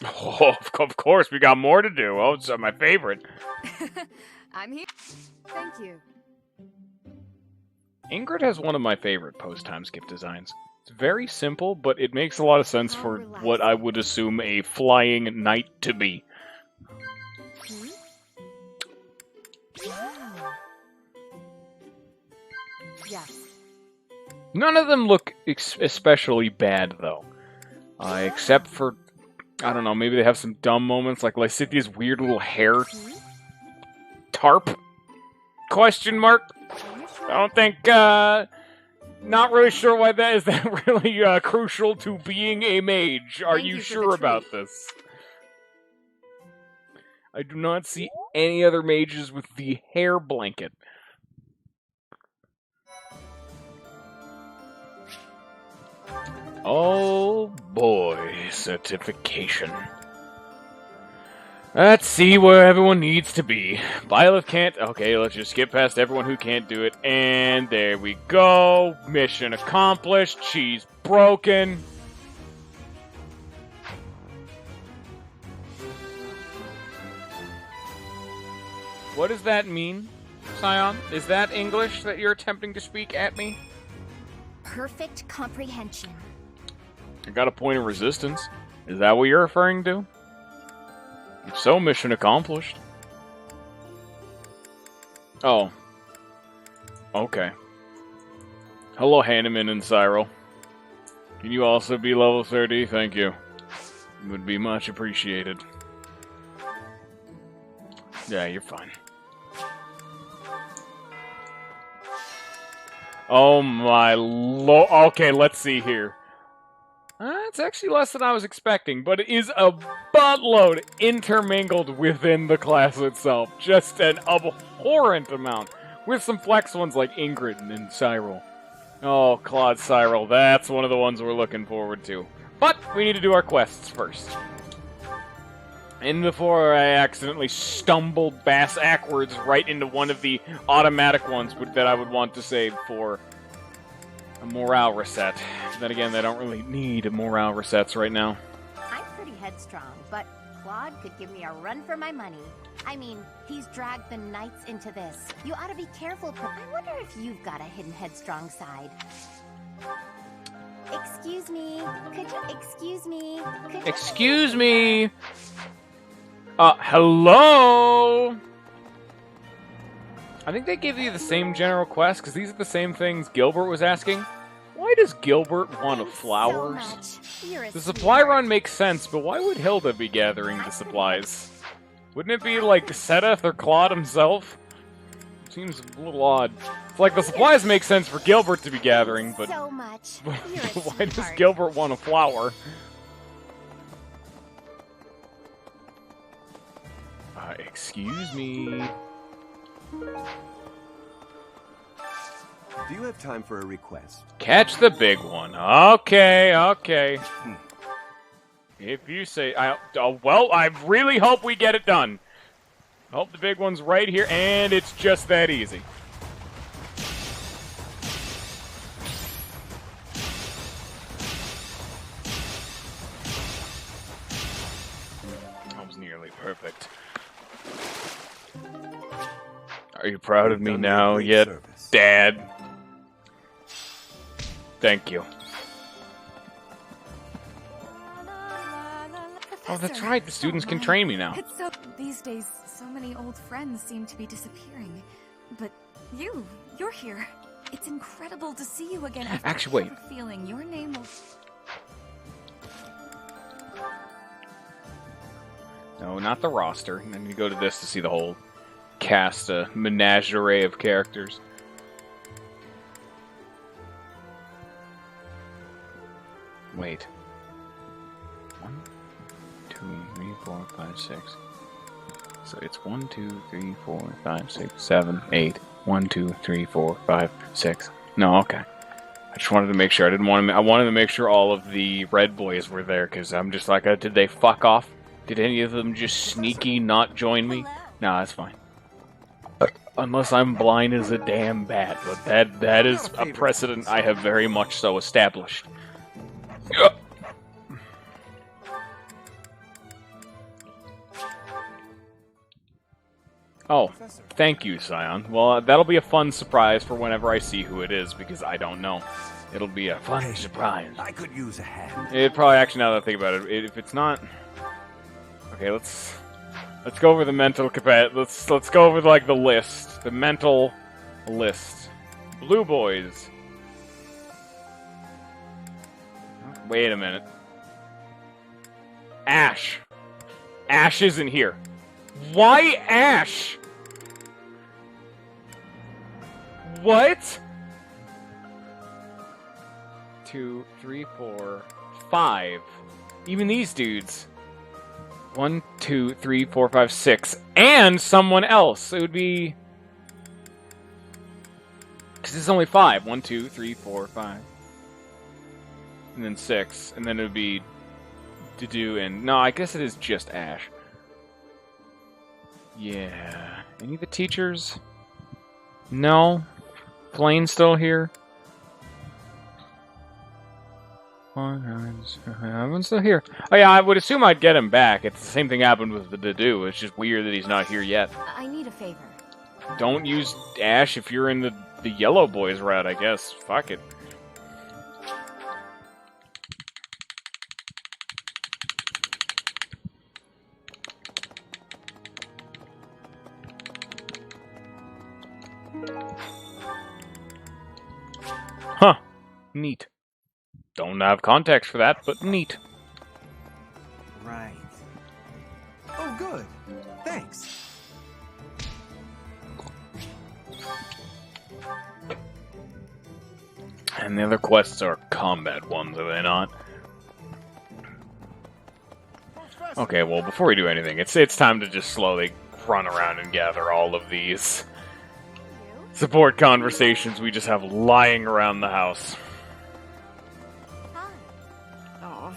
Oh, of course, we got more to do. Oh, it's my favorite. I'm here. Thank you. Ingrid has one of my favorite post-time skip designs. It's very simple, but it makes a lot of sense for what I would assume a flying knight to be. Wow. Yes. None of them look especially bad, though. Except for, I don't know, maybe they have some dumb moments, like Lysithia's weird little hair tarp? Question mark? I don't think, not really sure why that is that really crucial to being a mage. Are you sure about this? I do not see any other mages with the hair blanket. Oh boy, certification. Let's see where everyone needs to be. Byleth can't... Okay, let's just skip past everyone who can't do it. And there we go. Mission accomplished. She's broken. What does that mean, Scion? Is that English that you're attempting to speak at me? Perfect comprehension. I got a point of resistance. Is that what you're referring to? If so, mission accomplished. Oh. Okay. Hello, Hanneman and Cyril. Can you also be level 30? Thank you. It would be much appreciated. Yeah, you're fine. Oh my lord. Okay, let's see here. It's actually less than I was expecting, but it is a buttload intermingled within the class itself. Just an abhorrent amount. With some flex ones like Ingrid and Cyril. Oh, Claude Cyril, that's one of the ones we're looking forward to. But we need to do our quests first. And before I accidentally stumbled backwards right into one of the automatic ones that I would want to save for a morale reset. Then again, they don't really need morale resets right now. I'm pretty headstrong, but Claude could give me a run for my money. I mean, he's dragged the knights into this. You ought to be careful, but I wonder if you've got a hidden headstrong side. Excuse me. Could you excuse me? Excuse me. Hello? I think they give you the same general quest, because these are the same things Gilbert was asking. Why does Gilbert want flowers? The supply run makes sense, but why would Hilda be gathering the supplies? Wouldn't it be like Seth or Claude himself? Seems a little odd. It's like the supplies make sense for Gilbert to be gathering, but why does Gilbert want a flower? Excuse me. Do you have time for a request? Catch the big one. Okay, okay. If you say... well, I really hope we get it done. I hope the big one's right here, and it's just that easy. That was nearly perfect. Are you proud of me now yet, Dad? Thank you. Oh, that's right. The students can train me now. It's so these days, so many old friends seem to be disappearing. But you're here. It's incredible to see you again. Actually, wait. Feeling your name will... No, not the roster. I'm going to go to this to see the whole cast, a menagerie of characters. Wait. 1, 2, 3, 4, 5, 6. So it's 1, 2, 3, 4, 5, 6, 7, 8. 1, 2, 3, 4, 5, 6. No, okay. I just wanted to make sure. I wanted to make sure all of the red boys were there, because I'm just like, did they fuck off? Did any of them just sneaky not join me? No, that's fine. Unless I'm blind as a damn bat, but that is a precedent I have very much so established. Oh, thank you, Scion. Well, that'll be a fun surprise for whenever I see who it is, because I don't know. It'll be a fun surprise. I could use a hand. It probably, actually, now that I think about it, if it's not... Okay, let's go over the mental capacity. Let's go over, like, the list. The mental list. Blue boys. Wait a minute. Ash. Ash isn't here. Why Ash? What? 2, 3, 4, 5. Even these dudes. 1, 2, 3, 4, 5, 6. And someone else. It would be... Because it's only 5. 1, 2, 3, 4, 5. And then 6. And then it would be... Dedue and... No, I guess it is just Ash. Yeah. Any of the teachers? No. Flane's still here. Everyone's still here. Oh yeah, I would assume I'd get him back. It's the same thing happened with the Dedue. It's just weird that he's not here yet. I need a favor. Don't use Ash if you're in the Yellow Boys route, I guess. Fuck it. Huh. Neat. Don't have context for that, but neat. Right. Oh, good. Thanks. And the other quests are combat ones, are they not? Okay, well, before we do anything, it's time to just slowly run around and gather all of these support conversations we just have lying around the house. Oh.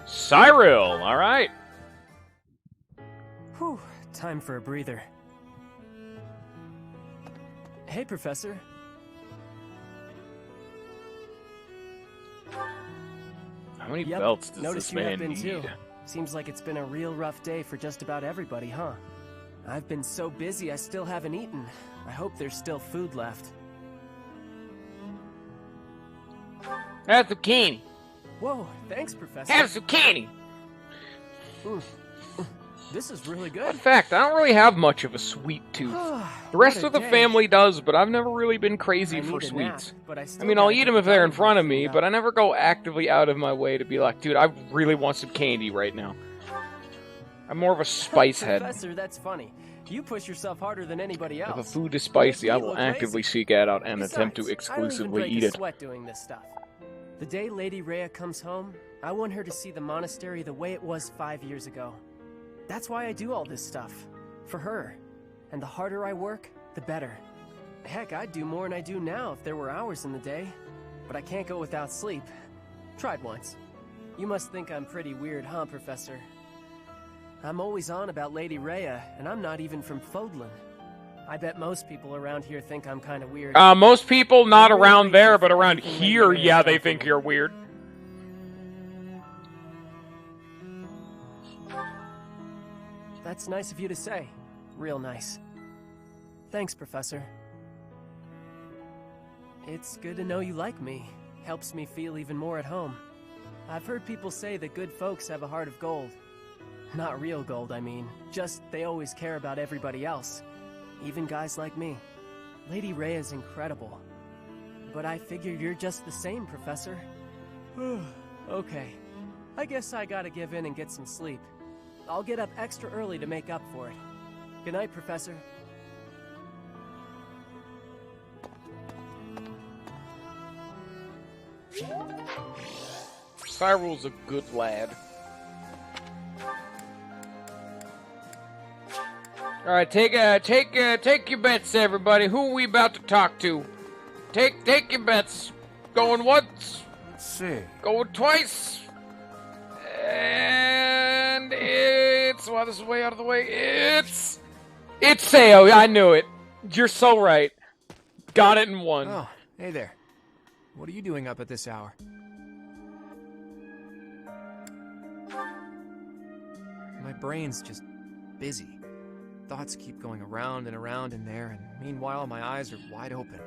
Cyril, alright. Whew, time for a breather. Hey, Professor. How many belts does Notice this you have man been need? too. Seems like it's been a real rough day for just about everybody, huh? I've been so busy I still haven't eaten. I hope there's still food left. Have zucchini. Whoa, thanks, Professor. Have zucchini. This is really good. In fact, I don't really have much of a sweet tooth. The rest of the family does, but I've never really been crazy for sweets. I mean, I'll eat them if they're in front of me, but I never go actively out of my way to be like, dude, I really want some candy right now. I'm more of a spice head. Professor, that's funny. You push yourself harder than anybody else. If a food is spicy, I will actively seek it out and attempt to exclusively eat it. Sweat doing this stuff. The day Lady Rhea comes home, I want her to see the monastery the way it was 5 years ago. That's why I do all this stuff. For her. And the harder I work, the better. Heck, I'd do more than I do now if there were hours in the day. But I can't go without sleep. Tried once. You must think I'm pretty weird, huh, Professor? I'm always on about Lady Rhea, and I'm not even from Fodlan. I bet most people around here think I'm kind of weird. Most people not around there, but around here, yeah, they think you're weird. That's nice of you to say. Real nice. Thanks, Professor. It's good to know you like me. Helps me feel even more at home. I've heard people say that good folks have a heart of gold. Not real gold, I mean. Just they always care about everybody else. Even guys like me. Lady Rhea's incredible. But I figure you're just the same, Professor. Okay. I guess I gotta give in and get some sleep. I'll get up extra early to make up for it. Good night, Professor. Cyril's a good lad. All right, take your bets, everybody. Who are we about to talk to? Take your bets. Going once. Let's see. Going twice. And it's... Wow, this is way out of the way. It's Sayo. I knew it. You're so right. Got it in one. Oh, hey there. What are you doing up at this hour? My brain's just busy. thoughts keep going around and around in there, and meanwhile my eyes are wide open.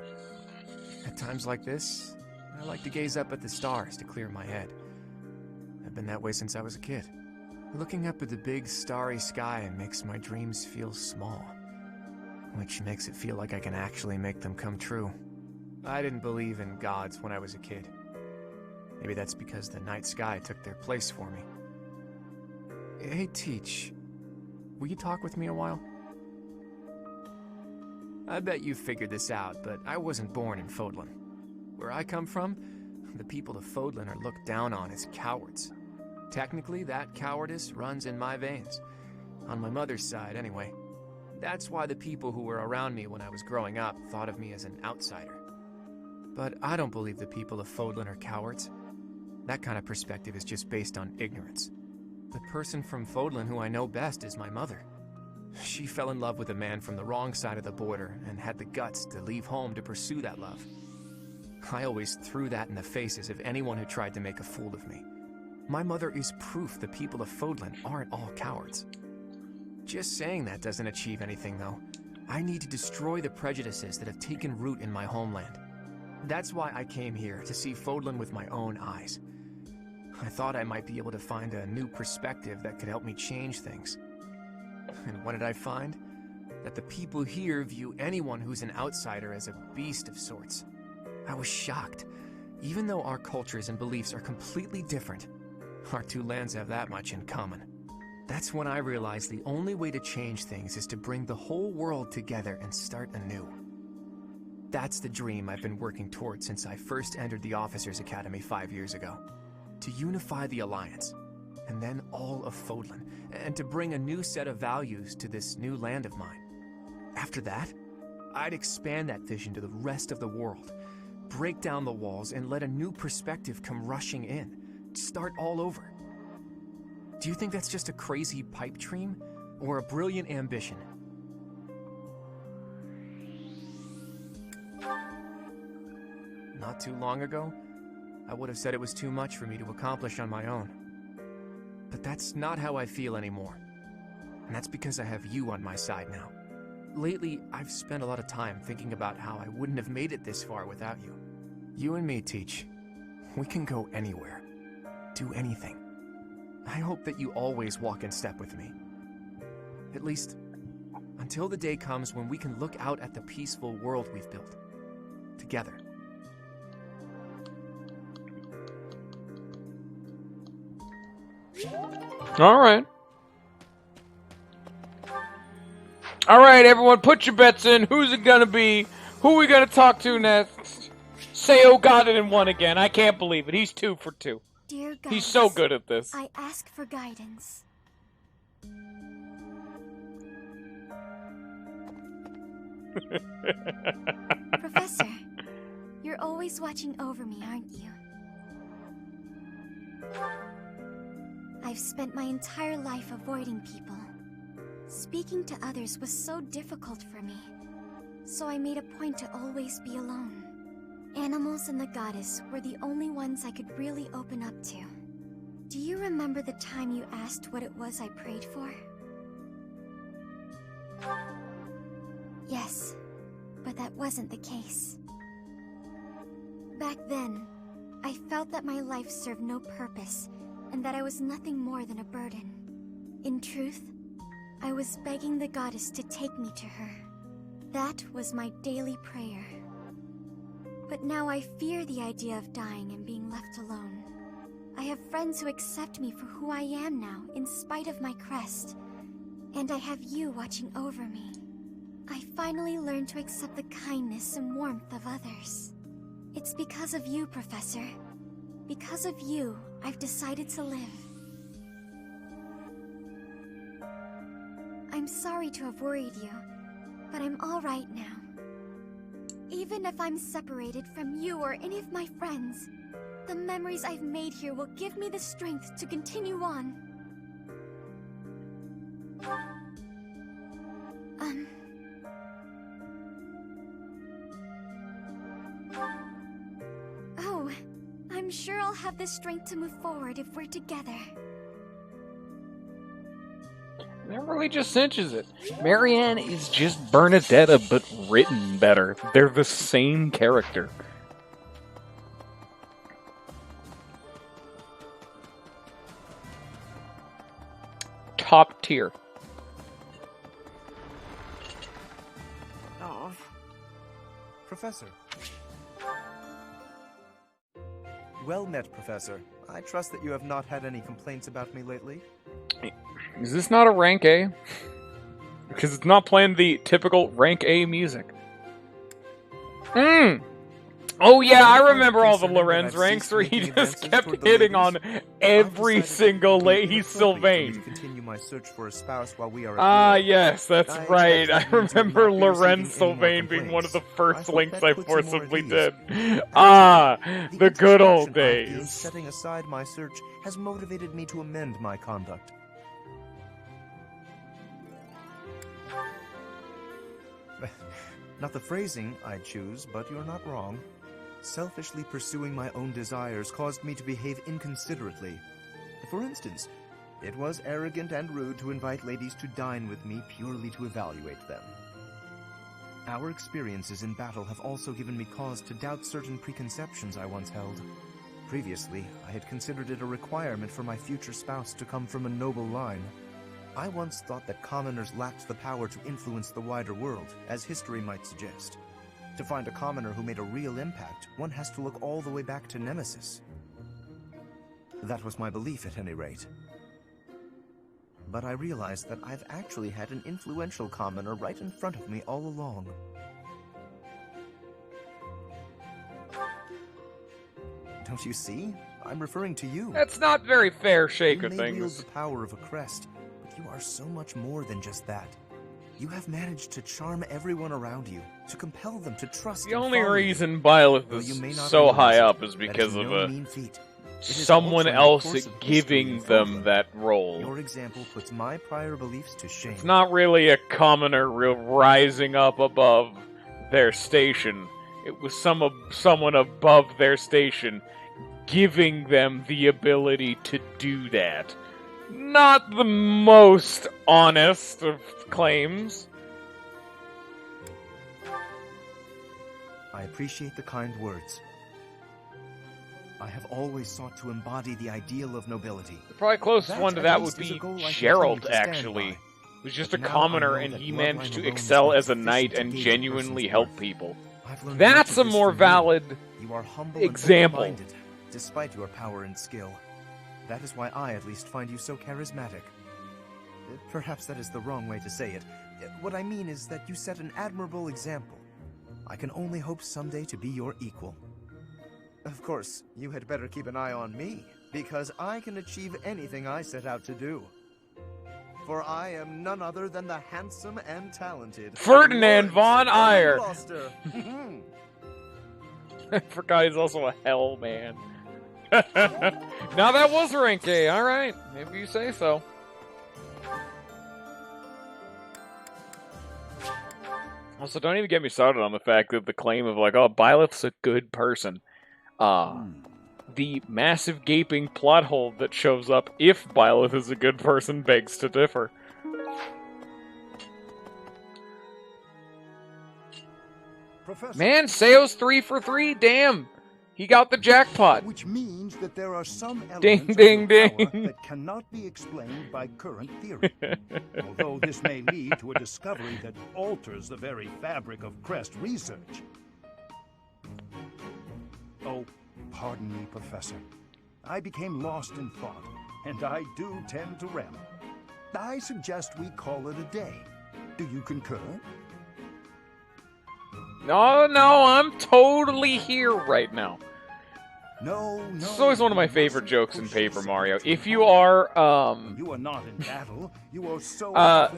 At times like this, I like to gaze up at the stars to clear my head. I've been that way since I was a kid. Looking up at the big starry sky makes my dreams feel small, which makes it feel like I can actually make them come true. I didn't believe in gods when I was a kid. Maybe that's because the night sky took their place for me. Hey, Teach, will you talk with me a while? I bet you figured this out, but I wasn't born in Fodlan. Where I come from, the people of Fodlan are looked down on as cowards. Technically, that cowardice runs in my veins. On my mother's side, anyway. That's why the people who were around me when I was growing up thought of me as an outsider. But I don't believe the people of Fodlan are cowards. That kind of perspective is just based on ignorance. The person from Fodlan who I know best is my mother. She fell in love with a man from the wrong side of the border and had the guts to leave home to pursue that love. I always threw that in the faces of anyone who tried to make a fool of me. My mother is proof the people of Fodlan aren't all cowards. Just saying that doesn't achieve anything, though. I need to destroy the prejudices that have taken root in my homeland. That's why I came here, to see Fodlan with my own eyes. I thought I might be able to find a new perspective that could help me change things. And what did I find? That the people here view anyone who's an outsider as a beast of sorts. I was shocked. Even though our cultures and beliefs are completely different, our two lands have that much in common. That's when I realized the only way to change things is to bring the whole world together and start anew. That's the dream I've been working towards since I first entered the Officers Academy 5 years ago. To unify the Alliance, and then all of Fodlan, and to bring a new set of values to this new land of mine. After that, I'd expand that vision to the rest of the world, break down the walls, and let a new perspective come rushing in. Start all over. Do you think that's just a crazy pipe dream, or a brilliant ambition? Not too long ago, I would have said it was too much for me to accomplish on my own. But that's not how I feel anymore. And that's because I have you on my side now. Lately, I've spent a lot of time thinking about how I wouldn't have made it this far without you. You and me, Teach. We can go anywhere. Do anything. I hope that you always walk in step with me. At least, until the day comes when we can look out at the peaceful world we've built. Together. All right. All right, everyone, put your bets in. Who's it gonna be? Who are we gonna talk to next? Sayo got it in one again. I can't believe it. He's 2 for 2. Dear goddess, he's so good at this. I ask for guidance. Professor, you're always watching over me, aren't you? I've spent my entire life avoiding people. Speaking to others was so difficult for me, so I made a point to always be alone. Animals and the goddess were the only ones I could really open up to. Do you remember the time you asked what it was I prayed for? Yes, but that wasn't the case. Back then, I felt that my life served no purpose, and that I was nothing more than a burden. In truth, I was begging the goddess to take me to her. That was my daily prayer. But now I fear the idea of dying and being left alone. I have friends who accept me for who I am now, in spite of my crest. And I have you watching over me. I finally learned to accept the kindness and warmth of others. It's because of you, Professor. Because of you, I've decided to live. I'm sorry to have worried you, but I'm all right now. Even if I'm separated from you or any of my friends, the memories I've made here will give me the strength to continue on. Oh, I'm sure I'll have the strength to move forward if we're together. That really just cinches it. Marianne is just Bernadetta, but written better. They're the same character. Top tier. Oh. Professor. Well met, Professor. I trust that you have not had any complaints about me lately. Is this not a rank A? Because it's not playing the typical rank A music. Oh yeah, I remember all the Lorenz ranks where he just kept hitting on every single lady Sylvain. Ah, yes, that's right. I remember Lorenz Sylvain being one of the first links I forcibly did. Ah, the good old days. Setting aside my search has motivated me to amend my conduct. Not the phrasing I'd choose, but you're not wrong. Selfishly pursuing my own desires caused me to behave inconsiderately. For instance, it was arrogant and rude to invite ladies to dine with me purely to evaluate them. Our experiences in battle have also given me cause to doubt certain preconceptions I once held. Previously, I had considered it a requirement for my future spouse to come from a noble line. I once thought that commoners lacked the power to influence the wider world, as history might suggest. To find a commoner who made a real impact, one has to look all the way back to Nemesis. That was my belief, at any rate. But I realized that I've actually had an influential commoner right in front of me all along. Don't you see? I'm referring to you. That's not very fair, Shaker things. You may wield the power of a crest, but you are so much more than just that. You have managed to charm everyone around you, to compel them to trust. The only reason Byleth is so high up is because of someone else giving them that role. Your example puts my prior beliefs to shame. It's not really a commoner rising up above their station. It was someone above their station giving them the ability to do that. Not the most honest of claims. I appreciate the kind words. I have always sought to embody the ideal of nobility. The probably closest one to that would be Gerald, actually. He was just a commoner, and he managed to excel as a knight and genuinely help people. That's a more valid example. Despite your power and skill. That is why I, at least, find you so charismatic. Perhaps that is the wrong way to say it. What I mean is that you set an admirable example. I can only hope someday to be your equal. Of course, you had better keep an eye on me, because I can achieve anything I set out to do. For I am none other than the handsome and talented Ferdinand von Eyre. I forgot he's also a hell man. Now that was rank A, alright. Maybe you say so. Also, don't even get me started on the fact that the claim of like, oh, Byleth's a good person. The massive gaping plot hole that shows up if Byleth is a good person begs to differ. Professor. Man, Seo's 3 for 3, damn! He got the jackpot. Which means that there are some elements ding, of ding, the ding. power that cannot be explained by current theory. Although this may lead to a discovery that alters the very fabric of Crest research. Oh, pardon me, Professor. I became lost in thought, and I do tend to ramble. I suggest we call it a day. Do you concur? No, I'm totally here right now. No. This is always one of my favorite jokes in Paper Mario. If you are, You are not in battle. You are so I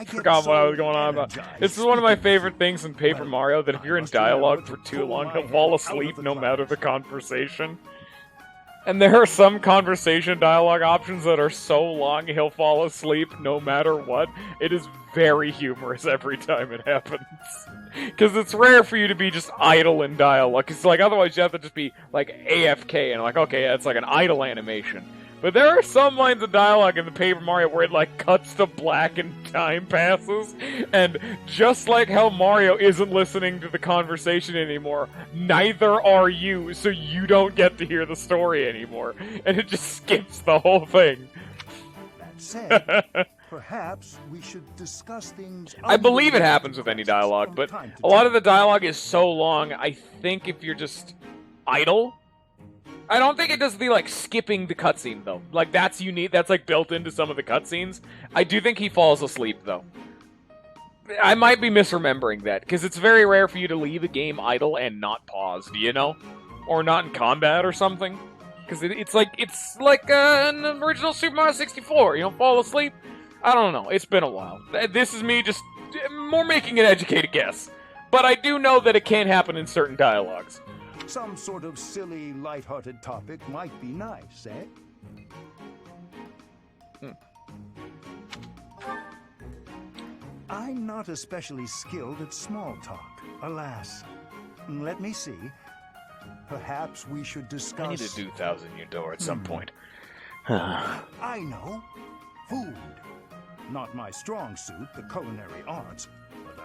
forgot what I was going on about. This is one of my favorite things in Paper Mario, that if you're in dialogue for too long, he'll fall asleep no matter the conversation. And there are some conversation dialogue options that are so long he'll fall asleep no matter what. It is very humorous every time it happens. Because it's rare for you to be just idle in dialogue. Because like, otherwise you have to just be like AFK and like, okay, it's like an idle animation. But there are some lines of dialogue in the Paper Mario where it, like, cuts to black and time passes, and just like how Mario isn't listening to the conversation anymore, neither are you, so you don't get to hear the story anymore. And it just skips the whole thing. That said, perhaps we should discuss things... I believe it happens with any dialogue, but a lot of the dialogue is so long, I think if you're just idle... I don't think it does the, like, skipping the cutscene, though. Like, that's unique. That's, like, built into some of the cutscenes. I do think he falls asleep, though. I might be misremembering that, because it's very rare for you to leave a game idle and not paused, you know? Or not in combat or something. Because it's like an original Super Mario 64. You don't fall asleep? I don't know. It's been a while. This is me just more making an educated guess. But I do know that it can happen in certain dialogues. Some sort of silly, light-hearted topic might be nice, eh? I'm not especially skilled at small talk, alas. Let me see. Perhaps we should discuss... I need to do Thousand Year Door at some point. I know. Food. Not my strong suit, the culinary arts.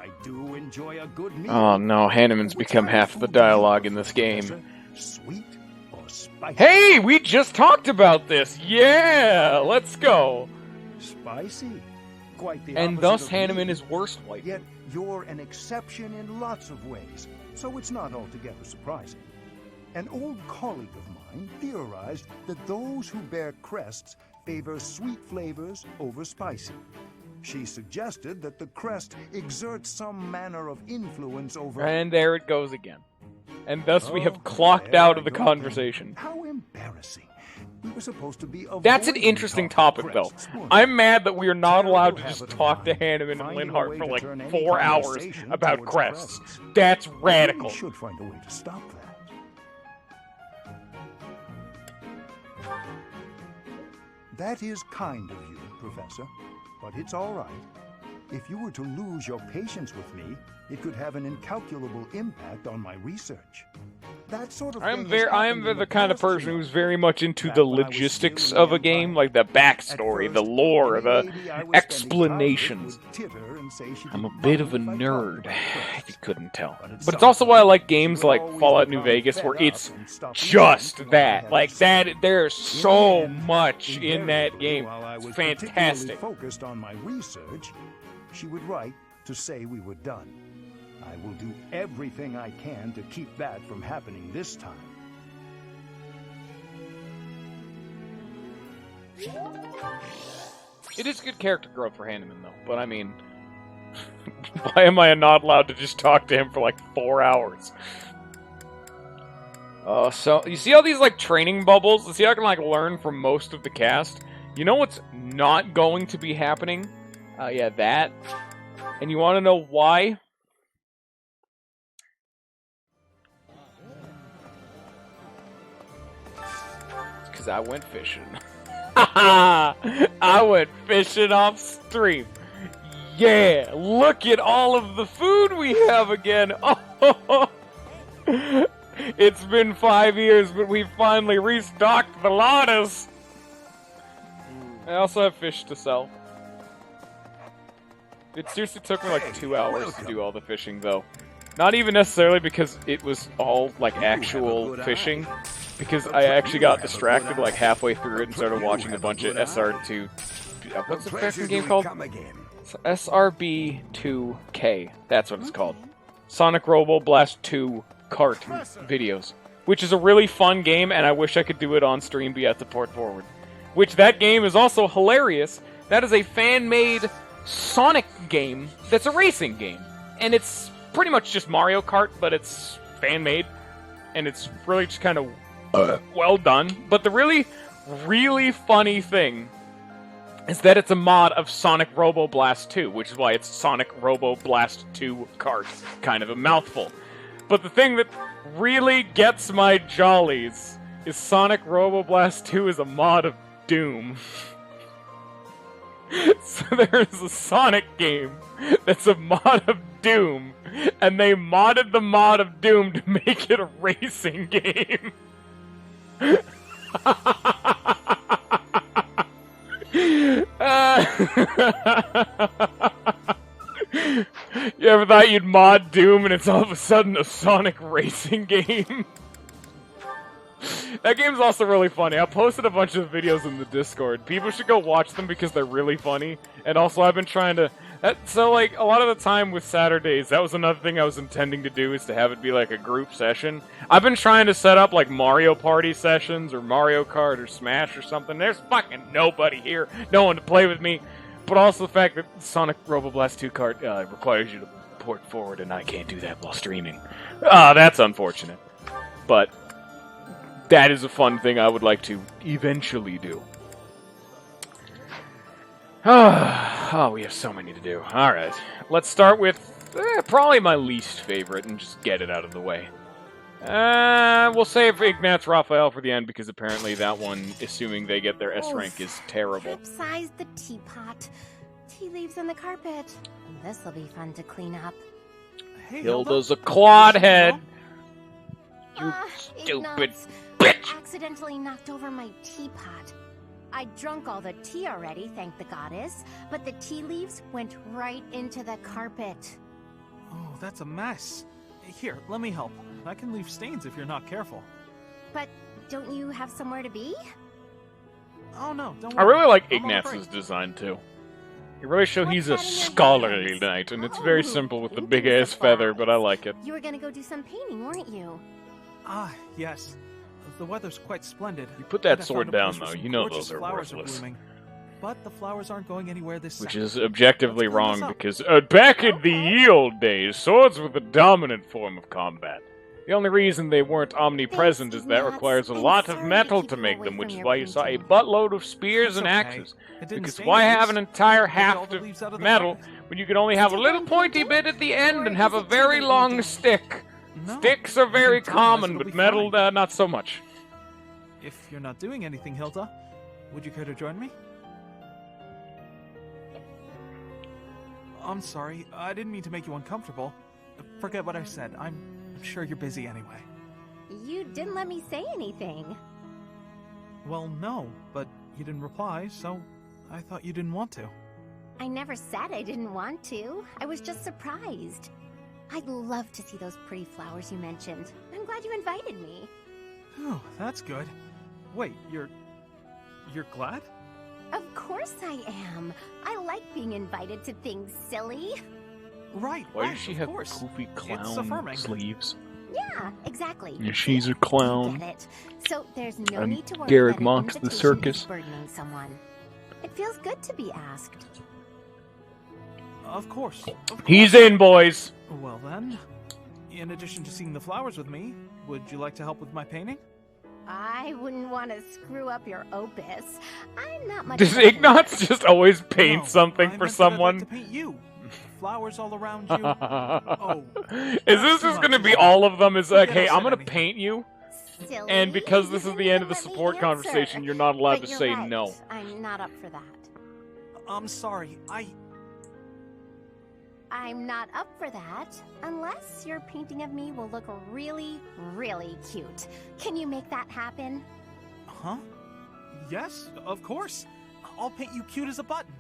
I do enjoy a good meal. Oh no, Hanneman's become half the dialogue in this game. Sweet or spicy? Hey, we just talked about this! Yeah, let's go! Spicy? Quite the and thus Hanneman is worst white. Yet you're an exception in lots of ways, so it's not altogether surprising. An old colleague of mine theorized that those who bear crests favor sweet flavors over spicy. She suggested that the crest exerts some manner of influence over... And there it goes again. And thus we have clocked out of the conversation. How embarrassing. We were supposed to be... That's an interesting topic, though. I'm mad that we are not allowed to just talk to Hanneman and Linhart for like 4 hours about crests. That's radical. We should find a way to stop that. That is kind of you, Professor. But it's all right. If you were to lose your patience with me, it could have an incalculable impact on my research. That sort of I am the kind of person who's very much into the logistics of a game, like the backstory, the lore, the explanations. I'm a bit of a nerd, if you couldn't tell. But it's also why I like games like Fallout New Vegas, where it's just that. Like, there's so much in that game. It's fantastic. Focused on my research, she would write to say we were done. I will do everything I can to keep that from happening this time. It is good character growth for Hanneman, though. But I mean, why am I not allowed to just talk to him for like 4 hours? So you see all these like training bubbles? You see how I can like learn from most of the cast? You know what's not going to be happening? Yeah, that. And you want to know why? It's because I went fishing. I went fishing off stream. Yeah, look at all of the food we have again. Oh, it's been 5 years, but we finally restocked the larders. I also have fish to sell. It seriously took me like 2 hours to do all the fishing, though. Not even necessarily because it was all like actual fishing, because I actually got distracted like halfway through it and started watching a bunch of SR2. What's the freaking game called? SRB2K. That's what it's called. Sonic Robo Blast 2 kart videos, which is a really fun game, and I wish I could do it on stream, but you have to port forward. Which that game is also hilarious. That is a fan-made Sonic game that's a racing game. And it's pretty much just Mario Kart, but it's fan-made. And it's really just kind of well done. But the really, really funny thing is that it's a mod of Sonic Robo Blast 2, which is why it's Sonic Robo Blast 2 Kart. Kind of a mouthful. But the thing that really gets my jollies is Sonic Robo Blast 2 is a mod of Doom. So there's a Sonic game that's a mod of Doom, and they modded the mod of Doom to make it a racing game. You ever thought you'd mod Doom and it's all of a sudden a Sonic racing game? That game's also really funny. I posted a bunch of videos in the Discord. People should go watch them because they're really funny. And also, I've been trying to... So, like, a lot of the time with Saturdays, that was another thing I was intending to do, is to have it be, like, a group session. I've been trying to set up, like, Mario Party sessions, or Mario Kart, or Smash, or something. There's fucking nobody here. No one to play with me. But also the fact that Sonic Robo Blast 2 kart requires you to port forward, and I can't do that while streaming. That's unfortunate. But... that is a fun thing I would like to eventually do. Oh, we have so many to do. Alright, let's start with probably my least favorite and just get it out of the way. We'll save Ignatz Raphael for the end because apparently that one, assuming they get their S rank, is terrible. Capsized the teapot. Tea leaves on the carpet. This'll be fun to clean up. Hey, Hilda's a clodhead! You stupid bitch! I accidentally knocked over my teapot. I drunk all the tea already, thank the goddess, but the tea leaves went right into the carpet. Oh, that's a mess. Here, let me help. I can leave stains if you're not careful. But don't you have somewhere to be? Oh no, don't I worry. really like Ignatz's design too. You really show he's a scholarly knight, and it's very simple with the big-ass feather, but I like it. You were gonna go do some painting, weren't you? Ah, yes. The weather's quite splendid. You put that sword down, though. You know those are worthless. But the flowers aren't going anywhere this Which second. is objectively wrong, because back in the ye old days, swords were the dominant form of combat. The only reason they weren't omnipresent is that requires a lot of metal to make them, which is why you saw a buttload of spears and axes. Because why have an entire haft of metal when you can only have a little pointy bit at the end and have a very long stick? Sticks are very common, but metal, not so much. If you're not doing anything, Hilda, would you care to join me? I'm sorry, I didn't mean to make you uncomfortable. Forget what I said. I'm sure you're busy anyway. You didn't let me say anything. Well, no, but you didn't reply, so I thought you didn't want to. I never said I didn't want to. I was just surprised. I'd love to see those pretty flowers you mentioned. I'm glad you invited me. Oh, that's good. Wait, you're glad? Of course I am. I like being invited to things silly. Right, Why does she have goofy clown sleeves? Yeah, exactly. Yeah, she's a clown. Get it. So there's no And need to worry Garrick that an mocks the invitation circus. is burdening someone. It feels good to be asked. Of course. He's in, boys! Well then, in addition to seeing the flowers with me, would you like to help with my painting? I wouldn't want to screw up your opus. I'm not much. Does Ignatz just always paint something for someone? I'd like to paint you. Flowers all around you. Oh. Is this just gonna be all of them? Is like, hey, I'm gonna paint you, Silly. and because this You is didn't the end even of the let me support answer. conversation, you're not allowed But to you're say right. no. I'm not up for that. I'm sorry, I'm not up for that, unless your painting of me will look really, really cute. Can you make that happen? Huh? Yes, of course. I'll paint you cute as a button.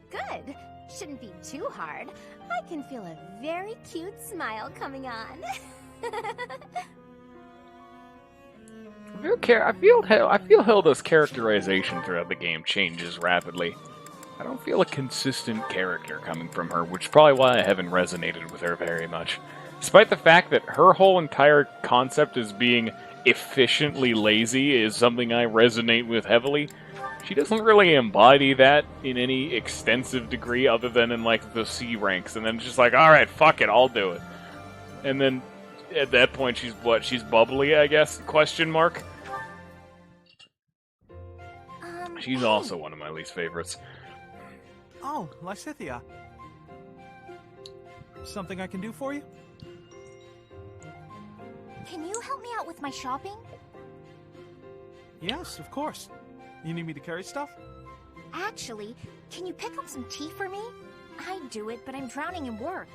Good. Shouldn't be too hard. I can feel a very cute smile coming on. I feel Hilda's characterization throughout the game changes rapidly. I don't feel a consistent character coming from her, which is probably why I haven't resonated with her very much. Despite the fact that her whole entire concept as being efficiently lazy is something I resonate with heavily, she doesn't really embody that in any extensive degree other than in, like, the C ranks, and then it's just like, alright, fuck it, I'll do it. And then, at that point, she's what? She's bubbly, I guess? Question mark? She's also one of my least favorites. Oh, Lysithia. Something I can do for you? Can you help me out with my shopping? Yes, of course. You need me to carry stuff? Actually, can you pick up some tea for me? I'd do it, but I'm drowning in work.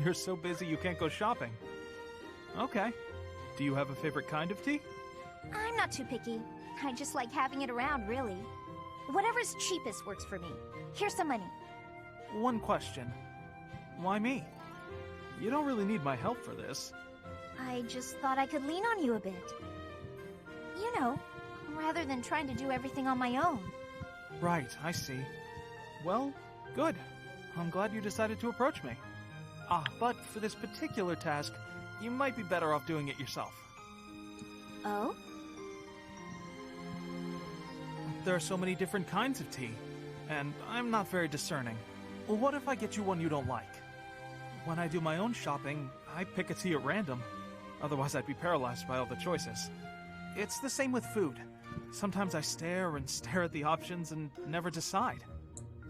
You're so busy you can't go shopping. Okay. Do you have a favorite kind of tea? I'm not too picky. I just like having it around, really. Whatever's cheapest works for me. Here's some money. One question. Why me? You don't really need my help for this. I just thought I could lean on you a bit. You know, rather than trying to do everything on my own. Right, I see. Well, good. I'm glad you decided to approach me. But for this particular task, you might be better off doing it yourself. Oh? There are so many different kinds of tea, and I'm not very discerning. Well, what if I get you one you don't like? When I do my own shopping, I pick a tea at random. Otherwise, I'd be paralyzed by all the choices. It's the same with food. Sometimes I stare and stare at the options and never decide.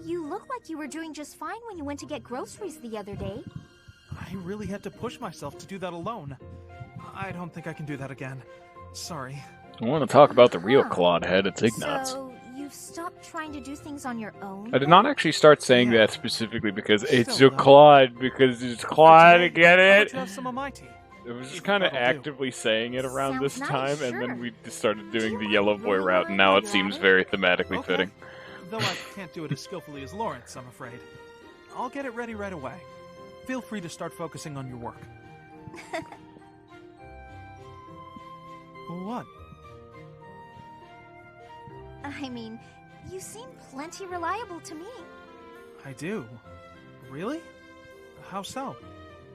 You look like you were doing just fine when you went to get groceries the other day. I really had to push myself to do that alone. I don't think I can do that again. Sorry. I want to talk about the real Claude head. It's Ignatz. So, you've stopped trying to do things on your own? I did not actually start saying that specifically because it's your Claude, because it's Claude, get it? Have some of my tea. I was just kind of actively saying it around this time, and then we just started doing the Yellow Boy route, and now it seems very thematically fitting. Though I can't do it as skillfully as Lawrence, I'm afraid. I'll get it ready right away. Feel free to start focusing on your work. What? I mean, you seem plenty reliable to me. I do. Really? How so?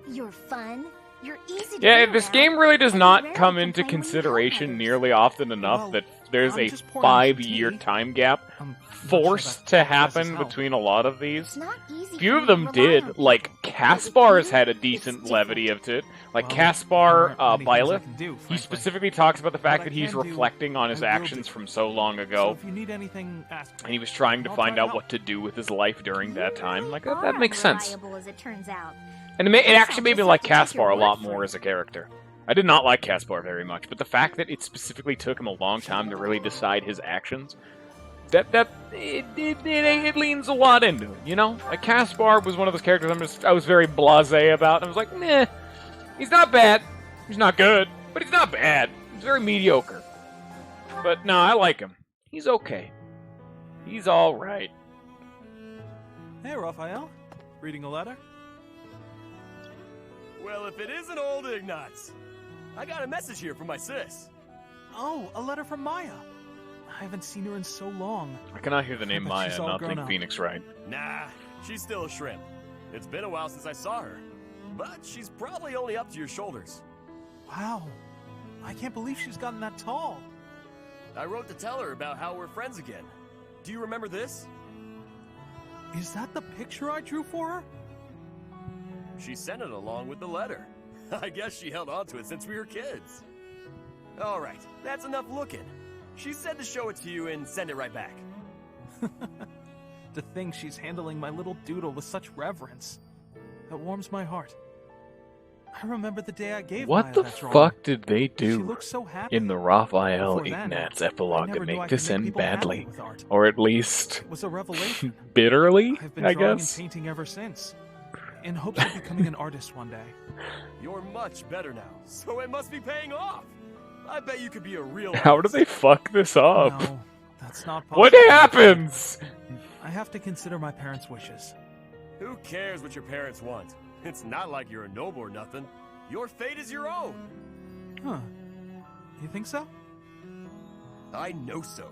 You're fun. You're easy to Yeah, be this around, game really does and not you come rarely into complain when you help consideration others. nearly often enough that there's I'm a just pouring some 5-year tea. time gap I'm forced not to sure that happen help. between a lot of these. It's not easy Few for of me to them rely did, on like people, but with Caspar's you, had a it's decent different. levity of it. Like Well, Caspar there aren't many things I Byleth, can do, he frankly. specifically talks about the fact What that I he's can do, reflecting on his I will actions do. from so long So ago, if you need anything, ask me. and he was trying to I'll find try to out help. what to do with his life during that You time. really Like, are that makes sense. unreliable, as it turns out. And it Guess actually I'll made me just like have to take Caspar your a lot word for more it. as a character. I did not like Caspar very much, but the fact that it specifically took him a long time to really decide his actions, it leans a lot into it, you know? Like, Caspar was one of those characters I was very blasé about, and I was like, meh, he's not bad, he's not good, but he's not bad. He's very mediocre. But no, I like him. He's okay. He's alright. Hey, Raphael. Reading a letter? Well, if it isn't old Ignatz. I got a message here from my sis. Oh, a letter from Maya. I haven't seen her in so long. I cannot hear the name bet Maya she's and all not grown think up. Phoenix right. Nah, she's still a shrimp. It's been a while since I saw her. But she's probably only up to your shoulders. Wow. I can't believe she's gotten that tall. I wrote to tell her about how we're friends again. Do you remember this? Is that the picture I drew for her? She sent it along with the letter. I guess she held on to it since we were kids. Alright, that's enough looking. She said to show it to you and send it right back. To think she's handling my little doodle with such reverence. That warms my heart. I remember the day I gave What Maya the that drawing. fuck did they She do looked so happy. in the Raphael Before then, Ignatz I epilogue to never knew I make could this make end people happy badly? with art. Or at least It was a revelation. bitterly, I've been I drawing guess? and painting ever since, in hopes of becoming an artist one day. You're much better now, so it must be paying off. I bet you could be a real How do they fuck this up? No, that's not possible. What happens? I have to consider my parents' wishes. Who cares what your parents want? It's not like you're a noble or nothing. Your fate is your own. Huh. You think so? I know so.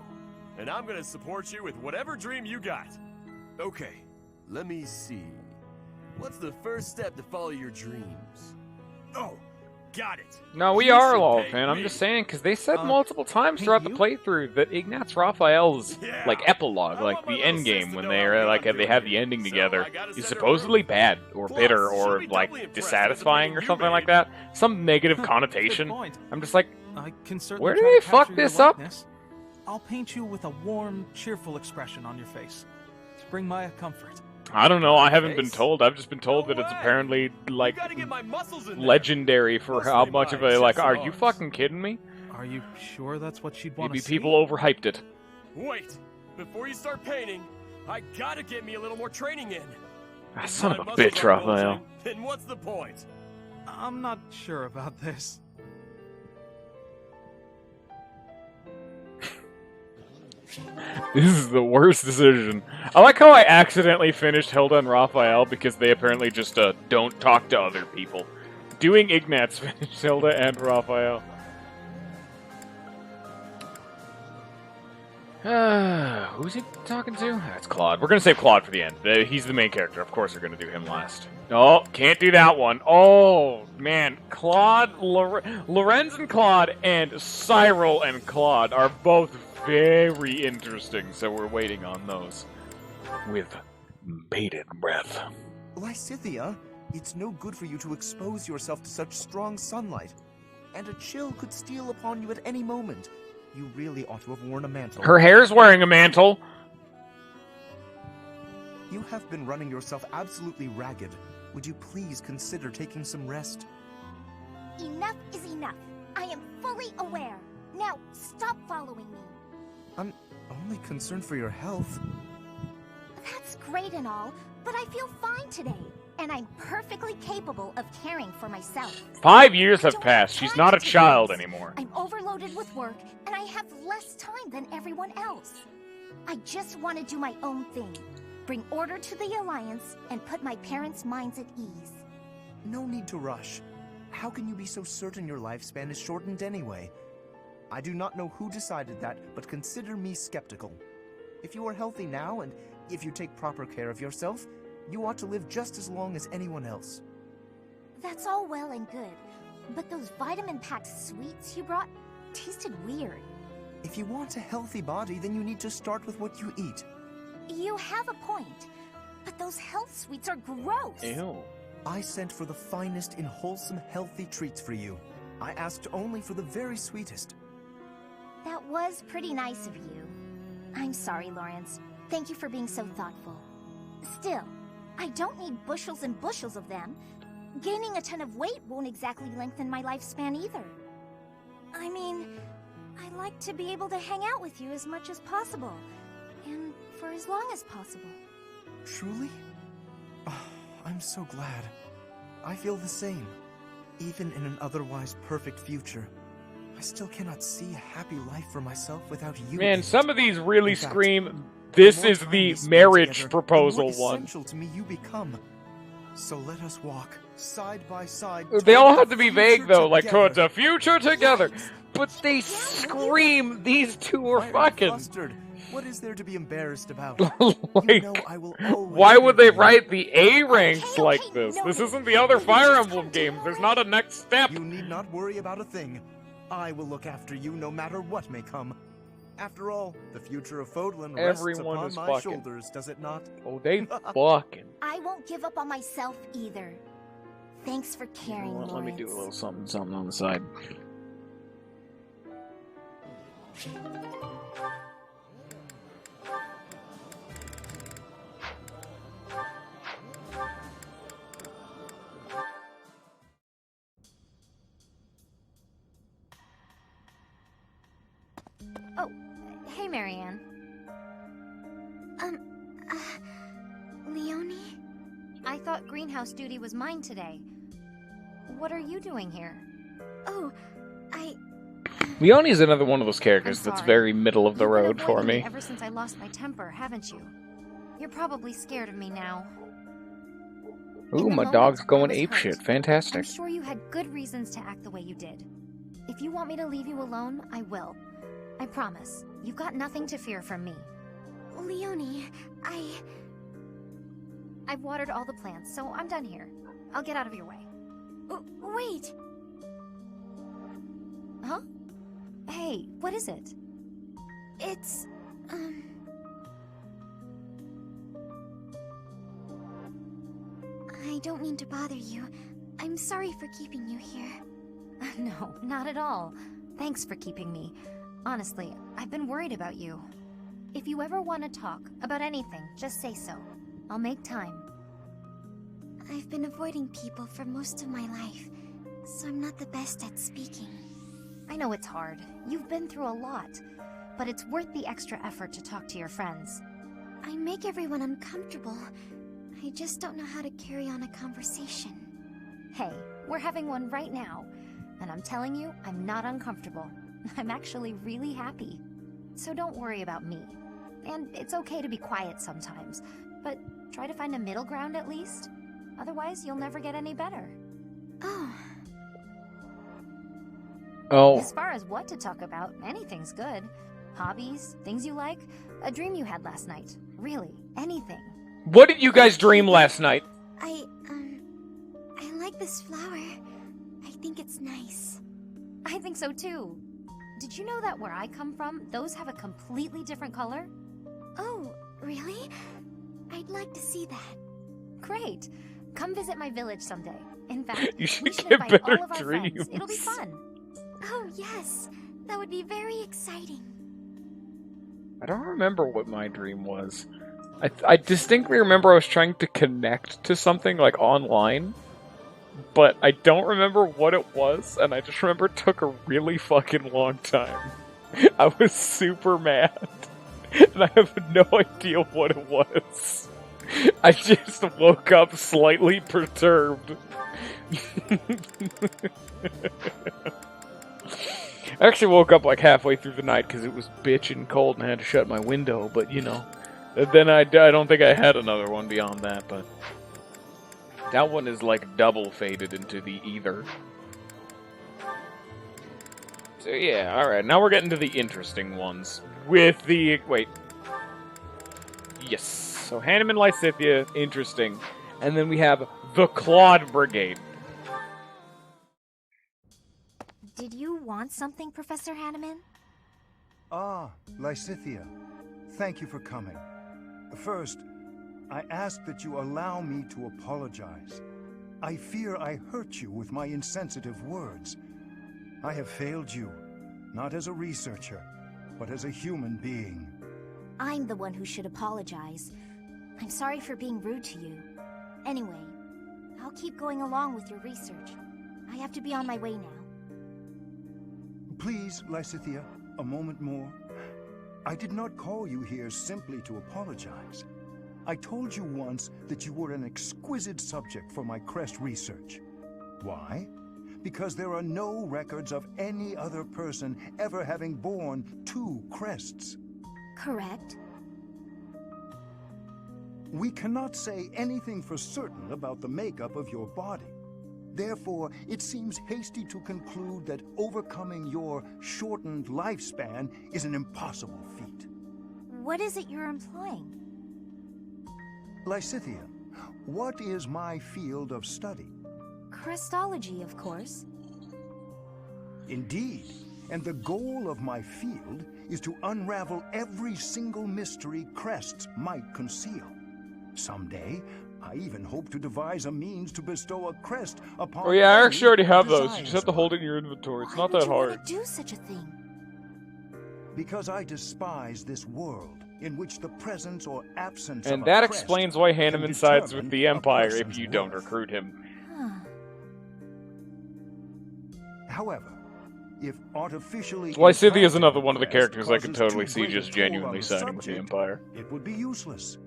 And I'm gonna support you with whatever dream you got. Okay, let me see. What's the first step to follow your dreams? Oh, got it. No, we You are should all pay fan. I'm me. just saying, because they said multiple times throughout the playthrough that Ignatz Raphael's like epilogue, like the end game when they're like they have the ending together, is supposedly bad or bitter or like dissatisfying or something like that. Some negative connotation. I'm just like, I can certainly where do try they to fuck capture your this up? likeness. I'll paint you with a warm, cheerful expression on your face to bring Maya comfort. I don't know. I haven't been told. I've just been told that it's apparently like legendary for how much of a like. Are you fucking kidding me? Are you sure that's what she'd want Maybe to see? people overhyped it. Wait, before you start painting, I gotta get me a little more training in. Ah, son My of a muscles bitch, aren't Raphael. bulging, then what's the point? I'm not sure about this. This is the worst decision. I like how I accidentally finished Hilda and Raphael because they apparently just don't talk to other people. Doing Ignatz finished Hilda and Raphael. Who's he talking to? That's Claude. We're gonna save Claude for the end. He's the main character. Of course we're gonna do him last. Oh, can't do that one. Oh, man. Claude, Lorenz and Claude, and Cyril and Claude are both very interesting, so we're waiting on those with bated breath. Lysithea, it's no good for you to expose yourself to such strong sunlight, and a chill could steal upon you at any moment. You really ought to have worn a mantle. Her hair's wearing a mantle. You have been running yourself absolutely ragged. Would you please consider taking some rest? Enough is enough. I am fully aware. Now, stop following me. I'm only concerned for your health. That's great and all, but I feel fine today. And I'm perfectly capable of caring for myself. 5 years have passed. She's not a child anymore. I'm overloaded with work, and I have less time than everyone else. I just want to do my own thing. Bring order to the Alliance, and put my parents' minds at ease. No need to rush. How can you be so certain your lifespan is shortened anyway? I do not know who decided that, but consider me skeptical. If you are healthy now, and if you take proper care of yourself, you ought to live just as long as anyone else. That's all well and good, but those vitamin-packed sweets you brought tasted weird. If you want a healthy body, then you need to start with what you eat. You have a point, but those health sweets are gross. Ew. I sent for the finest in wholesome, healthy treats for you. I asked only for the very sweetest. That was pretty nice of you. I'm sorry, Lawrence. Thank you for being so thoughtful. Still, I don't need bushels and bushels of them. Gaining a ton of weight won't exactly lengthen my lifespan either. I mean, I like to be able to hang out with you as much as possible. And for as long as possible. Truly? Oh, I'm so glad. I feel the same. Even in an otherwise perfect future, I still cannot see a happy life for myself without you. Man, some of these really scream, this is the marriage proposal one. Essential to me you become. So let us walk side by side. They all have to be vague though, like towards a future together. But they scream these two are fucking. What is there to be embarrassed about? Like, you know I will always why would they write the A ranks like this? This isn't the other Fire Emblem games. There's not a next step. You need not worry about a thing. I will look after you no matter what may come. After all, the future of Fodlan rests upon my shoulders, does it not? Oh, they fucking. I won't give up on myself either. Thanks for caring, Lawrence. Let me do a little something on the side. Oh, hey, Marianne. Leonie? I thought greenhouse duty was mine today. What are you doing here? Oh, Leonie's another one of those characters that's very middle of the You've been road for avoiding me. Ever since I lost my temper, haven't you? You're probably scared of me now. Ooh, my dog's going apeshit. Fantastic. I'm sure you had good reasons to act the way you did. If you want me to leave you alone, I will. I promise. You've got nothing to fear from me. Leonie, I've watered all the plants, so I'm done here. I'll get out of your way. Wait! Huh? Hey, what is it? It's, I don't mean to bother you. I'm sorry for keeping you here. No, not at all. Thanks for keeping me. Honestly, I've been worried about you. If you ever want to talk about anything, just say so. I'll make time. I've been avoiding people for most of my life, so I'm not the best at speaking. I know it's hard. You've been through a lot, but it's worth the extra effort to talk to your friends. I make everyone uncomfortable. I just don't know how to carry on a conversation. Hey, we're having one right now, and I'm telling you, I'm not uncomfortable. I'm actually really happy. So don't worry about me. And it's okay to be quiet sometimes, but try to find a middle ground at least. Otherwise, you'll never get any better. Oh. As far as what to talk about, anything's good. Hobbies, things you like, a dream you had last night. Really, anything. What did you guys dream last night? I like this flower. I think it's nice. I think so too. Did you know that where I come from, those have a completely different color? Oh, really? I'd like to see that. Great. Come visit my village someday. In fact, You should we should get invite better all of our dreams. friends. It'll be fun. Oh, yes. That would be very exciting. I don't remember what my dream was. I distinctly remember I was trying to connect to something, like, online. But I don't remember what it was, and I just remember it took a really fucking long time. I was super mad. And I have no idea what it was. I just woke up slightly perturbed. I actually woke up like halfway through the night because it was bitchin' cold and I had to shut my window, but you know. Then I don't think I had another one beyond that, but that one is like double faded into the ether. So yeah, alright, now we're getting to the interesting ones. With the... wait. Yes. So Hanneman Lysithea, interesting. And then we have the Claude Brigade. Did you want something, Professor Hanneman? Ah, Lysithea. Thank you for coming. First, I ask that you allow me to apologize. I fear I hurt you with my insensitive words. I have failed you, not as a researcher, but as a human being. I'm the one who should apologize. I'm sorry for being rude to you. Anyway, I'll keep going along with your research. I have to be on my way now. Please, Lysithea, a moment more. I did not call you here simply to apologize. I told you once that you were an exquisite subject for my crest research. Why? Because there are no records of any other person ever having borne 2 crests. Correct. We cannot say anything for certain about the makeup of your body. Therefore, it seems hasty to conclude that overcoming your shortened lifespan is an impossible feat. What is it you're implying? Lysithea, what is my field of study? Crestology, of course. Indeed, and the goal of my field is to unravel every single mystery crests might conceal. Someday, I even hope to devise a means to bestow a crest upon... Oh yeah, I actually already have those. You just have to hold it in your inventory. It's not that hard. Why would you want to do such a thing? Because I despise this world in which the presence or absence and of that a crest explains why can Hanneman sides with determine the a Empire if person's you don't worth. recruit him. However, if artificially... Lysithea is another one of the crest characters I could causes totally too see great a just toll on genuinely the siding with the subject, Empire. it would be useless.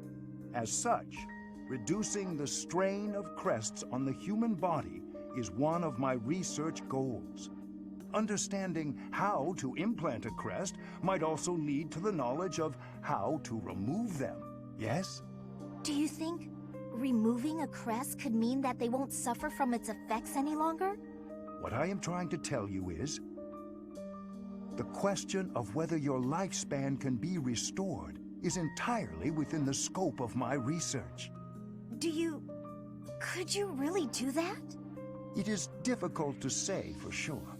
As such, reducing the strain of crests on the human body is one of my research goals. Understanding how to implant a crest might also lead to the knowledge of how to remove them, yes? Do you think removing a crest could mean that they won't suffer from its effects any longer? What I am trying to tell you is, the question of whether your lifespan can be restored is entirely within the scope of my research. Could you really do that? It is difficult to say for sure,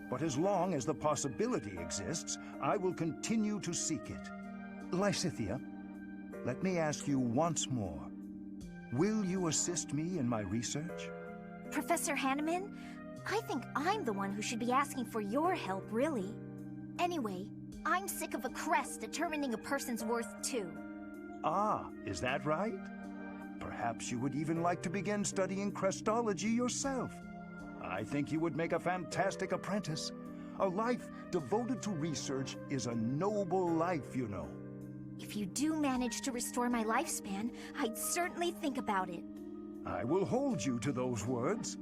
but as long as the possibility exists, I will continue to seek it. Lysithea, let me ask you once more. Will you assist me in my research? Professor Hanneman, I think I'm the one who should be asking for your help, really. Anyway, I'm sick of a crest determining a person's worth, too. Ah, is that right? Perhaps you would even like to begin studying crestology yourself. I think you would make a fantastic apprentice. A life devoted to research is a noble life, you know. If you do manage to restore my lifespan, I'd certainly think about it. I will hold you to those words.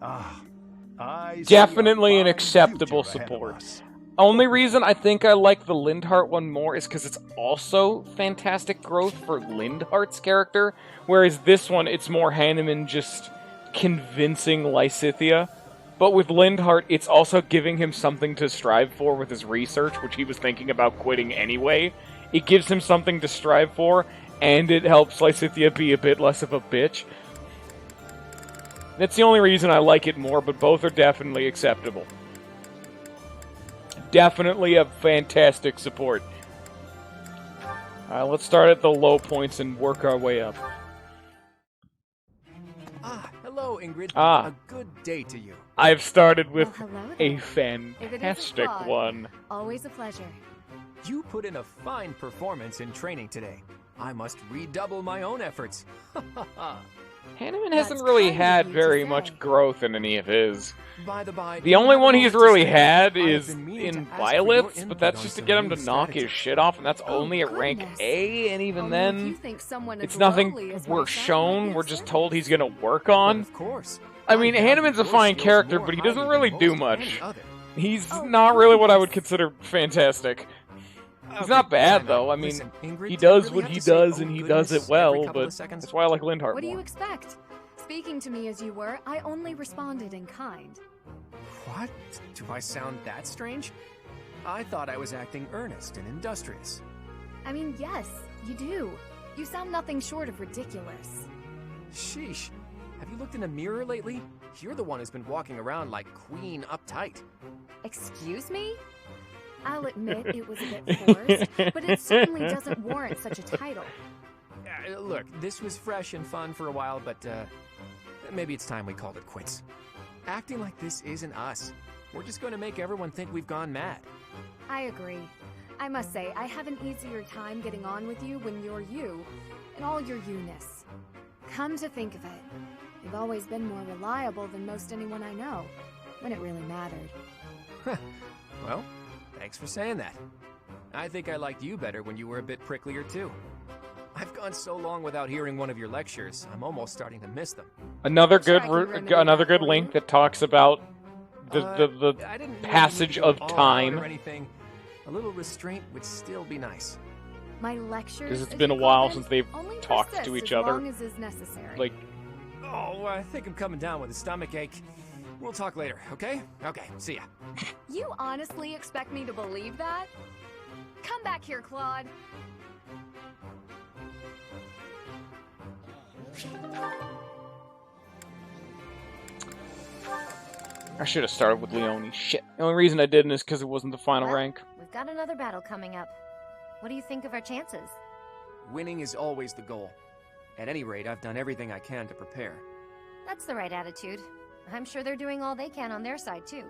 Ah, I Definitely see a an fine acceptable future ahead of support. us. Only reason I think I like the Lindhart one more is because it's also fantastic growth for Lindhart's character, whereas this one, it's more Hanneman just convincing Lysithea. But with Lindhart, it's also giving him something to strive for with his research, which he was thinking about quitting anyway. It gives him something to strive for, and it helps Lysithea be a bit less of a bitch. That's the only reason I like it more, but both are definitely acceptable. Definitely a fantastic support. Let's start at the low points and work our way up. Hello, Ingrid. A good day to you. I've started with a If it isn't fantastic Claude, one. Always a pleasure. You put in a fine performance in training today. I must redouble my own efforts. Hanneman hasn't really had very much growth in any of his. By the by, The only one he's really had is in Violets, but that's just to get him to knock his shit off, and that's only at rank A, and even then, it's nothing we're shown, we're just told he's gonna work on. Of course. I mean, Hanneman's a fine character, but he doesn't really do much. He's not really what I would consider fantastic. He's not bad, though. I mean, he does what he does, and he does it well, but that's why I like Lindhart What do you more. expect? Speaking to me as you were, I only responded in kind. What? Do I sound that strange? I thought I was acting earnest and industrious. I mean, yes, you do. You sound nothing short of ridiculous. Sheesh. Have you looked in a mirror lately? You're the one who's been walking around like Queen uptight. Excuse me? I'll admit it was a bit forced, but it certainly doesn't warrant such a title. Look, this was fresh and fun for a while, but maybe it's time we called it quits. Acting like this isn't us. We're just going to make everyone think we've gone mad. I agree. I must say, I have an easier time getting on with you when you're you, and all your you-ness. Come to think of it, you've always been more reliable than most anyone I know, when it really mattered. Well, thanks for saying that. I think I liked you better when you were a bit pricklier too. I've gone so long without hearing one of your lectures, I'm almost starting to miss them. Another good link that talks about the passage of time. Or anything. A little restraint would still be nice. My lectures, Because it's been a while since they've only talked persist to each as other. long as is necessary. Like, Oh, I think I'm coming down with a stomach ache. We'll talk later, okay? Okay, see ya. You honestly expect me to believe that? Come back here, Claude. I should have started with Leone. Shit. The only reason I didn't is because it wasn't the final rank. We've got another battle coming up. What do you think of our chances? Winning is always the goal. At any rate, I've done everything I can to prepare. That's the right attitude. I'm sure they're doing all they can on their side, too.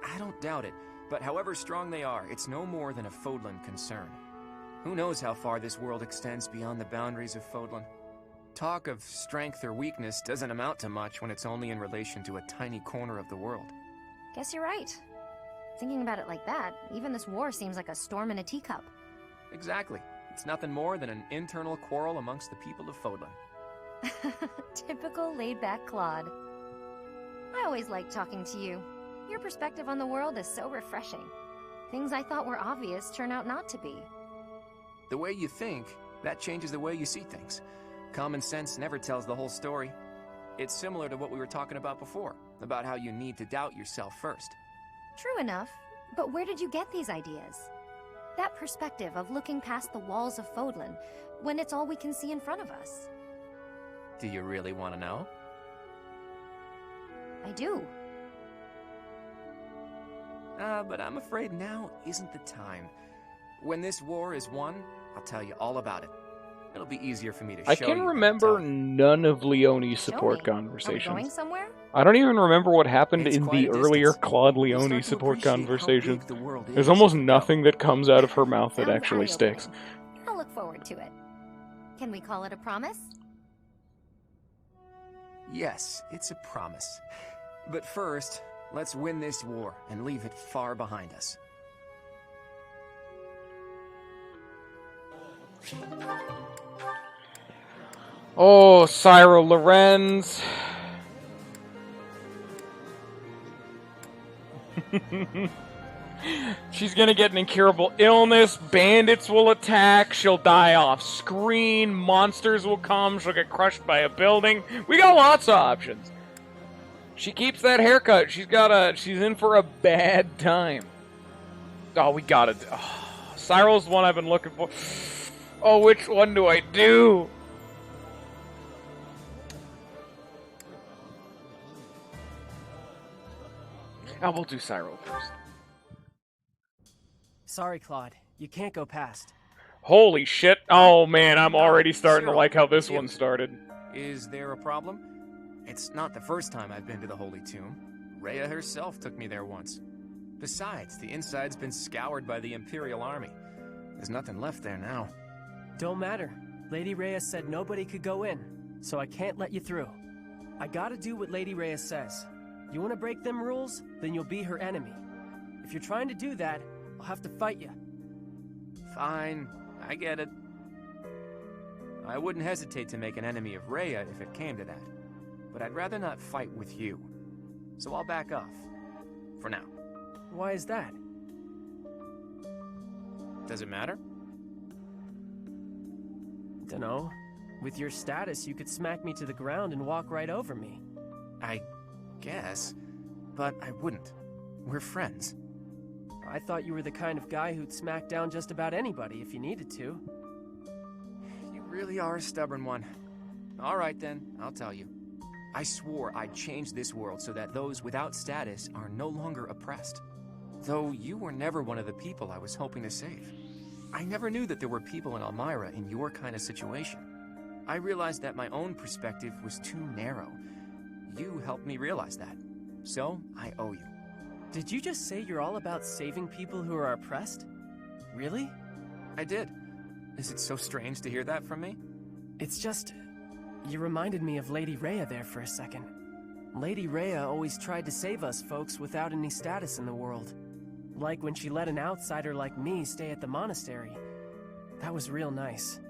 I don't doubt it, but however strong they are, it's no more than a Fodlan concern. Who knows how far this world extends beyond the boundaries of Fodlan? Talk of strength or weakness doesn't amount to much when it's only in relation to a tiny corner of the world. Guess you're right. Thinking about it like that, even this war seems like a storm in a teacup. Exactly. It's nothing more than an internal quarrel amongst the people of Fodlan. Typical laid-back Claude. I always like talking to you. Your perspective on the world is so refreshing. Things I thought were obvious turn out not to be. The way you think, that changes the way you see things. Common sense never tells the whole story. It's similar to what we were talking about before, about how you need to doubt yourself first. True enough, but where did you get these ideas? That perspective of looking past the walls of Fodlan, when it's all we can see in front of us. Do you really want to know? I do. But I'm afraid now isn't the time. When this war is won, I'll tell you all about it. It'll be easier for me to show you. I can remember none of Leone's support Are we going conversations. somewhere? I don't even remember what happened It's in quite the a earlier distance. Claude You'll Leone start to support appreciate how conversation. big the world There's is almost as you nothing that comes out of her mouth that Sounds actually eye-opening. sticks. I'll look forward to it. Can we call it a promise? Yes, it's a promise. But first, let's win this war and leave it far behind us. Oh, Cyro Lorenz. She's gonna get an incurable illness, bandits will attack, she'll die off screen, monsters will come, she'll get crushed by a building. We got lots of options. She keeps that haircut, she's in for a bad time. Oh, we got it. Oh, Cyril's the one I've been looking for. Oh, which one do I do? Oh, we'll do Cyril first. Sorry, Claude. You can't go past. Holy shit. Oh, man, I'm already starting to like how this one started. Is there a problem? It's not the first time I've been to the Holy Tomb. Rhea herself took me there once. Besides, the inside's been scoured by the Imperial Army. There's nothing left there now. Don't matter. Lady Rhea said nobody could go in, so I can't let you through. I gotta do what Lady Rhea says. You wanna break them rules? Then you'll be her enemy. If you're trying to do that, I'll have to fight you. Fine, I get it. I wouldn't hesitate to make an enemy of Rhea if it came to that. But I'd rather not fight with you. So I'll back off. For now. Why is that? Does it matter? Dunno. With your status, you could smack me to the ground and walk right over me. I guess. But I wouldn't. We're friends. I thought you were the kind of guy who'd smack down just about anybody if you needed to. You really are a stubborn one. All right then, I'll tell you. I swore I'd change this world so that those without status are no longer oppressed. Though you were never one of the people I was hoping to save. I never knew that there were people in Elmira in your kind of situation. I realized that my own perspective was too narrow. You helped me realize that. So, I owe you. Did you just say you're all about saving people who are oppressed? Really? I did. Is it so strange to hear that from me? It's just... you reminded me of Lady Rhea there for a second. Lady Rhea always tried to save us folks without any status in the world. Like when she let an outsider like me stay at the monastery. That was real nice.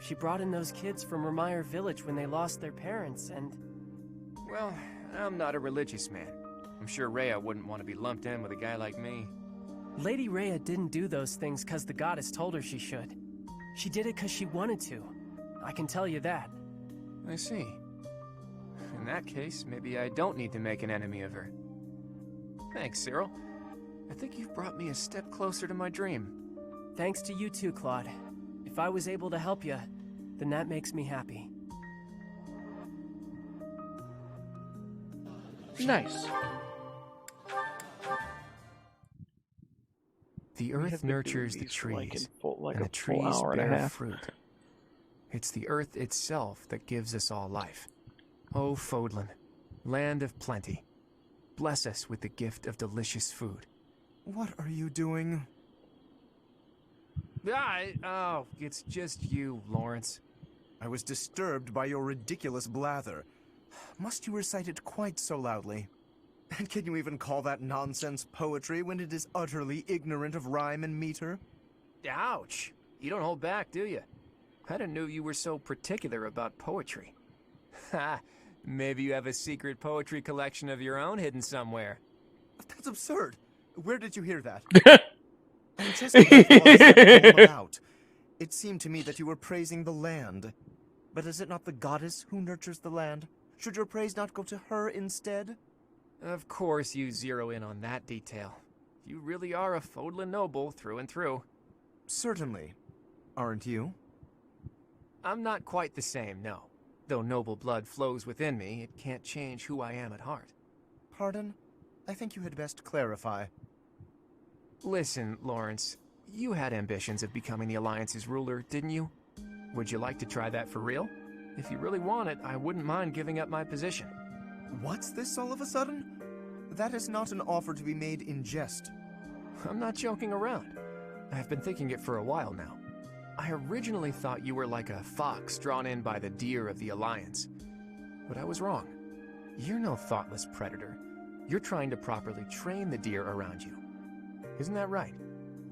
She brought in those kids from Remire Village when they lost their parents, and... Well, I'm not a religious man. I'm sure Rhea wouldn't want to be lumped in with a guy like me. Lady Rhea didn't do those things because the goddess told her she should. She did it because she wanted to. I can tell you that. I see. In that case, maybe I don't need to make an enemy of her. Thanks, Cyril. I think you've brought me a step closer to my dream. Thanks to you too, Claude. If I was able to help you, then that makes me happy. Nice. The earth nurtures the trees, and the trees bear fruit. It's the earth itself that gives us all life. O Fodlan, land of plenty, bless us with the gift of delicious food. What are you doing? Oh, it's just you, Lawrence. I was disturbed by your ridiculous blather. Must you recite it quite so loudly? And can you even call that nonsense poetry when it is utterly ignorant of rhyme and meter? Ouch! You don't hold back, do you? I didn't know you were so particular about poetry. Ha! Maybe you have a secret poetry collection of your own hidden somewhere. That's absurd. Where did you hear that? And just what I thought all about. It seemed to me that you were praising the land. But is it not the goddess who nurtures the land? Should your praise not go to her instead? Of course you zero in on that detail. You really are a Fodlan noble through and through. Certainly. Aren't you? I'm not quite the same, no. Though noble blood flows within me, it can't change who I am at heart. Pardon? I think you had best clarify. Listen, Lawrence, you had ambitions of becoming the Alliance's ruler, didn't you? Would you like to try that for real? If you really want it, I wouldn't mind giving up my position. What's this all of a sudden? That is not an offer to be made in jest. I'm not joking around. I've been thinking it for a while now. I originally thought you were like a fox drawn in by the deer of the Alliance. But I was wrong. You're no thoughtless predator. You're trying to properly train the deer around you. Isn't that right?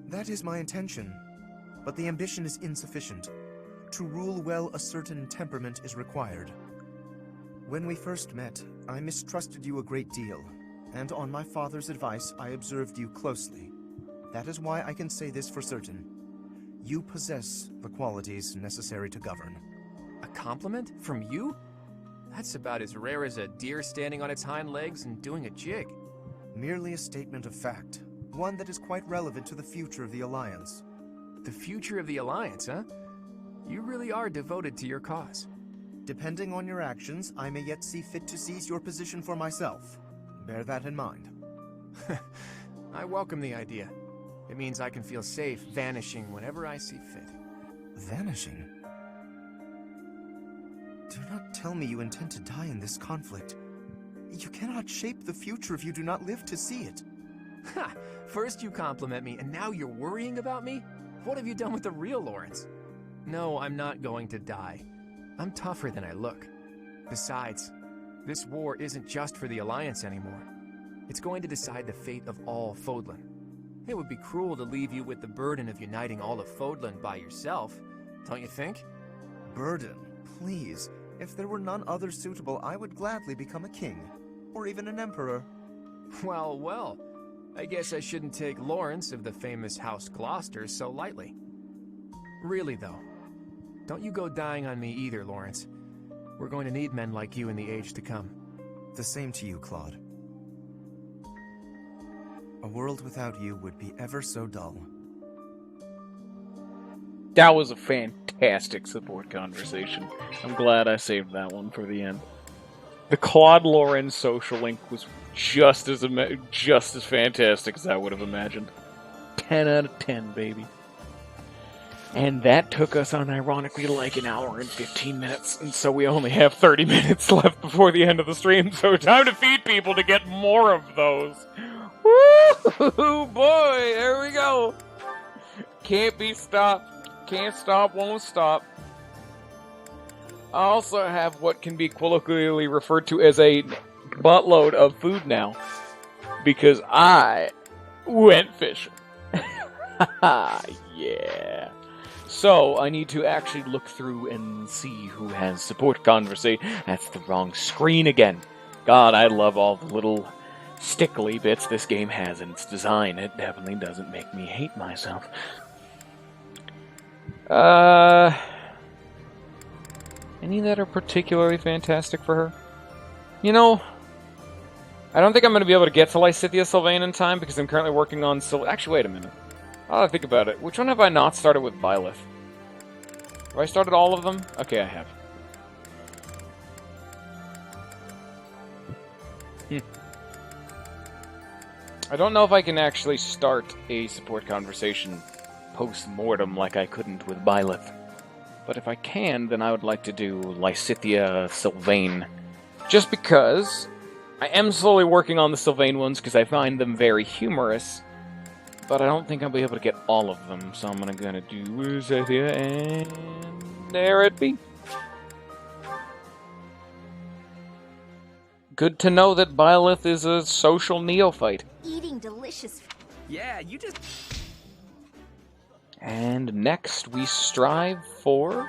That is my intention. But the ambition is insufficient. To rule well, a certain temperament is required. When we first met, I mistrusted you a great deal, and on my father's advice, I observed you closely. That is why I can say this for certain. You possess the qualities necessary to govern. A compliment? From you? That's about as rare as a deer standing on its hind legs and doing a jig. Merely a statement of fact. One that is quite relevant to the future of the Alliance. The future of the Alliance, huh? You really are devoted to your cause. Depending on your actions, I may yet see fit to seize your position for myself. Bear that in mind. I welcome the idea. It means I can feel safe vanishing whenever I see fit. Vanishing? Do not tell me you intend to die in this conflict. You cannot shape the future if you do not live to see it. Ha! First you compliment me, and now you're worrying about me? What have you done with the real Lawrence? No, I'm not going to die. I'm tougher than I look. Besides, this war isn't just for the Alliance anymore. It's going to decide the fate of all Fodlan. It would be cruel to leave you with the burden of uniting all of Fodlan by yourself, don't you think? Burden? Please. If there were none other suitable, I would gladly become a king. Or even an emperor. Well, well. I guess I shouldn't take Lawrence of the famous House Gloucester so lightly. Really, though. Don't you go dying on me either, Lawrence. We're going to need men like you in the age to come. The same to you, Claude. A world without you would be ever so dull. That was a fantastic support conversation. I'm glad I saved that one for the end. The Claude Lawrence social link was just as fantastic as I would have imagined. 10 out of 10, baby. And that took us on, ironically, like an hour and 15 minutes. And so we only have 30 minutes left before the end of the stream. So time to feed people to get more of those. Woo! Boy, there we go. Can't be stopped. Can't stop, won't stop. I also have what can be colloquially referred to as a buttload of food now. Because I went fishing. Yeah. So, I need to actually look through and see who has support conversation. That's the wrong screen again. God, I love all the little stickly bits this game has in its design. It definitely doesn't make me hate myself. Any that are particularly fantastic for her? You know, I don't think I'm going to be able to get to Lysithea Sylvain in time because I'm currently working on Actually, wait a minute. I'll think about it. Which one have I not started with Byleth? Have I started all of them? Okay, I have. I don't know if I can actually start a support conversation post-mortem like I couldn't with Byleth. But if I can, then I would like to do Lysithea Sylvain. Just because I am slowly working on the Sylvain ones because I find them very humorous. But I don't think I'll be able to get all of them, so I'm gonna do Lysithea, and there it be. Good to know that Byleth is a social neophyte. Eating delicious. Yeah, you just... And next we strive for...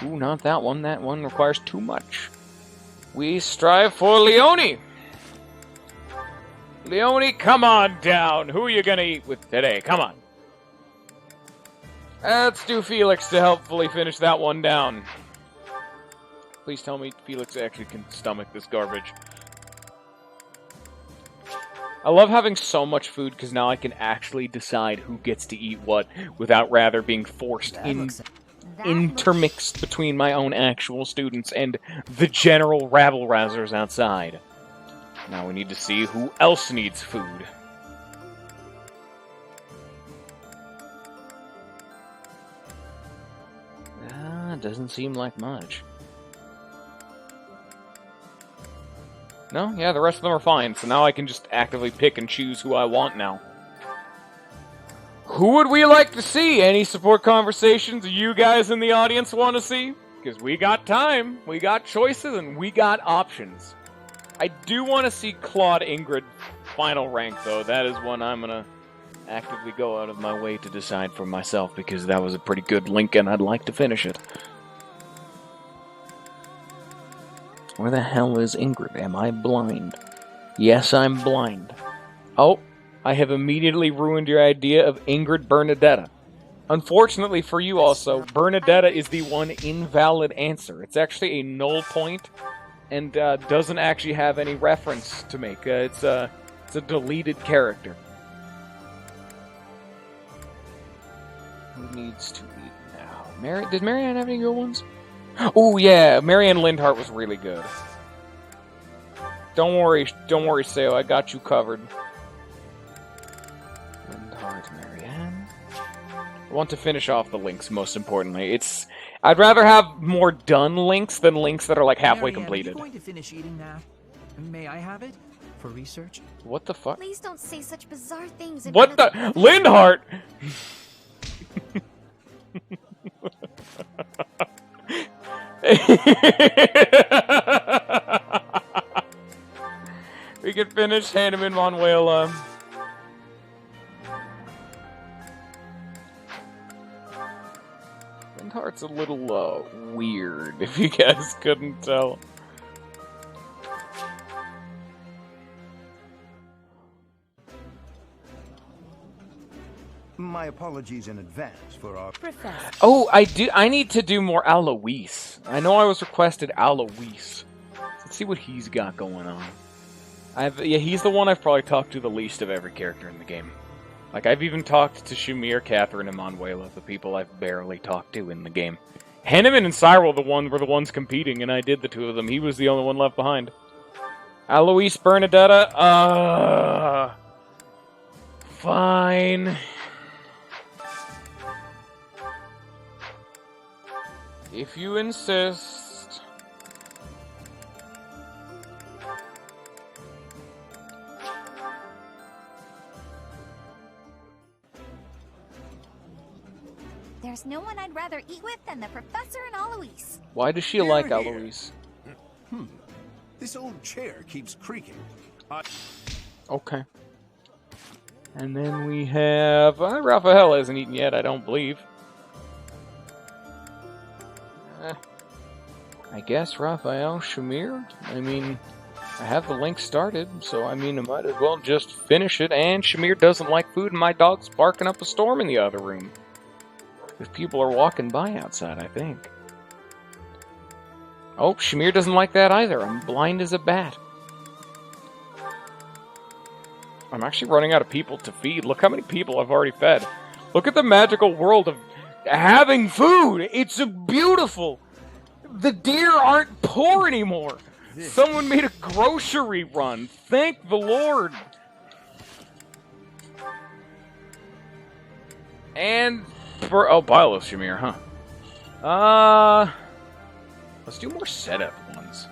Ooh, not that one. That one requires too much. We strive for Leone! Leone, come on down! Who are you gonna eat with today? Come on! Let's do Felix to helpfully finish that one down. Please tell me Felix actually can stomach this garbage. I love having so much food because now I can actually decide who gets to eat what without rather being forced intermixed between my own actual students and the general rabble-rousers outside. Now we need to see who else needs food. Doesn't seem like much. No? Yeah, the rest of them are fine, so now I can just actively pick and choose who I want now. Who would we like to see? Any support conversations you guys in the audience want to see? Because we got time, we got choices, and we got options. I do want to see Claude Ingrid final rank, though. That is one I'm going to actively go out of my way to decide for myself, because that was a pretty good link, and I'd like to finish it. Where the hell is Ingrid? Am I blind? Yes, I'm blind. Oh, I have immediately ruined your idea of Ingrid Bernadetta. Unfortunately for you also, Bernadetta is the one invalid answer. It's actually a null point and doesn't actually have any reference to make. It's a deleted character. Who needs to eat now? Did Marianne have any good ones? Oh yeah, Marianne Lindhart was really good. Don't worry, Seo, I got you covered. Lindhart, Marianne. I want to finish off the links, most importantly. I'd rather have more done links than links that are like halfway completed. Are you going to finish eating that? May I have it? For research? What the fuck? Please don't say such bizarre things. What the? Lindhart! We can finish Hanneman Manuela. Lindhart's a little weird, if you guys couldn't tell. My apologies in advance for our... Professor. Oh, I need to do more Alois. I know I was requested Alois. Let's see what he's got going on. Yeah, he's the one I've probably talked to the least of every character in the game. Like, I've even talked to Shamir, Catherine, and Manuela, the people I've barely talked to in the game. Hanneman and Cyril were the ones competing, and I did the two of them. He was the only one left behind. Alois Bernadetta, fine. If you insist. There's no one I'd rather eat with than the Professor and Alois. Why does she like Alois? This old chair keeps creaking. Okay. And then we have... Raphael hasn't eaten yet, I don't believe. I guess Raphael, Shamir? I mean, I have the link started, so I mean, I might as well just finish it. And Shamir doesn't like food, and my dog's barking up a storm in the other room. If people are walking by outside, I think. Oh, Shamir doesn't like that either. I'm blind as a bat. I'm actually running out of people to feed. Look how many people I've already fed. Look at the magical world of having food. It's beautiful. The deer aren't poor anymore. Someone made a grocery run. Thank the Lord. And Bilos Shamir, huh? Let's do more setup ones.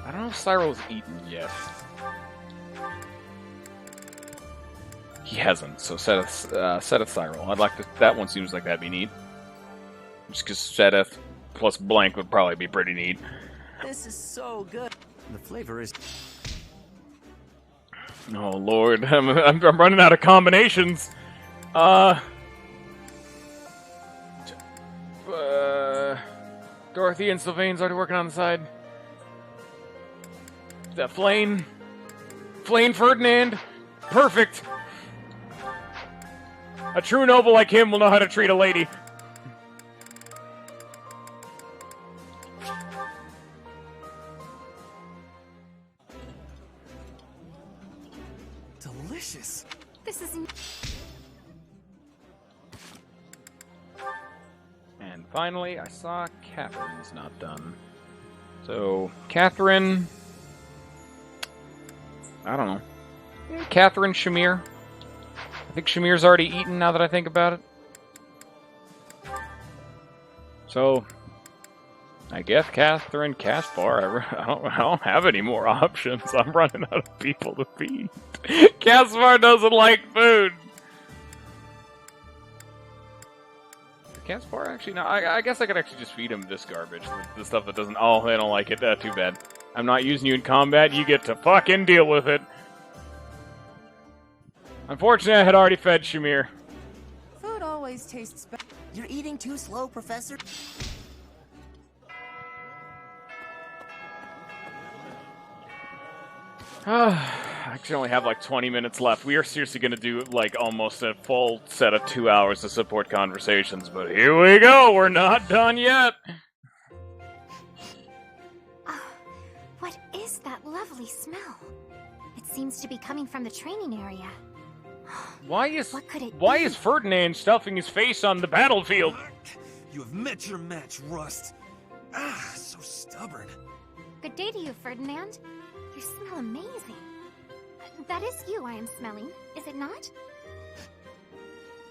I don't know if Cyril's eaten yet. He hasn't, so Seth Cyril. I'd like to. That one seems like that'd be neat. Just because Seth plus blank would probably be pretty neat. This is so good. The flavor is... Oh Lord, I'm running out of combinations. Dorothy and Sylvain's already working on the side. Is that Flane? Flane Ferdinand? Perfect! A true noble like him will know how to treat a lady. Delicious. This is... And finally, I saw Catherine's not done. So, Catherine... I don't know. Catherine, Shamir. I think Shamir's already eaten now that I think about it. So, I guess Catherine, Caspar. I don't have any more options. I'm running out of people to feed. Caspar doesn't like food. Caspar actually, no. I guess I could actually just feed him this garbage. The stuff that doesn't. Oh, they don't like it. Too bad. I'm not using you in combat. You get to fucking deal with it. Unfortunately, I had already fed Shamir. Food always tastes better. You're eating too slow, Professor. I actually only have like 20 minutes left. We are seriously going to do like almost a full set of 2 hours of support conversations, but here we go. We're not done yet. What is that lovely smell? It seems to be coming from the training area. Why is What could it why be? is Ferdinand stuffing his face on the battlefield? You have met your match, Rust. Ah, so stubborn. Good day to you, Ferdinand. You smell amazing. That is you I am smelling, is it not?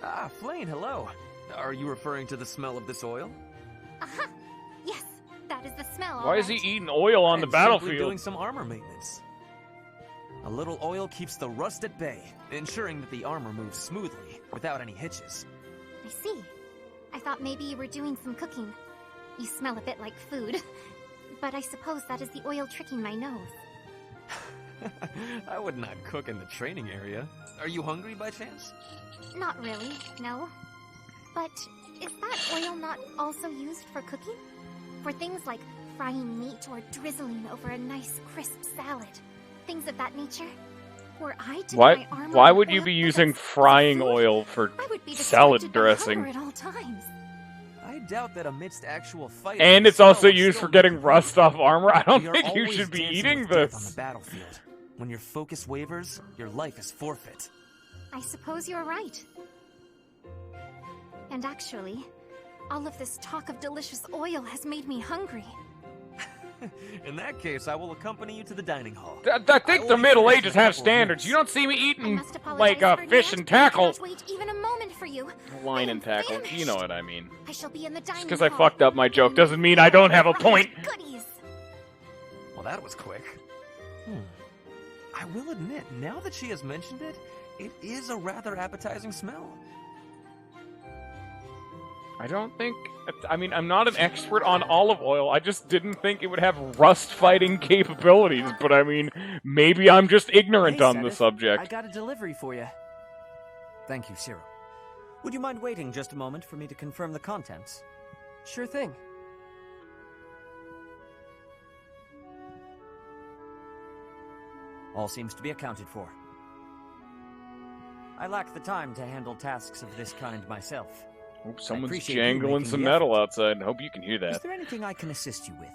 Ah, Flane, hello. Are you referring to the smell of this oil? Aha! Yes, that is the smell. Why all is he right. eating oil on the I'm simply battlefield? doing some armor maintenance. A little oil keeps the rust at bay, ensuring that the armor moves smoothly, without any hitches. I see. I thought maybe you were doing some cooking. You smell a bit like food. But I suppose that is the oil tricking my nose. I would not cook in the training area. Are you hungry by chance? Not really, no. But is that oil not also used for cooking? For things like frying meat or drizzling over a nice crisp salad? Things of that nature? Were I to Why? my armor Why in would you oil be because using of frying food, oil for I would be salad distracted by dressing? hunger at all times. I doubt that amidst actual fighting. And the it's also smell would used still for make getting you rust off armor. I don't We are think you always should be dancing eating with death on this. the battlefield. When your focus wavers, your life is forfeit. I suppose you're right. And actually, all of this talk of delicious oil has made me hungry. In that case, I will accompany you to the dining hall. I think the Middle Ages have standards. You don't see me eating like fish and tackle. Wait even a moment for you. Line and tackle. You know what I mean. I shall be in the dining Just because I hall. fucked up my joke doesn't mean I don't have a point. Goodies. Well, that was quick. I will admit, now that she has mentioned it, it is a rather appetizing smell. I don't think... I mean, I'm not an expert on olive oil. I just didn't think it would have rust-fighting capabilities. But I mean, maybe I'm just ignorant Hey, on the Sedith, subject. I got a delivery for you. Thank you, Cyril. Would you mind waiting just a moment for me to confirm the contents? Sure thing. All seems to be accounted for. I lack the time to handle tasks of this kind myself. Oops, someone's appreciate you jangling making some the metal outside. Hope you can hear Is that. there anything I can assist you with?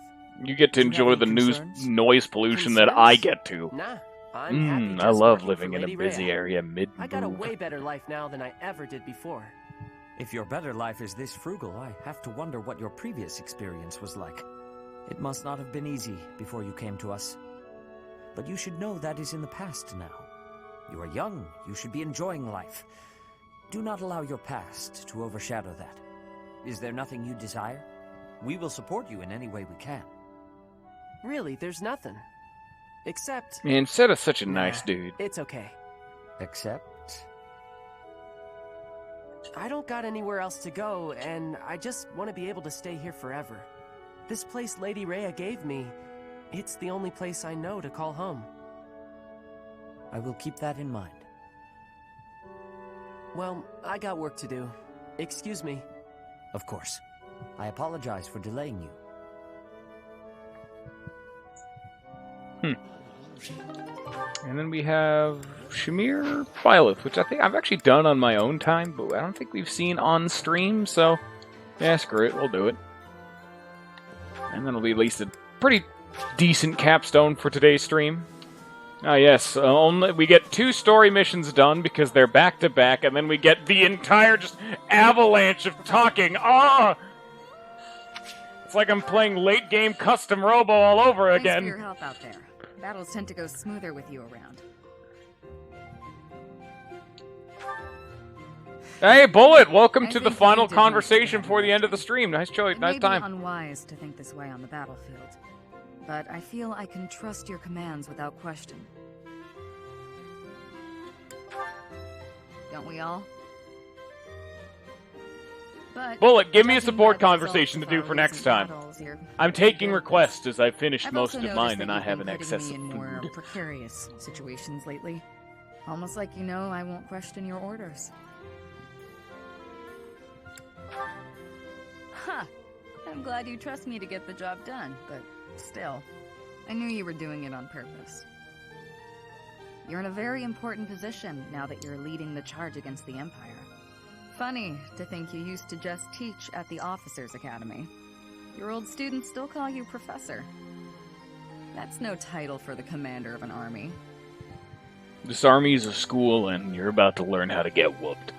You get to Do you have enjoy any the concerns? noise pollution that I get to. Nah, I'm happy I just love working living for in a Lady busy Rhea. area mid I got a way better life now than I ever did before. If your better life is this frugal, I have to wonder what your previous experience was like. It must not have been easy before you came to us. But you should know that is in the past now. You are young, you should be enjoying life. Do not allow your past to overshadow that. Is there nothing you desire? We will support you in any way we can. Really, there's nothing. Except... Man, Seta's such a nice dude. It's okay. Except... I don't got anywhere else to go, and I just want to be able to stay here forever. This place Lady Rhea gave me, it's the only place I know to call home. I will keep that in mind. Well, I got work to do. Excuse me. Of course. I apologize for delaying you. And then we have Shamir Phylith, which I think I've actually done on my own time, but I don't think we've seen on stream, so yeah, screw it, we'll do it. And then it'll be at least a pretty decent capstone for today's stream. Ah, yes, only we get 2 story missions done because they're back-to-back, and then we get the entire just avalanche of talking. Ah! It's like I'm playing late-game custom robo all over Thanks again. for your help out there. Battles tend to go smoother with you around. Hey, Bullet! Welcome I to the think final you did conversation before the end of the stream. Nice choice, It nice may time. be unwise to think this way on the battlefield, but I feel I can trust your commands without question. Don't we all? But Bullet, give me a judging support by the results conversation to of do our for next recent time. battles, you're I'm pretty taking good at requests this. as I finished I've most also of noticed mine that and I you've have been an putting excess me of in more food. precarious situations lately. Almost like you know I won't question your orders. Huh. I'm glad you trust me to get the job done, but still, I knew you were doing it on purpose. You're in a very important position now that you're leading the charge against the Empire. Funny to think you used to just teach at the Officers' Academy. Your old students still call you Professor. That's no title for the commander of an army. This army is a school, and you're about to learn how to get whooped.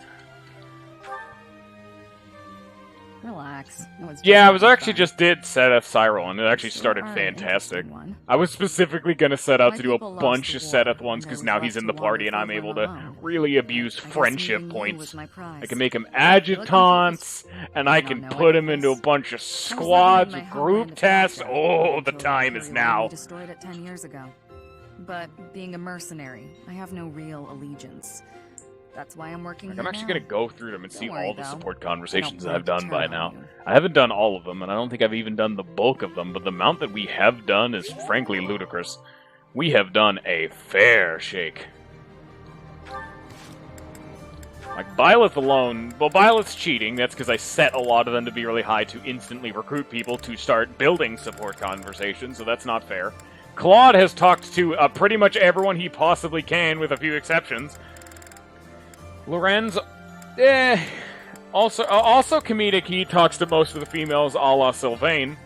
Relax. Yeah, I was actually just did Seteth Cyril, and it actually started fantastic. I was specifically going to set out to do a bunch of Seteth ones, because now he's in the party, and I'm able to really abuse friendship points. I can make him adjutants, and I can put him into a bunch of squads with group tasks. Oh, the time is now. Destroyed it 10 years ago. But being a mercenary, I have no real allegiance. That's why I'm working here I'm actually now. going to go through them and see Don't worry, all the though. support I conversations don't I've plan done to by turn now. on you. I haven't done all of them, and I don't think I've even done the bulk of them, but the amount that we have done is frankly ludicrous. We have done a fair shake. Like, Byleth alone, well, Byleth's cheating. That's because I set a lot of them to be really high to instantly recruit people to start building support conversations, so that's not fair. Claude has talked to pretty much everyone he possibly can, with a few exceptions. Lorenz, also comedic. He talks to most of the females, a la Sylvain.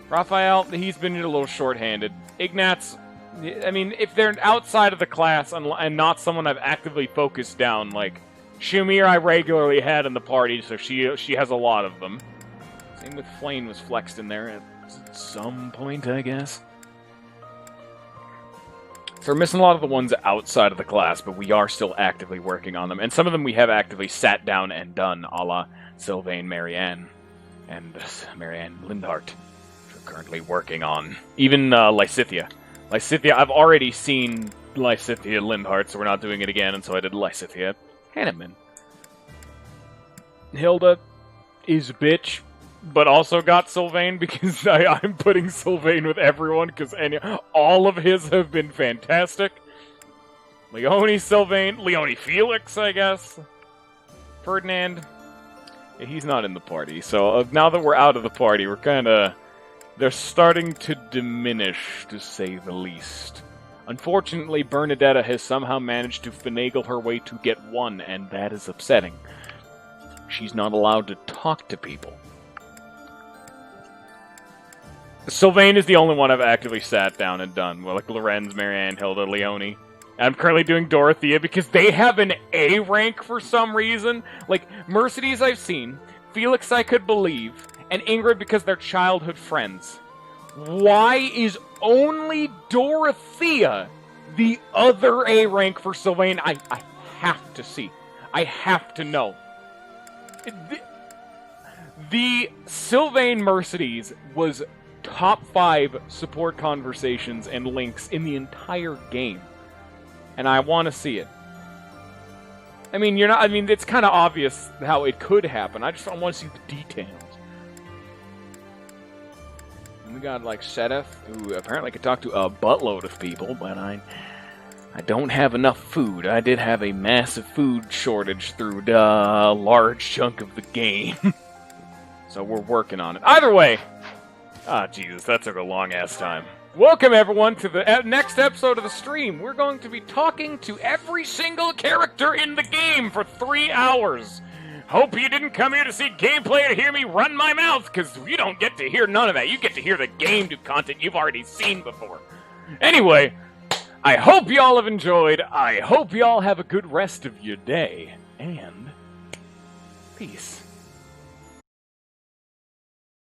Raphael, he's been a little short-handed. Ignatz, I mean, if they're outside of the class and not someone I've actively focused down, like Shumir, I regularly had in the party, so she has a lot of them. Same with Flame was flexed in there at some point, I guess. So we're missing a lot of the ones outside of the class, but we are still actively working on them. And some of them we have actively sat down and done, a la Sylvain Marianne and Marianne Lindhart, which we're currently working on. Even Lysithia. Lysithia, I've already seen Lysithia Lindhart, so we're not doing it again, and so I did Lysithia Hanneman. Hilda is a bitch, but also got Sylvain, because I'm putting Sylvain with everyone, because all of his have been fantastic. Leone Sylvain, Leone Felix, I guess. Ferdinand, yeah, he's not in the party, so now that we're out of the party, we're kind of... They're starting to diminish, to say the least. Unfortunately, Bernadetta has somehow managed to finagle her way to get one, and that is upsetting. She's not allowed to talk to people. Sylvain is the only one I've actively sat down and done. Well, like Lorenz, Marianne, Hilda, Leone. I'm currently doing Dorothea because they have an A rank for some reason. Like, Mercedes I've seen, Felix I could believe, and Ingrid because they're childhood friends. Why is only Dorothea the other A rank for Sylvain? I have to see. I have to know. The Sylvain Mercedes was top 5 support conversations and links in the entire game. And I want to see it. I mean, it's kind of obvious how it could happen. I just don't want to see the details. And we got, like, Seteth, who apparently could talk to a buttload of people, but I don't have enough food. I did have a massive food shortage through a large chunk of the game. So we're working on it. Either way, Jesus, that took a long-ass time. Welcome, everyone, to the next episode of the stream. We're going to be talking to every single character in the game for 3 hours. Hope you didn't come here to see gameplay to hear me run my mouth, because you don't get to hear none of that. You get to hear the game do content you've already seen before. Anyway, I hope y'all have enjoyed. I hope y'all have a good rest of your day. And peace.